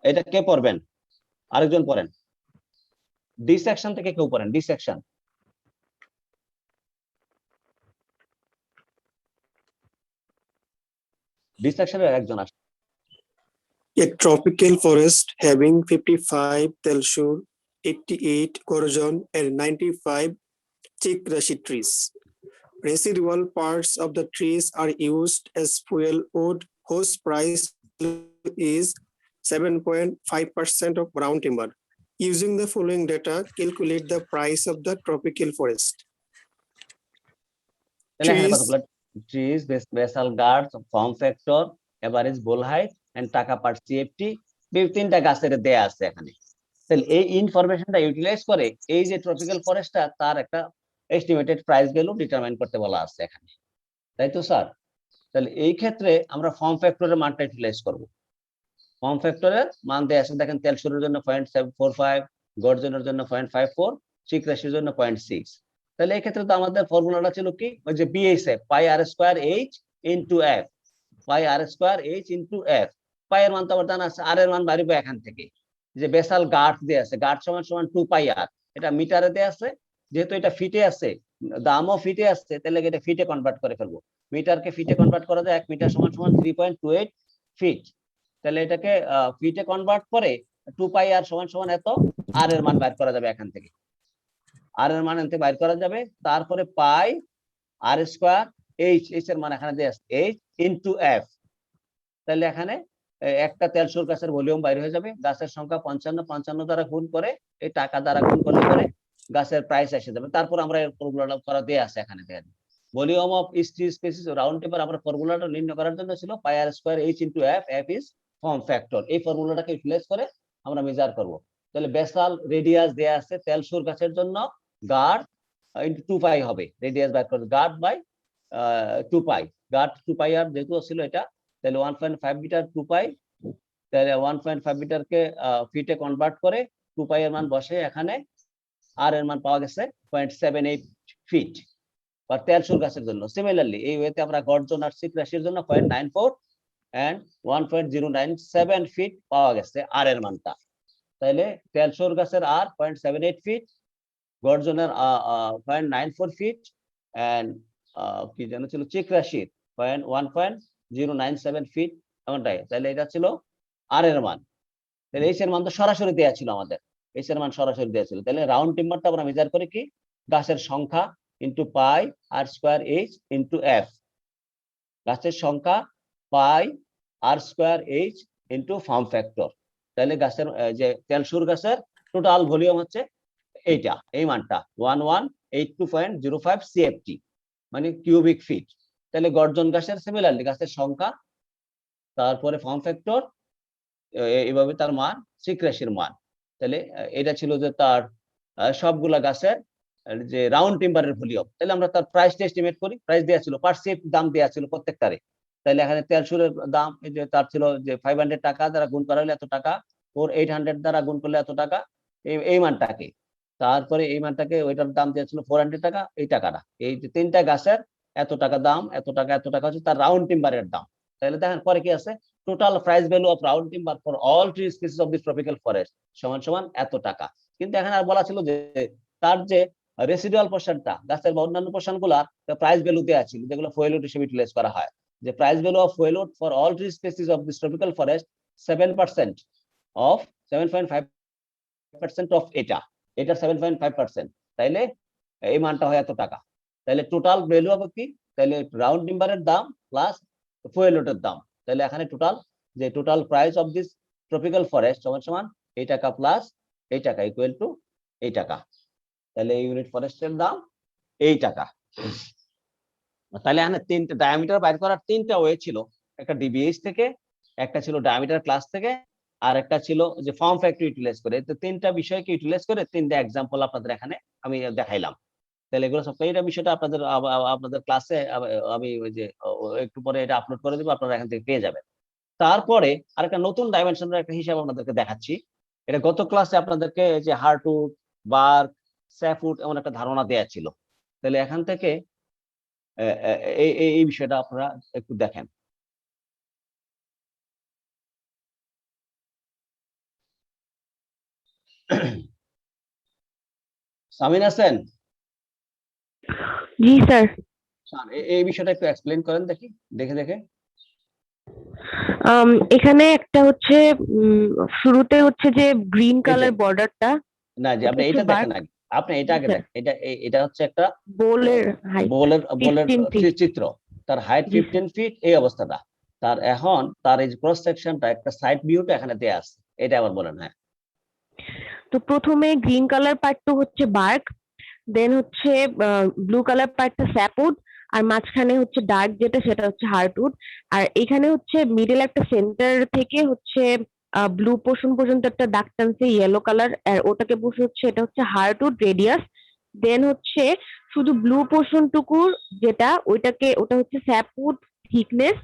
Speaker 1: এটা কে পড়বেন, আরেকজন পড়েন। ডি সেকশন থেকে কেউ পড়েন, ডি সেকশন। ডি সেকশনের একজন আসেন।
Speaker 7: A tropical forest having 55 Telshur, 88 Gorgon, and 95 Chikrashi trees. Residual parts of the trees are used as fuel wood, whose price is 7.5% of ground timber. Using the following data, calculate the price of the tropical forest.
Speaker 1: তাহলে এখানে
Speaker 7: Trees.
Speaker 1: কতগুলো trees, basal girths, form factor, average bole height and টাকা per CFT, তিনটা গাছের দেয়া আছে এখানে। তাহলে এই ইনফরমেশনটা ইউটিলাইজ করে এই যে ট্রপিক্যাল ফরেস্টটা তার একটা এস্টিমেটেড প্রাইস ভ্যালু ডিটারমাইন করতে বলা আছে এখানে, তাই তো স্যার? তাহলে এই ক্ষেত্রে আমরা ফর্ম ফ্যাক্টরের মানটা ইউটিলাইজ করব। ফর্ম ফ্যাক্টরের মান দেয়া আছে, দেখেন তেল শুরুর জন্য 0.745, গর্জনের জন্য 0.54, চিক রাশির জন্য 0.6। তাহলে এই ক্ষেত্রে তো আমাদের ফর্মুলাটা ছিল কি, ওই যে বিএসএফ পাই আর স্কয়ার এইচ ইনটু এফ, পাই আর স্কয়ার এইচ ইনটু এফ। পাই এর মান তো আবার জানা আছে, আর এর মান বাড়িবে এখান থেকে, যে বেসাল গার্ড দেয়া আছে, গার্ড সমান সমান 2 পাই আর, এটা মিটারে দেয়া আছে, যেহেতু এটা ফিটে আছে, দামও ফিটে আছে, তাহলে এটা ফিটে কনভার্ট করে ফেলবো। মিটারকে ফিটে কনভার্ট করা যায়, 1 মিটার সমান সমান 3.28 ফিট। তাহলে এটাকে ফিটে কনভার্ট করে 2 পাই আর সমান সমান এত, আর এর মান বের করা যাবে এখান থেকে, আর এর মান এখান থেকে বের করা যাবে। তারপরে পাই আর স্কয়ার এইচ, এইচ এর মান এখানে দেয়া আছে এইচ ইনটু এফ। তাহলে এখানে একটা তেলশুর গাছের ভলিউম বাইরে হয়ে যাবে, গাছের সংখ্যা 55, 55 দ্বারা গুণ করে এই টাকা দ্বারা গুণ করলে পরে গাছের প্রাইস এসে যাবে। তারপর আমরা এর ফর্মুলাটা করা দেয়া আছে এখানে, দেখেন volume of each tree species round temper, আমরা ফর্মুলাটা নির্ণয় করার জন্য ছিল pi R square h into f, f is form factor. এই ফর্মুলাটাকে ইউটিলাইজ করে আমরা মেজার করব। তাহলে বেসাল রেডিয়াস দেয়া আছে তেলশুর গাছের জন্য, গার্ড ইনটু 2 পাই হবে, radius by girth by 2 pi, girth 2 pi আর যেহেতু ছিল এটা, তাহলে 1.5 মিটার 2 পাই, তাহলে 1.5 মিটারকে ফিটে কনভার্ট করে 2 পাই এর মান বসে এখানে, আর এর মান পাওয়া গেছে 0.78 ফিট আর তেলশুর গাছের জন্য। সিমিলারলি এই ওয়েতে আমরা গর্জন আর চিক রাশির জন্য 0.94 এন্ড 1.097 ফিট পাওয়া গেছে আর এর মানটা। তাহলে তেলশুর গাছের আর 0.78 ফিট, গর্জনের 0.94 ফিট এন্ড কি জানো ছিল চিক রাশির 1.097 ফিট এমনটাই। তাহলে এটা ছিল আর এর মান। তাহলে এইচ এর মান তো সরাসরি দেয়া ছিল আমাদের, এইচ এর মান সরাসরি দেয়া ছিল। তাহলে রাউন্ড টিম্বারটা আমরা মেজার করি কি, গাছের সংখ্যা ইনটু পাই আর স্কয়ার এইচ ইনটু এফ, গাছের সংখ্যা পাই আর square h into form factor. তাহলে গাছের যে তেলশুর গাছের টোটাল ভলিউম হচ্ছে এইটা, এই মানটা 1182.05 সিএফটি, মানে কিউবিক ফিট। তাহলে গর্জন গাছের সিমিলারলি গাছের সংখ্যা, তারপরে ফর্ম ফ্যাক্টর, এইভাবে তার মান, চিক রাশির মান। তাহলে এটা ছিল যে তার সবগুলা গাছের যে রাউন্ড টিম্বারের ভলিউম। তাহলে আমরা তার প্রাইসটা এস্টিমেট করি, প্রাইস দেয়া ছিল, পার সেফ দাম দেয়া ছিল প্রত্যেকটারে। তাহলে এখানে তেলশুরের দাম এই যে তার ছিল যে 500 টাকা দ্বারা গুণ করা হলে এত টাকা, 800 দ্বারা গুণ করলে এত টাকা, এই মানটাকে, তারপরে এই মানটাকে ওইটার দাম দেয়া ছিল 400 টাকা, এই টাকাটা, এই যে তিনটা গাছের এত টাকা দাম, এত টাকা এত টাকা হচ্ছে তার রাউন্ড টিম্বারের দাম। তাহলে দেখেন পরে কি আছে, total price value of round timber for all tree species of this tropical forest সমান সমান এত টাকা। কিন্তু এখানে আর বলা ছিল যে তার যে রেসিডুয়াল পোরশনটা, গাছের বা অন্যান্য পোরশনগুলোর প্রাইস ভ্যালু দেয়া ছিল, যেগুলো ফুয়েলউড হিসেবে ইউটিলাইজ করা হয়, যে price value of fuelwood for all tree species of this tropical forest 7% of 7.5% of এটা 7.5%। তাইলে এই মানটা হয় এত টাকা। তাহলে টোটাল ভ্যালু হবে কি, তাহলে রাউন্ড টিম্বারের দাম প্লাস ফুয়েলউডের দাম। তাহলে এখানে টোটাল যে total price of this tropical forest সমান সমান এই টাকা প্লাস এই টাকা ইকুয়াল টু এই টাকা। তাহলে ইউনিট ফরেস্টের দাম এই টাকা। তাহলে এখানে তিনটা ডায়ামিটার বাইর করার তিনটা ওয়ে ছিল, একটা ডিবিএইচ থেকে, একটা ছিল ডায়ামিটার ক্লাস থেকে, আর একটা ছিল যে ফর্ম ফ্যাক্টর ইউটিলাইজ করে। তো তিনটা বিষয়কে ইউটিলাইজ করে তিনটা এক্সাম্পল আপনাদের এখানে আমি দেখাইলাম। তাহলে এগুলো সব এই বিষয়টা আপনাদের আপনাদের ক্লাসে আমি ওই যে একটু পরে এটা আপলোড করে দেবো, আপনারা এখান থেকে পেয়ে যাবেন। তারপরে আরেকটা নতুন ডাইমেনশনের একটা হিসাব আপনাদেরকে দেখাচ্ছি। এটা গত ক্লাসে আপনাদেরকে যে হার্টউড, বার্ক, স্যাফউড এমন একটা ধারণা দেয়া ছিল। তাহলে এখান থেকে এই বিষয়টা আপনারা একটু দেখেন। সামিন আছেন?
Speaker 5: জি স্যার।
Speaker 1: এই বিষয়টা একটু এক্সপ্লেইন করেন দেখি, দেখে দেখে।
Speaker 5: এখানে একটা হচ্ছে শুরুতে হচ্ছে যে গ্রিন কালার বর্ডারটা,
Speaker 1: না যে আপনি এটা দেখেন আগে, আপনি এটা আগে দেখেন। এটা হচ্ছে একটা
Speaker 5: বোলের হাইট
Speaker 1: বোলের চিত্র, তার হাইট 15 ফিট, এই অবস্থাটা তার। এখন তার এই ক্রস সেকশনটা একটা সাইড ভিউটা এখানে দেয়া আছে, এটা আবার বলেন। হ্যাঁ
Speaker 5: তো প্রথমে গ্রিন কালার পার্টটা হচ্ছে বার্ক, দেন হচ্ছে ব্লু কালার পার্টটা স্যাপউড, আর মাঝখানে হচ্ছে ডার্ক যেটা সেটা হচ্ছে হার্টউড। আর এখানে হচ্ছে মিডল একটা সেন্টার থেকে হচ্ছে ব্লু পোর্শন পর্যন্ত একটা দাগ টানছে ইয়েলো কালার, আর ওটাকে বসে হচ্ছে এটা হচ্ছে হার্টউড রেডিয়াস। দেন হচ্ছে শুধু ব্লু পোর্শন টুকুর যেটা ওটা হচ্ছে স্যাপউড থিকনেস,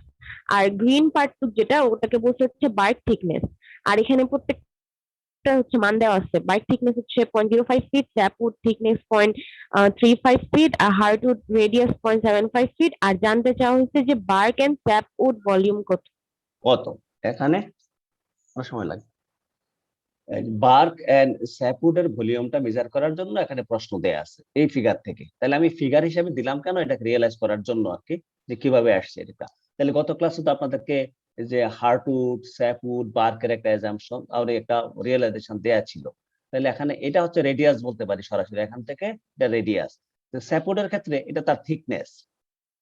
Speaker 5: আর গ্রিন পার্টটুক যেটা ওটাকে বসে হচ্ছে বার্ক থিকনেস। আর এখানে প্রত্যেকটা হচ্ছে মান দেওয়া আছে। বার্ক থিকনেস হচ্ছে 0.05 ফিট, স্যাপউড থিকনেস 0.35 ফিট, আর হার্টউড রেডিয়াস 0.75 ফিট। আর জানতে চাওয়া হয়েছে যে বার্ক এন্ড স্যাপউড ভলিউম কত।
Speaker 1: কত এখানে অনেক সময় লাগে। বার্ক এন্ড স্যাপউডের ভলিউমটা মেজার করার জন্য এখানে প্রশ্ন দেয়া আছে এই ফিগার থেকে। তাহলে আমি ফিগার হিসেবে দিলাম কেন, এটাকে রিয়েলাইজ করার জন্য আর কি, যে কিভাবে আসছে এটা। তাহলে গত ক্লাসে তো আপনাদেরকে যে হার্টউড, স্যাপউড, বার্কের একটা অ্যাজাম্পশন আর একটা রিয়েলাইজেশন দেয়া ছিল। তাহলে এখানে এটা হচ্ছে রেডিয়াস বলতে পারি সরাসরি, এখান থেকে এটা রেডিয়াস। স্যাপউডের ক্ষেত্রে এটা তার থিকনেস,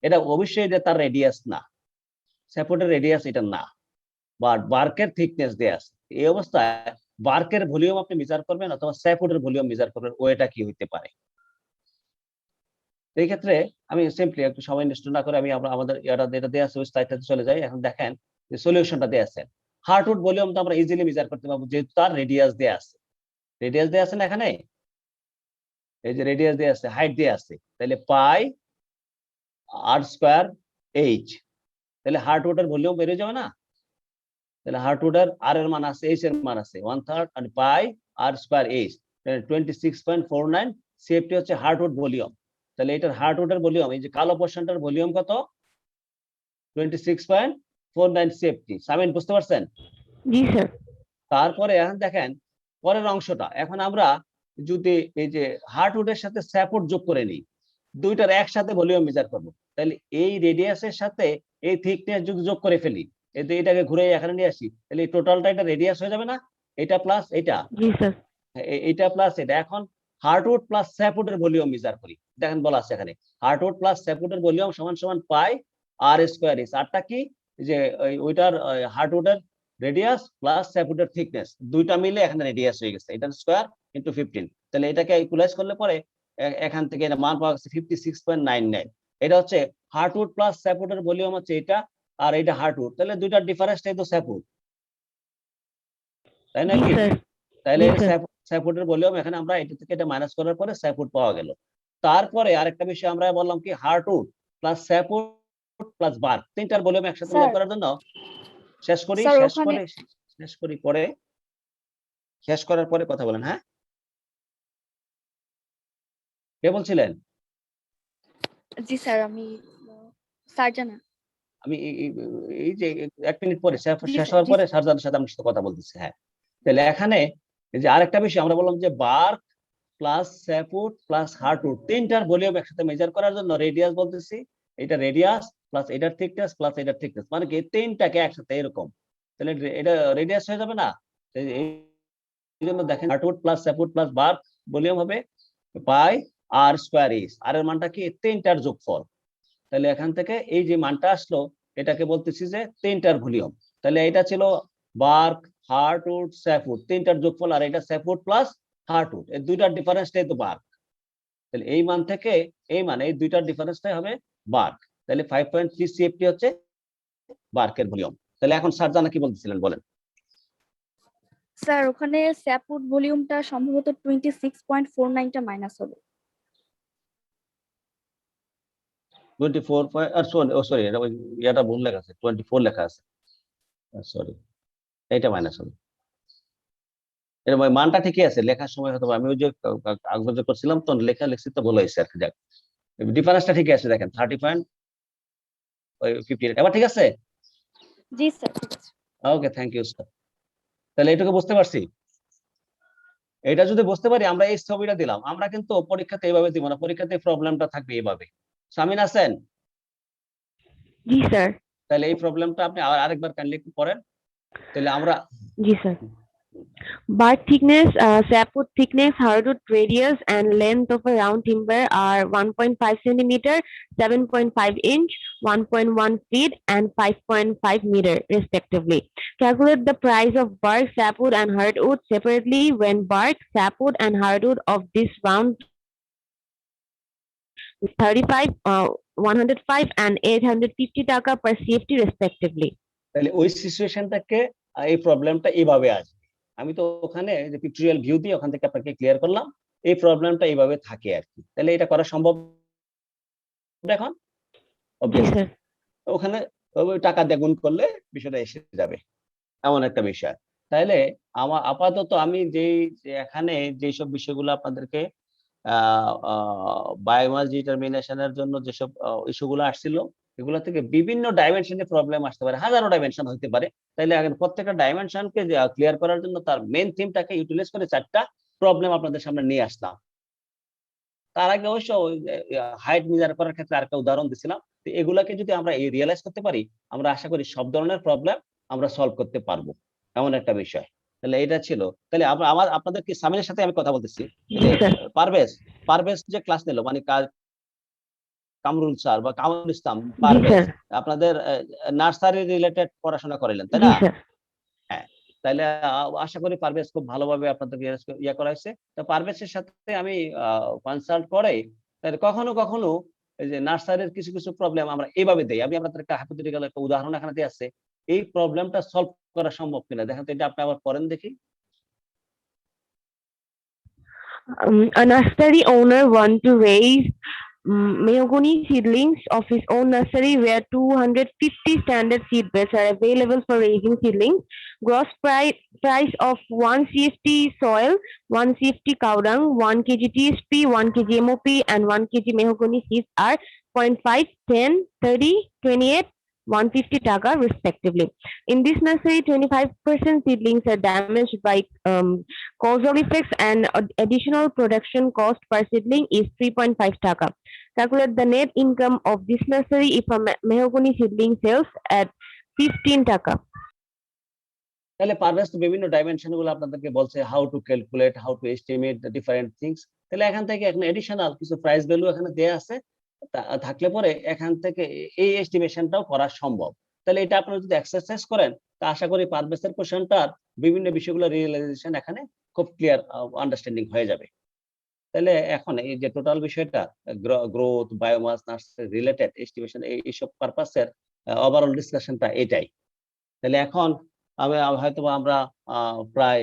Speaker 1: এটা অবশ্যই এটা তার রেডিয়াস না, স্যাপউডের রেডিয়াস এটা না, বাট বার্কের থিকনেস দেয়া আছে। এই অবস্থায় বার্কের ভলিউম আপনি মেজার করবেন অথবা স্যাপউডের ভলিউম মেজার করবেন, ওইটা কি হইতে পারে। এই ক্ষেত্রে আমি সিম্পলি একটু সময় নষ্ট না করে আমি আমাদের এটা দেয়া আছে ওই স্লাইডটাতে চলে যাই। এখন দেখেন যে সলিউশনটা দেয়া আছে। হার্টউড ভলিউম তো আমরা ইজিলি মেজার করতে পারবো যেহেতু তার রেডিয়াস দেয়া আছে। রেডিয়াস দেয়া আছে না এখানে, এই যে রেডিয়াস দেয়া আছে, হাইট দেয়া আছে। তাহলে পাই আর স্কয়ার এইচ, তাহলে হার্টউডের ভলিউম বেরিয়ে যাবে না। তাহলে হার্টউডের আর এর মান আছে, এইচ এর মান আছে 1/3 and pi R square H, 26.49 CFT হচ্ছে হার্টউড ভলিউম। তাহলে এটার হার্টউডের ভলিউম, এই যে কালো পোর্শনটার ভলিউম কত, 26.49 সিএফটি। সামিন বুঝতে পারছেন?
Speaker 5: জি স্যার।
Speaker 1: তারপরে এখন দেখেন পরের অংশটা। এখন আমরা যদি এই যে হার্টউডের সাথে স্যাপউড যোগ করে নিই, দুইটার একসাথে ভলিউম মেজার করব, তাহলে এই রেডিয়াসের সাথে এই থিকনেস যদি যোগ করে ফেলি, এটাকে ঘুরে এখানে নিয়ে আসি, তাহলে এই টোটালটা এটা রেডিয়াস হয়ে যাবে না, এটা প্লাস এটা,
Speaker 5: জি স্যার।
Speaker 1: এটা প্লাস এটা। এখন হার্টউড প্লাস স্যাপউডের ভলিউম মেজার করি। দেখেন বলা আছে এখানে হার্টউড প্লাস স্যাপউডের ভলিউম সমান সমান পাই আর স্কয়ার এইচ। আরটা কি, যে ওইটার হার্টউডের রেডিয়াস প্লাস স্যাপউডের থিকনেস, দুইটা মিলে এখানে রেডিয়াস হয়ে গেছে, এটার স্কয়ার ইনটু 15। তাহলে এটাকে ইকুয়ালাইজ করলে পরে এখান থেকে এটা মান পাওয়া গেছে 56.99। এটা হচ্ছে হার্টউড প্লাস স্যাপউডের ভলিউম হচ্ছে এটা, আর এটা হার্টউড। তাহলে দুইটার ডিফারেন্সটাই তো স্যাপউড, তাই না
Speaker 5: জি
Speaker 1: কি?
Speaker 5: স্যার।
Speaker 1: তাহলে
Speaker 5: জি স্যার।
Speaker 1: স্যাপউডের ভলিউম এখানে আমরা এটা থেকে এটা মাইনাস করার পরে স্যাপউড পাওয়া গেল। তারপরে আরেকটা বিষয় আমরা বললাম কি, heartwood plus sapwood plus bark, তিনটার ভলিউম একসাথে মেজার করার জন্য শেষ করি,
Speaker 3: স্যার
Speaker 1: শেষ
Speaker 3: ওখানে
Speaker 1: করে শেষ করি পরে, শেষ করার পরে কথা বলেন। হ্যাঁ, কে বলছিলেন?
Speaker 3: জি স্যার আমি সার্জানা।
Speaker 1: আমি এই যে 1 মিনিট পরে
Speaker 3: জি
Speaker 1: শেষ
Speaker 3: স্যার,
Speaker 1: হওয়ার
Speaker 3: জি
Speaker 1: পরে
Speaker 3: স্যার।
Speaker 1: সার্জানের সাথে আমার সাথে কথা বলতেছি। হ্যাঁ, তাহলে এখানে এই যে আরেকটা বিষয় আমরা বললাম যে bark plus sapwood plus heartwood, তিনটার ভলিউম একসাথে মেজার করার জন্য রেডিয়াস বলতেছি, এটা রেডিয়াস প্লাস এটার থিকনেস প্লাস এটার থিকনেস, মানে কি তিনটাকে একসাথে এরকম, তাহলে এটা রেডিয়াস হয়ে যাবে না। এই জন্য দেখেন heartwood plus sapwood plus bark volume হবে পাই আর স্কয়ার এইচ, আর এর মানটা কি তিনটার যোগফল। তাহলে এখান থেকে এই যে মানটা আসলো এটাকে বলতেছি যে তিনটার ভলিউম। তাহলে এটা ছিল বার্ক, হার্টউড, স্যাপউড, তিনটার যোগফল, আর এটা স্যাপউড প্লাস হার্টউড, এই দুইটার ডিফারেন্সটাই তো বার্ক। তাহলে এই মান থেকে এই মান, এই দুইটার ডিফারেন্সটাই হবে বার্ক। তাহলে 5.3 সিএফটি হচ্ছে বার্কের ভলিউম। তাহলে এখন সার্জানা কি বলতেছিলেন বলেন।
Speaker 3: স্যার ওখানে স্যাপউড ভলিউমটা সম্ভবত 26.49টা মাইনাস হবে।
Speaker 1: 24 সরি এটা এটা ভুল লেখা আছে, 24 লেখা আছে, সরি, এটা মাইনাস হবে। এর মানটা ঠিকই আছে, লেখার সময় হয়তো আমি ওই যে কাগজ করছিলাম তো লিখছি তো ভুল হয়েছে আর কি। যাক, ডিফারেন্সটা ঠিকই আছে, দেখেন 30.58 এবার ঠিক আছে।
Speaker 3: জি স্যার, ঠিক আছে।
Speaker 1: ওকে, থ্যাংক ইউ স্যার। তাহলে এটুকু বুঝতে পারছি। এটা যদি বুঝতে পারি, আমরা এই ছবিটা দিলাম, আমরা কিন্তু পরীক্ষাতে এইভাবে দিব না, পরীক্ষাতে প্রবলেমটা থাকবে এইভাবে। সামিন আছেন?
Speaker 5: জি স্যার।
Speaker 1: তাহলে এই প্রবলেমটা আপনি আরেকবার কাইন্ডলি একটু পড়েন। তাহলে আমরা
Speaker 5: জি sir.
Speaker 8: Bark thickness, sapwood thickness, hardwood radius, and length of a round timber are 1.5 centimeter, 7.5 inch, 1.1 feet, and 5.5 meter, respectively. Calculate the price of bark, sapwood, and hardwood separately when bark, sapwood, and hardwood of this round 35, 105, and 850 taka per CFT, respectively.
Speaker 1: তাহলে ওই সিচুয়েশনটাকে এই প্রবলেমটা এইভাবে আসবে। আমি তো ওখানে যে পিকটোরিয়াল ভিউ দিয়ে ওখান থেকে আপনাকে ক্লিয়ার করলাম। এই প্রবলেমটা এইভাবে থাকে আরকি। তাহলে এটা করা সম্ভব এখন?
Speaker 8: জি
Speaker 1: Obviously
Speaker 8: স্যার।
Speaker 1: ওখানে ওই টাকা দিয়ে গুণ করলে বিষয়টা এসে যাবে। এমন একটা বিষয়। তাইলে আপাতত আমি যে এখানে যেসব বিষয়গুলো আপনাদেরকে আ আ বায়োমাস ডিটারমিনেশন এর জন্য যেসব ইস্যুগুলো আসছিল, এগুলো থেকে বিভিন্ন ডাইমেনশনে প্রবলেম আসতে পারে। হাজারো ডাইমেনশন হইতে পারে। তাইলে এখন প্রত্যেকটা ডাইমেনশনকে ক্লিয়ার করার জন্য তার মেইন থিমটাকে ইউটিলাইজ করে ৪ টা প্রবলেম আপনাদের সামনে নিয়ে আসলাম। তার আগে অবশ্য ওই যে হাইট মেজার করার ক্ষেত্রে আরেকটা উদাহরণ দিছিলাম। তো এগুলাকে যদি আমরা রিয়ালাইজ করতে পারি, আমরা আশা করি সব ধরনের প্রবলেম আমরা সলভ করতে পারবো। এমন একটা বিষয়। তাহলে এটা ছিল। তাহলে আপনাদের কি সামিনের সাথে আমি কথা বলতেছি। এই
Speaker 8: জি
Speaker 1: যে
Speaker 8: স্যার।
Speaker 1: পারভেজ যে ক্লাস নিল মানে কামরুল স্যার বা কামরুল ইসলাম
Speaker 8: জি
Speaker 1: পারভেজ
Speaker 8: স্যার।
Speaker 1: আপনাদের নার্সারি রিলেটেড পড়াশোনা করাইলেন, তাই
Speaker 8: জি
Speaker 1: না?
Speaker 8: স্যার।
Speaker 1: হ্যাঁ, তাইলে আশা করি পারভেজ খুব ভালোভাবে আপনাদেরকে ইয়ে করা হয়েছে। তো পারভেজের সাথে আমি কনসাল্ট করে তাহলে কখনো এই যে নার্সারির কিছু প্রবলেম আমরা এভাবে দেই। আমি আপনাদের একটা hypothetical একটা উদাহরণ এখানে দেয়া আছে। এই প্রবলেমটা সলভ করা সম্ভব কিনা? দেখেন তো এটা আপনি আবার পড়েন দেখি।
Speaker 8: A nursery owner want to raise mahogany seedlings of his own nursery where 250 standard seed beds are available for raising seedlings. Gross price of 1 CFT soil, 1 CFT cow dung, 1 kg TSP, 1 kg MOP, and 1 kg mahogany seeds are 0.5, 10, 30, 28, 150 taka respectively. In this nursery, 25% seedlings are damaged by causal effects, and additional production cost per seedling is 3.5 taka. Calculate the net income of this nursery if a mahogany seedling sells at 15 taka.
Speaker 1: তাহলে পারভেজ তো বিভিন্ন dimension গুলো আপনাদেরকে বলছে how to calculate, how to estimate the different things. তাহলে এখান থেকে এখন এডিশনাল কিছু প্রাইস ভ্যালু এখানে দেয়া আছে। থাকলে পরে এখান থেকে এই এস্টিমেশনটাও করা সম্ভব। তাহলে এটা আপনারা যদি এক্সারসাইজ করেন তা আশা করি পারভেজের কোশ্চেনটার বিভিন্ন বিষয়গুলো রিয়ালাইজেশন এখানে খুব ক্লিয়ার আন্ডারস্ট্যান্ডিং হয়ে যাবে। তাহলে এখন এই যে টোটাল বিষয়টা growth, biomass, nursery related estimation এইসব পারপাসের ওভারঅল ডিসকাশনটা এটাই। তাহলে এখন হয়তোবা আমরা প্রায়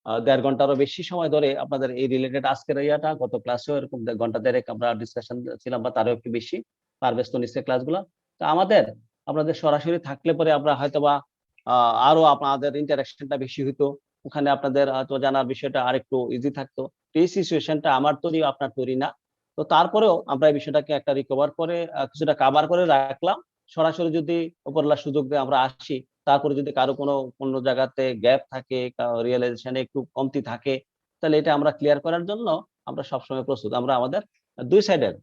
Speaker 1: ১.৫ ঘন্টারও বেশি সময় ধরে আপনাদের এই রিলেটেড আজকের ইয়াটা গত ক্লাসেও এরকম ঘন্টা ১.৫ আমরা ডিসকাশন ছিলাম বা তারও একটু বেশি। পারভেজ তো নিচ্ছে ক্লাসগুলো। তো আপনাদের সরাসরি থাকলে পরে আমরা হয়তোবা আরো আপনাদের ইন্টারেকশনটা বেশি হইতো। ওখানে আপনাদের হয়তো জানার বিষয়টা আরেকটু ইজি থাকতো। তো এই সিচুয়েশনটা আমার তৈরি, আপনার তৈরি না। তো তারপরেও আমরা এই বিষয়টাকে একটা রিকভার করে কিছুটা কভার করে রাখলাম। সরাসরি যদি উপরওয়ালা সুযোগ দেয় আমরা আসি। তারপরে যদি কারো কোনো জায়গাতে গ্যাপ থাকে, রিয়ালাইজেশন এ একটু কমতি থাকে, তাহলে এটা আমরা ক্লিয়ার করার জন্য আমরা সবসময় প্রস্তুত। আমরা আমাদের ২ সাইডের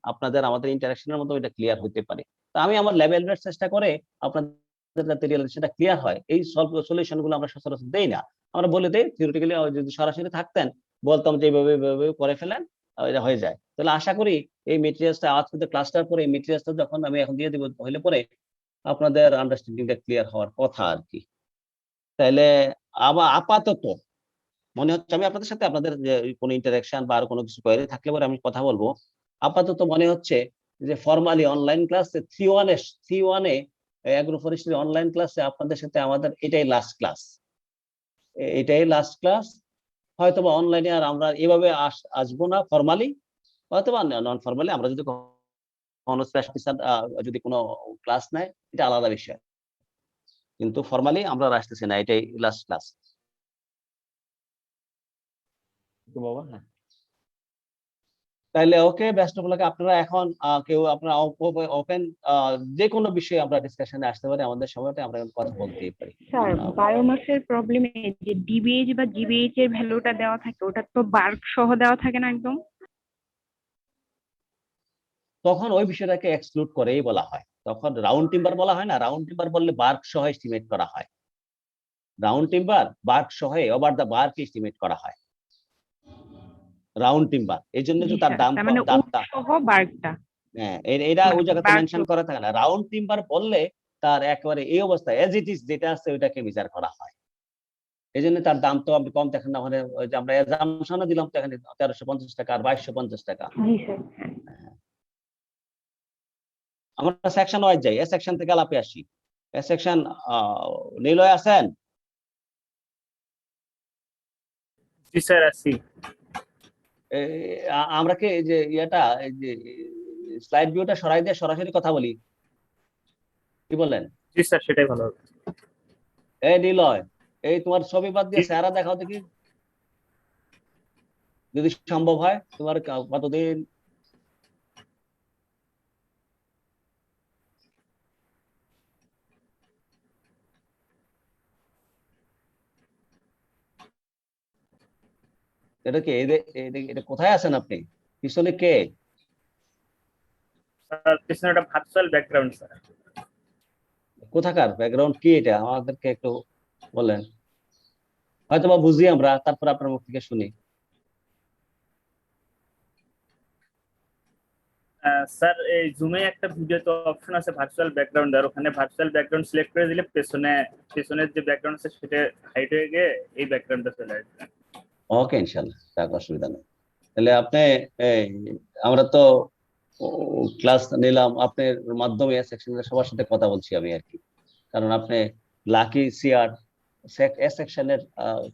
Speaker 1: আমাদের ইন্টারেকশন এর মধ্যে এটা ক্লিয়ার হইতে পারে। তো আমি আমার লেভেল এর চেষ্টা করে আপনাদের যাতে রিয়ালাইজেশনটা ক্লিয়ার হয়, এই সলিউশন গুলো আমরা সচরাচর দেই না। আমরা বলে দেই থিওরিটিক্যালি যদি সরাসরি থাকতেন বলতাম যে এভাবে করে ফেলেন, এটা হয়ে যায়। তাহলে আশা করি এই মেটেরিয়ালসটা আজকে ক্লাসটার পরে এই মেটেরিয়ালসটা যখন আমি এখন দিয়ে দিব হইলে পরে আপনাদের আন্ডারস্ট্যান্ডিংটা ক্লিয়ার হওয়ার কথা আরকি। তাইলে আপাতত মনে হচ্ছে আমি আপনাদের সাথে আপনাদের যে কোনো ইন্টারেকশন বা আরো কোনো কিছু কোয়েরি থাকলে পরে আমি কথা বলবো। আপাতত মনে হচ্ছে যে ফরমালি অনলাইন ক্লাসে 3-1 এ এগ্রো ফরেস্ট্রি অনলাইন ক্লাসে আপনাদের সাথে আমাদের এটাই লাস্ট ক্লাস। এটাই লাস্ট ক্লাস। হয়তোবা অনলাইনে আর আমরা এভাবে আসবো না ফরমালি। হয়তোবা নন ফরমালি আমরা যদি কোনো স্পেশাল যদি কোনো ক্লাস নেয় এটা আলাদা বিষয়। কিন্তু ফরমালি আমরা আর আসতেছি না। এটাই লাস্ট ক্লাস। বাবা হ্যাঁ। তাইলে ওকে, বেস্ট অফ লাক। আপনারা এখন কেউ আপনারা ওপেন যেকোনো বিষয়ে আমরা ডিসকাশনে আসতে পারি। আমাদের সময়টা আমরা এখন কথা বলতেই পারি।
Speaker 5: স্যার বায়োমাসের প্রবলেমে যে ডিবিএইচ বা জিবিএইচ এর ভ্যালুটা দেওয়া থাকে ওটা তো বার্ক সহ দেওয়া থাকে না একদম।
Speaker 1: তখন ওই বিষয়টাকে এক্সক্লুড করেই বলা হয়। তখন রাউন্ড টিম্বার বলা হয় না, রাউন্ড টিম্বার বললে বার্ক সহ এস্টিমেট করা হয়। রাউন্ড টিম্বার বার্ক সহ ওভার দ্য বার্ক এস্টিমেট করা হয় রাউন্ড টিম্বার, এই জন্য তো
Speaker 5: জি
Speaker 1: তার
Speaker 5: স্যার,
Speaker 1: দাম
Speaker 5: তার মানে
Speaker 1: দাম
Speaker 5: উড সহ বার্গটা।
Speaker 1: হ্যাঁ, এটা ওই জায়গাতে
Speaker 5: বার্গ
Speaker 1: মেনশন করা থাকে না। রাউন্ড টিম্বার বললে তার একেবারে এই অবস্থা এজ ইট ইজ যেটা আছে ওইটাকে বিচার করা হয়। এই জন্য তার দাম তো আপনি কম দেখেন না, মানে ওই যে আমরা এজাম্পশনও দিলাম তো এখানে 1350 টাকা আর 2250 টাকা।
Speaker 5: জি স্যার।
Speaker 1: আমরা সেকশন ওয়াইজ যাই, এ সেকশন থেকে আলাপে আসি। এ সেকশন নিলয় আছেন?
Speaker 2: জি স্যার আছি।
Speaker 1: আমরা কি এই যে ইয়েটা এই যে স্লাইড ভিউটা সরাই দিয়ে সরাসরি কথা বলি, কি বলেন?
Speaker 2: জি স্যার সেটাই ভালো হবে।
Speaker 1: এই নিলয়, এই তোমার ছবি বাদ দিয়ে
Speaker 2: জি।
Speaker 1: চেহারা দেখাও দেখি যদি সম্ভব হয়। তোমার কতদিন এটা কি এটা কোথায় আছেন আপনি? পিছনে কে?
Speaker 2: স্যার পিছনে একটা ভার্চুয়াল ব্যাকগ্রাউন্ড স্যার।
Speaker 1: কোথাকার ব্যাকগ্রাউন্ড কি এটা আমাদেরকে একটু বলেন, হয়তো বা বুঝি আমরা, তারপর আপনার মুখ থেকে শুনি।
Speaker 2: স্যার এই জুমে একটা ভিডিওতে অপশন আছে ভার্চুয়াল ব্যাকগ্রাউন্ড, আর ওখানে ভার্চুয়াল ব্যাকগ্রাউন্ড সিলেক্ট করে দিলে পেছনের যে ব্যাকগ্রাউন্ড আছে সেটা হাইড হয়ে গিয়ে এই ব্যাকগ্রাউন্ডটা চলে আসবে।
Speaker 1: ওকে, ইনশাল্লাহ, তার অসুবিধা নেই। তাহলে আপনি এই আমরা তো ক্লাস নিলাম আপনার মাধ্যমে, সেকশনের সবার সাথে কথা বলছি আমি আর কি, কারণ আপনি লাকি সিআর সেকশনের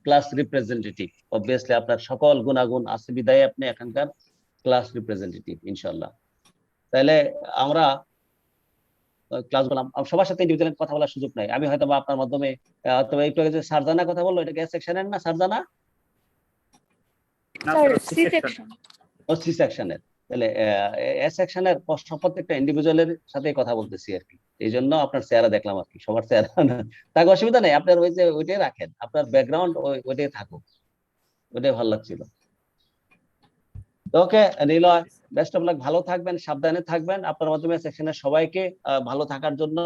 Speaker 1: ক্লাস রিপ্রেজেন্টেটিভ, অবভিয়াসলি আপনার সকল গুণাগুণ আছে বিদায় আপনি এখানকার ক্লাস রিপ্রেজেন্টেটিভ ইনশাল্লাহ। তাহলে আমরা ক্লাস বললাম, সবার সাথে ইন্ডিভিজুয়ালি কথা বলার সুযোগ নাই, আমি হয়তো বা আপনার মাধ্যমে তবে একটু আগে যে সারজানা কথা বললো, এটা এস সেকশনের না সারজানা?
Speaker 2: না
Speaker 3: স্যার
Speaker 2: স্যার
Speaker 3: সি সেকশন।
Speaker 1: ও সি সেকশনের। তাহলে এস সেকশনের প্রত্যেকটা ইন্ডিভিজুয়ালের সাথে কথা বলতেছি আর কি, এই জন্য আপনার চেহারা দেখলাম আর কি, সবার চেহারা না, তাকে অসুবিধা নেই, আপনার ওই যে ওইটাই রাখেন, আপনার ব্যাকগ্রাউন্ড ওইটাই থাকুক, ওইটাই ভালো লাগছিল। ওকে নিলয়, বেস্ট অফ লাক, ভালো থাকবেন, সাবধানে থাকবেন। আপনার মাধ্যমে সেকশনের সবাইকে ভালো থাকার জন্য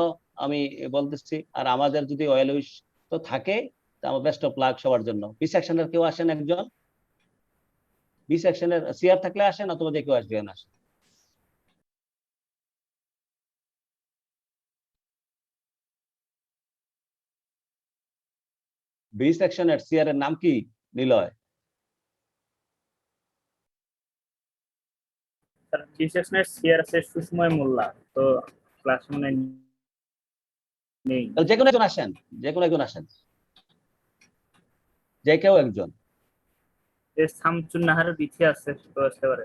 Speaker 1: আমি বলতেছি, আর আমাদের যদি ওয়েল উইশ তো থাকে, আমার বেস্ট অফ লাক সবার জন্য। বি সেকশনের কেউ আসেন একজন? বি সেকশনের সিআর থাকলে আসেন, অথবা যে কেউ আসবেন আসেন। বি সেকশনের সিআর এর নাম কি নিলয়?
Speaker 2: স্যার বি সেকশনের সিআর আছে সুষময় মোল্লা, তো ক্লাস মানে নেই।
Speaker 1: যে কোনো একজন আসেন, যে কোনো একজন আসেন, যে কেউ একজন
Speaker 2: এই শামসুন নাহারের বিথি আছে, তো আসতে পারে।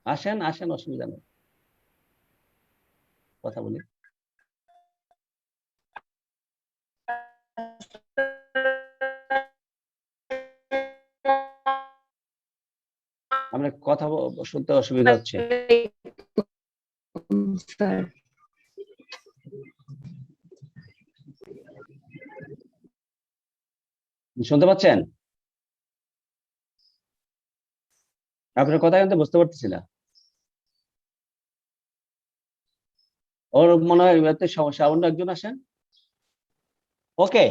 Speaker 1: আসেন, আসেন, অসুবিধা নেই, কথা বলি। আমরা কথা শুনতে অসুবিধা হচ্ছে।
Speaker 8: স্যার
Speaker 1: শুনতে পাচ্ছেন? আপনার কথা কিন্তু বুঝতে পারতেছি না। ওর মনে হয় এতে সমস্যা, অন্য একজন আসেন। ওকে,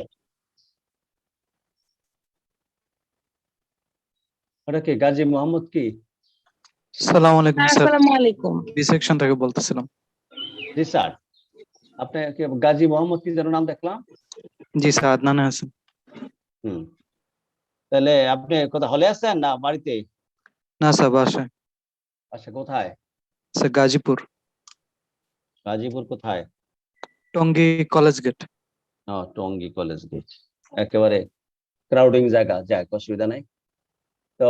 Speaker 1: ওটা কি গাজী মোহাম্মদ কি?
Speaker 9: আসসালামু আলাইকুম স্যার,
Speaker 8: আসসালামু আলাইকুম।
Speaker 9: বি সেকশন থেকে বলতেছিলাম।
Speaker 1: জি স্যার, আপনি কি গাজী মোহাম্মদ কি যেন নাম দেখলাম?
Speaker 9: জি স্যার, আদনান হাসান।
Speaker 1: হুম, তাহলে আপনি কোথায় হলে আছেন না বাড়িতে?
Speaker 9: না স্যার, বাসায়।
Speaker 1: আচ্ছা, কোথায়?
Speaker 9: স্যার গাজীপুর,
Speaker 1: গাজীপুর কোথায়?
Speaker 9: Tongi college gate.
Speaker 1: Tongi college gate, একেবারে ক্রাউডিং জায়গা, যাক অসুবিধা নাই। তো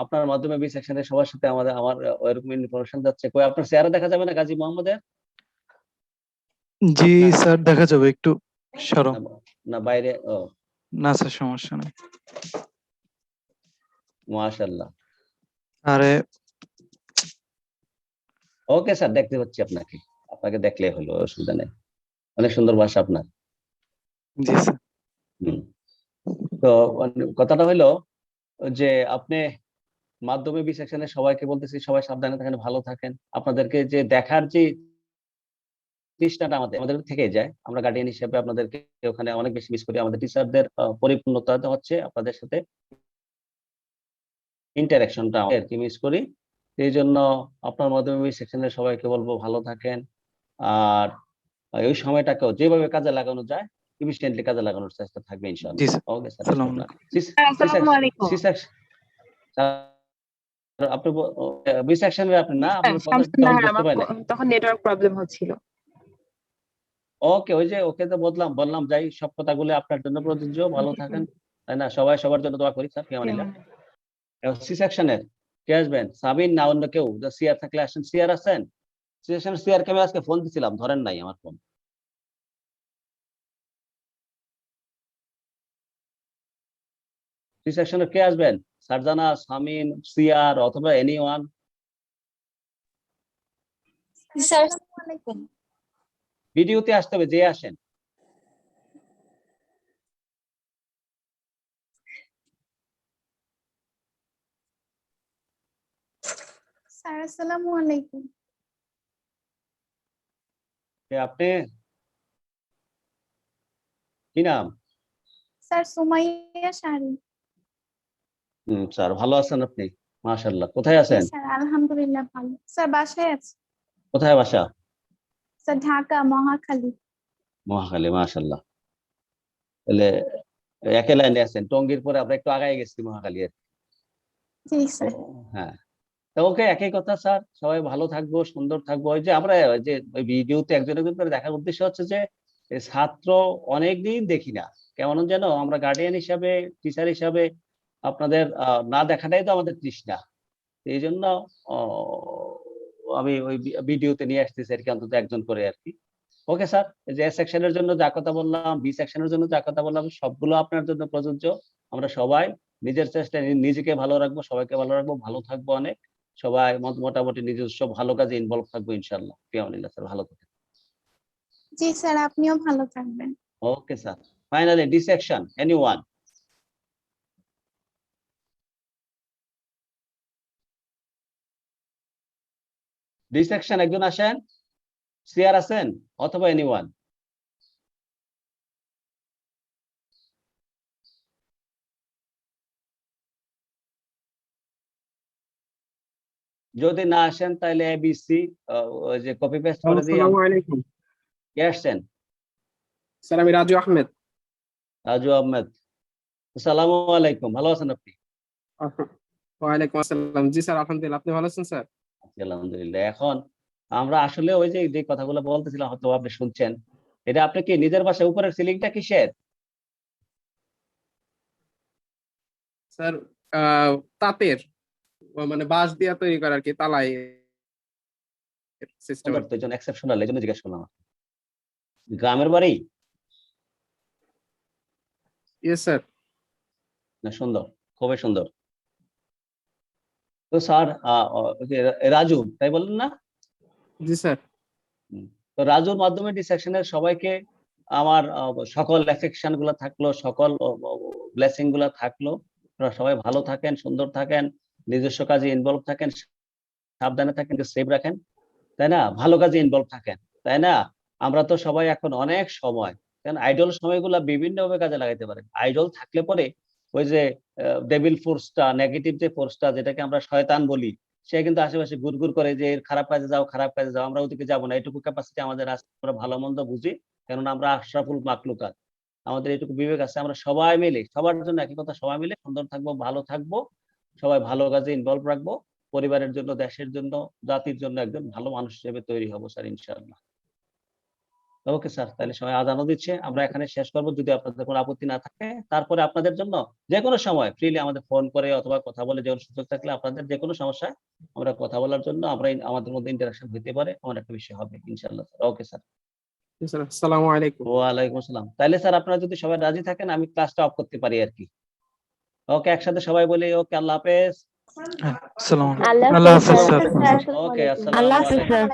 Speaker 1: আপনার মাধ্যমে বি সেকশনের সবার সাথে আমার ওইরকম ইনফরমেশন যাচ্ছে। কই আপনার চেহারা দেখা যাবে না গাজী মোহাম্মদের?
Speaker 9: জি
Speaker 1: না।
Speaker 9: স্যার, দেখা যাবে, একটু সরো।
Speaker 1: না বাইরে?
Speaker 9: না স্যার, সমস্যা নেই।
Speaker 1: মাশাআল্লাহ।
Speaker 9: আরে
Speaker 1: ওকে স্যার, দেখতে পাচ্ছি আপনাকে, আপনাকে দেখলে হলো, অসুবিধা নেই, অনেক সুন্দর ভাষা আপনার।
Speaker 9: জি স্যার।
Speaker 1: হুম, তো কথাটা হলো যে আপনি মাধ্যমে বি সেকশনের সবাইকে বলতেছি, সবাই সাবধানে থাকেন, ভালো থাকেন। আপনাদেরকে যে দেখার যে তৃষ্ণাটা আমাদের থেকে যায়। আমরা গার্ডিয়ান হিসেবে আপনাদেরকে ওখানে অনেক বেশি মিস করি। আমাদের টিচারদের পরিপূর্ণতা হচ্ছে আপনাদের সাথে ইন্টারাকশনটা আর কি মিস করি। এই জন্য আপনার মাধ্যমিক সেকশনের সবাইকে বলবো ভালো থাকেন, আর ওই সময়টাকেও যেভাবে কাজে লাগানো যায় ইফিশিয়েন্টলি কাজে লাগানোর চেষ্টা থাকবে ইনশাআল্লাহ।
Speaker 9: জি স্যার।
Speaker 1: Okay sir.
Speaker 9: আসসালামু আলাইকুম।
Speaker 10: আসসালামু আলাইকুম।
Speaker 1: আপনি বি সেকশনের আপনি না, আপনার কথা
Speaker 10: শামসুন নাহার,
Speaker 1: বুঝতে
Speaker 10: আমার
Speaker 1: পারি না।
Speaker 10: তখন নেটওয়ার্ক প্রবলেম হচ্ছিল।
Speaker 1: ওকে, ওই যে ওকে তো বললাম যাই সব কথাগুলো আপনার জন্য প্রযোজ্য। ভালো থাকেন, তাই না? সবাই সবার জন্য দোয়া করি স্যার। ফিয়ামানিল্লাহ। সি সেকশনের কে আসবেন? সাবিন না অন্য কেউ? সিআর থাকলে আসেন। সিআর আছেন? সি সেকশনের সিআর কে আমি আজকে ফোন দিছিলাম, ধরেন নাই আমার ফোন। সি সেকশনের কে আসবেন? সারজানা, সামিন, সিআর অথবা এনিওয়ান? ভিডিওতে আসতে হবে, যে আসেন।
Speaker 11: স্যার আসসালামু আলাইকুম।
Speaker 1: কে আপনি? কি নাম?
Speaker 11: স্যার সুমাইয়া শাহরি।
Speaker 1: স্যার ভালো আছেন আপনি? মাশাআল্লাহ। কোথায় আছেন?
Speaker 11: স্যার আলহামদুলিল্লাহ ভালো। স্যার বাসায় আছি।
Speaker 1: কোথায় বাসা?
Speaker 11: স্যার ঢাকা মহাখালী।
Speaker 1: মহাখালী। মাশাআল্লাহ। তাহলে একই লাইনে আছেন। টঙ্গীর পরে আমরা একটু আগায় গেছি মহাখালী।
Speaker 11: জি স্যার।
Speaker 1: হ্যাঁ, ওকে, একই কথা স্যার। সবাই ভালো থাকবো, সুন্দর থাকবো। ওই যে আমরা যে ওই ভিডিওতে একজন করে দেখার উদ্দেশ্য হচ্ছে যে ছাত্র অনেকদিন দেখি না, কেমন যেন আমরা গার্ডিয়ান হিসাবে, টিচার হিসাবে আপনাদের না দেখাটাই তো আমাদের তৃষ্ণা। এই জন্য আমি ওই ভিডিওতে নিয়ে আসতেছি আর কি, অন্তত একজন করে আর কি। ওকে স্যার, যে এ সেকশনের জন্য যা কথা বললাম, বি সেকশনের জন্য যা কথা বললাম, সবগুলো আপনার জন্য প্রযোজ্য। আমরা সবাই নিজের চেষ্টায় নিজেকে ভালো রাখবো, সবাইকে ভালো রাখবো, ভালো থাকবো অনেক। সবাই মোটামুটি নিজস্ব ভালো কাজে ইনভলভ থাকবো ইনশাআল্লাহ। ফিয়ামানিল্লাহ স্যার, ভালো থাকেন।
Speaker 11: জি স্যার, আপনিও ভালো থাকবেন।
Speaker 1: Okay sir. Finally D section, anyone? D section একজন আসেন। সিআর আছেন অথবা এনিওয়ান? যদি না আসেন তাহলে এবিসি যে কপি পেস্ট করে দিই।
Speaker 12: আসসালামু আলাইকুম।
Speaker 1: কে আসছেন?
Speaker 12: স্যার আমি রাজু আহমেদ।
Speaker 1: রাজু আহমেদ। আসসালামু আলাইকুম। ভালো আছেন আপনি?
Speaker 12: ওয়ালাইকুম আসসালাম। জি স্যার আলহামদুলিল্লাহ, আপনি ভালো আছেন স্যার?
Speaker 1: আলহামদুলিল্লাহ। এখন আমরা আসলে ওই যে কথাগুলো বলতেছিলাম, হয়তো আপনি শুনছেন। এটা আপনি কি নিজের বাসায় উপরের সিলিংটা কিসের?
Speaker 12: স্যার তাঁতের, মানে বাঁশ দিয়ে তৈরি করা আর কি, তালাই সিস্টেম।
Speaker 1: এক্সেপশনাল, এই জন্য জিজ্ঞেস করলাম। গ্রামের বাড়ি?
Speaker 12: Yes sir.
Speaker 1: না, সুন্দর, খুবই সুন্দর। তো স্যার রাজু তাই বললেন না?
Speaker 12: জি স্যার।
Speaker 1: তো রাজুর মাধ্যমে ডি সেকশনের সবাইকে আমার সকল এফেকশন গুলা থাকলো, সকল ব্লেসিং গুলা থাকলো। আপনারা সবাই ভালো থাকেন, সুন্দর থাকেন, নিজস্ব কাজে ইনভলভ থাকেন, সাবধানে থাকেন, সেভ রাখেন, তাই না? ভালো কাজে ইনভলভ থাকেন, তাই না? আমরা তো সবাই এখন অনেক সময়, কারণ আইডল সময়গুলা বিভিন্ন ভাবে কাজে লাগাইতে পারেন। আইডল থাকলে পরে ওই যে ডেভিল ফোর্সটা, নেগেটিভ যে ফোর্সটা, যেটাকে আমরা শয়তান বলি, সে কিন্তু আশেপাশে ঘুরঘুর করে যে এর খারাপ কাজে যাও, খারাপ কাজে যাও। আমরা ওদিকে যাবো না, এটুকু ক্যাপাসিটি আমাদের আছে। আমরা ভালো মন্দ বুঝি, কেননা আমরা আশরাফুল মাখলুকাত। আমাদের এটুকু বিবেক আছে। আমরা সবাই মিলে, সবার জন্য একই কথা, সবাই মিলে সুন্দর থাকবো, ভালো থাকবো, সবাই ভালো কাজে ইনভলভ রাখবো, পরিবারের জন্য, দেশের জন্য, জাতির জন্য একজন ভালো মানুষ হিসেবে তৈরি হবো স্যার ইনশাআল্লাহ। ওকে স্যার, তাহলে সবাই আজানও দিচ্ছে, আমরা এখানে শেষ করবো যদি আপনাদের কোনো আপত্তি না থাকে। তারপরে আপনাদের জন্য যে কোনো সময় ফ্রিলি আমাদের ফোন করে অথবা কথা বলে যে সুযোগ থাকলে আপনাদের যে কোনো সমস্যায় আমরা কথা বলার জন্য আমাদের মধ্যে ইন্টারাকশন হতে পারে, আমার একটা বিষয় হবে ইনশাআল্লাহ স্যার। Okay sir.
Speaker 12: আসসালামু আলাইকুম।
Speaker 1: ওয়ালাইকুম আসসালাম। তাহলে স্যার আপনারা যদি সবাই রাজি থাকেন, আমি ক্লাসটা অফ করতে পারি আর কি। ওকে, একসাথে সবাই বলি ওকে, আল্লাহ হাফেজ।
Speaker 9: আসসালামু আলাইকুম। আল্লাহ হাফেজ স্যার।
Speaker 1: ওকে, আসসালামু
Speaker 8: আল্লাহ হাফেজ
Speaker 1: আলাইকুম।
Speaker 8: স্যার।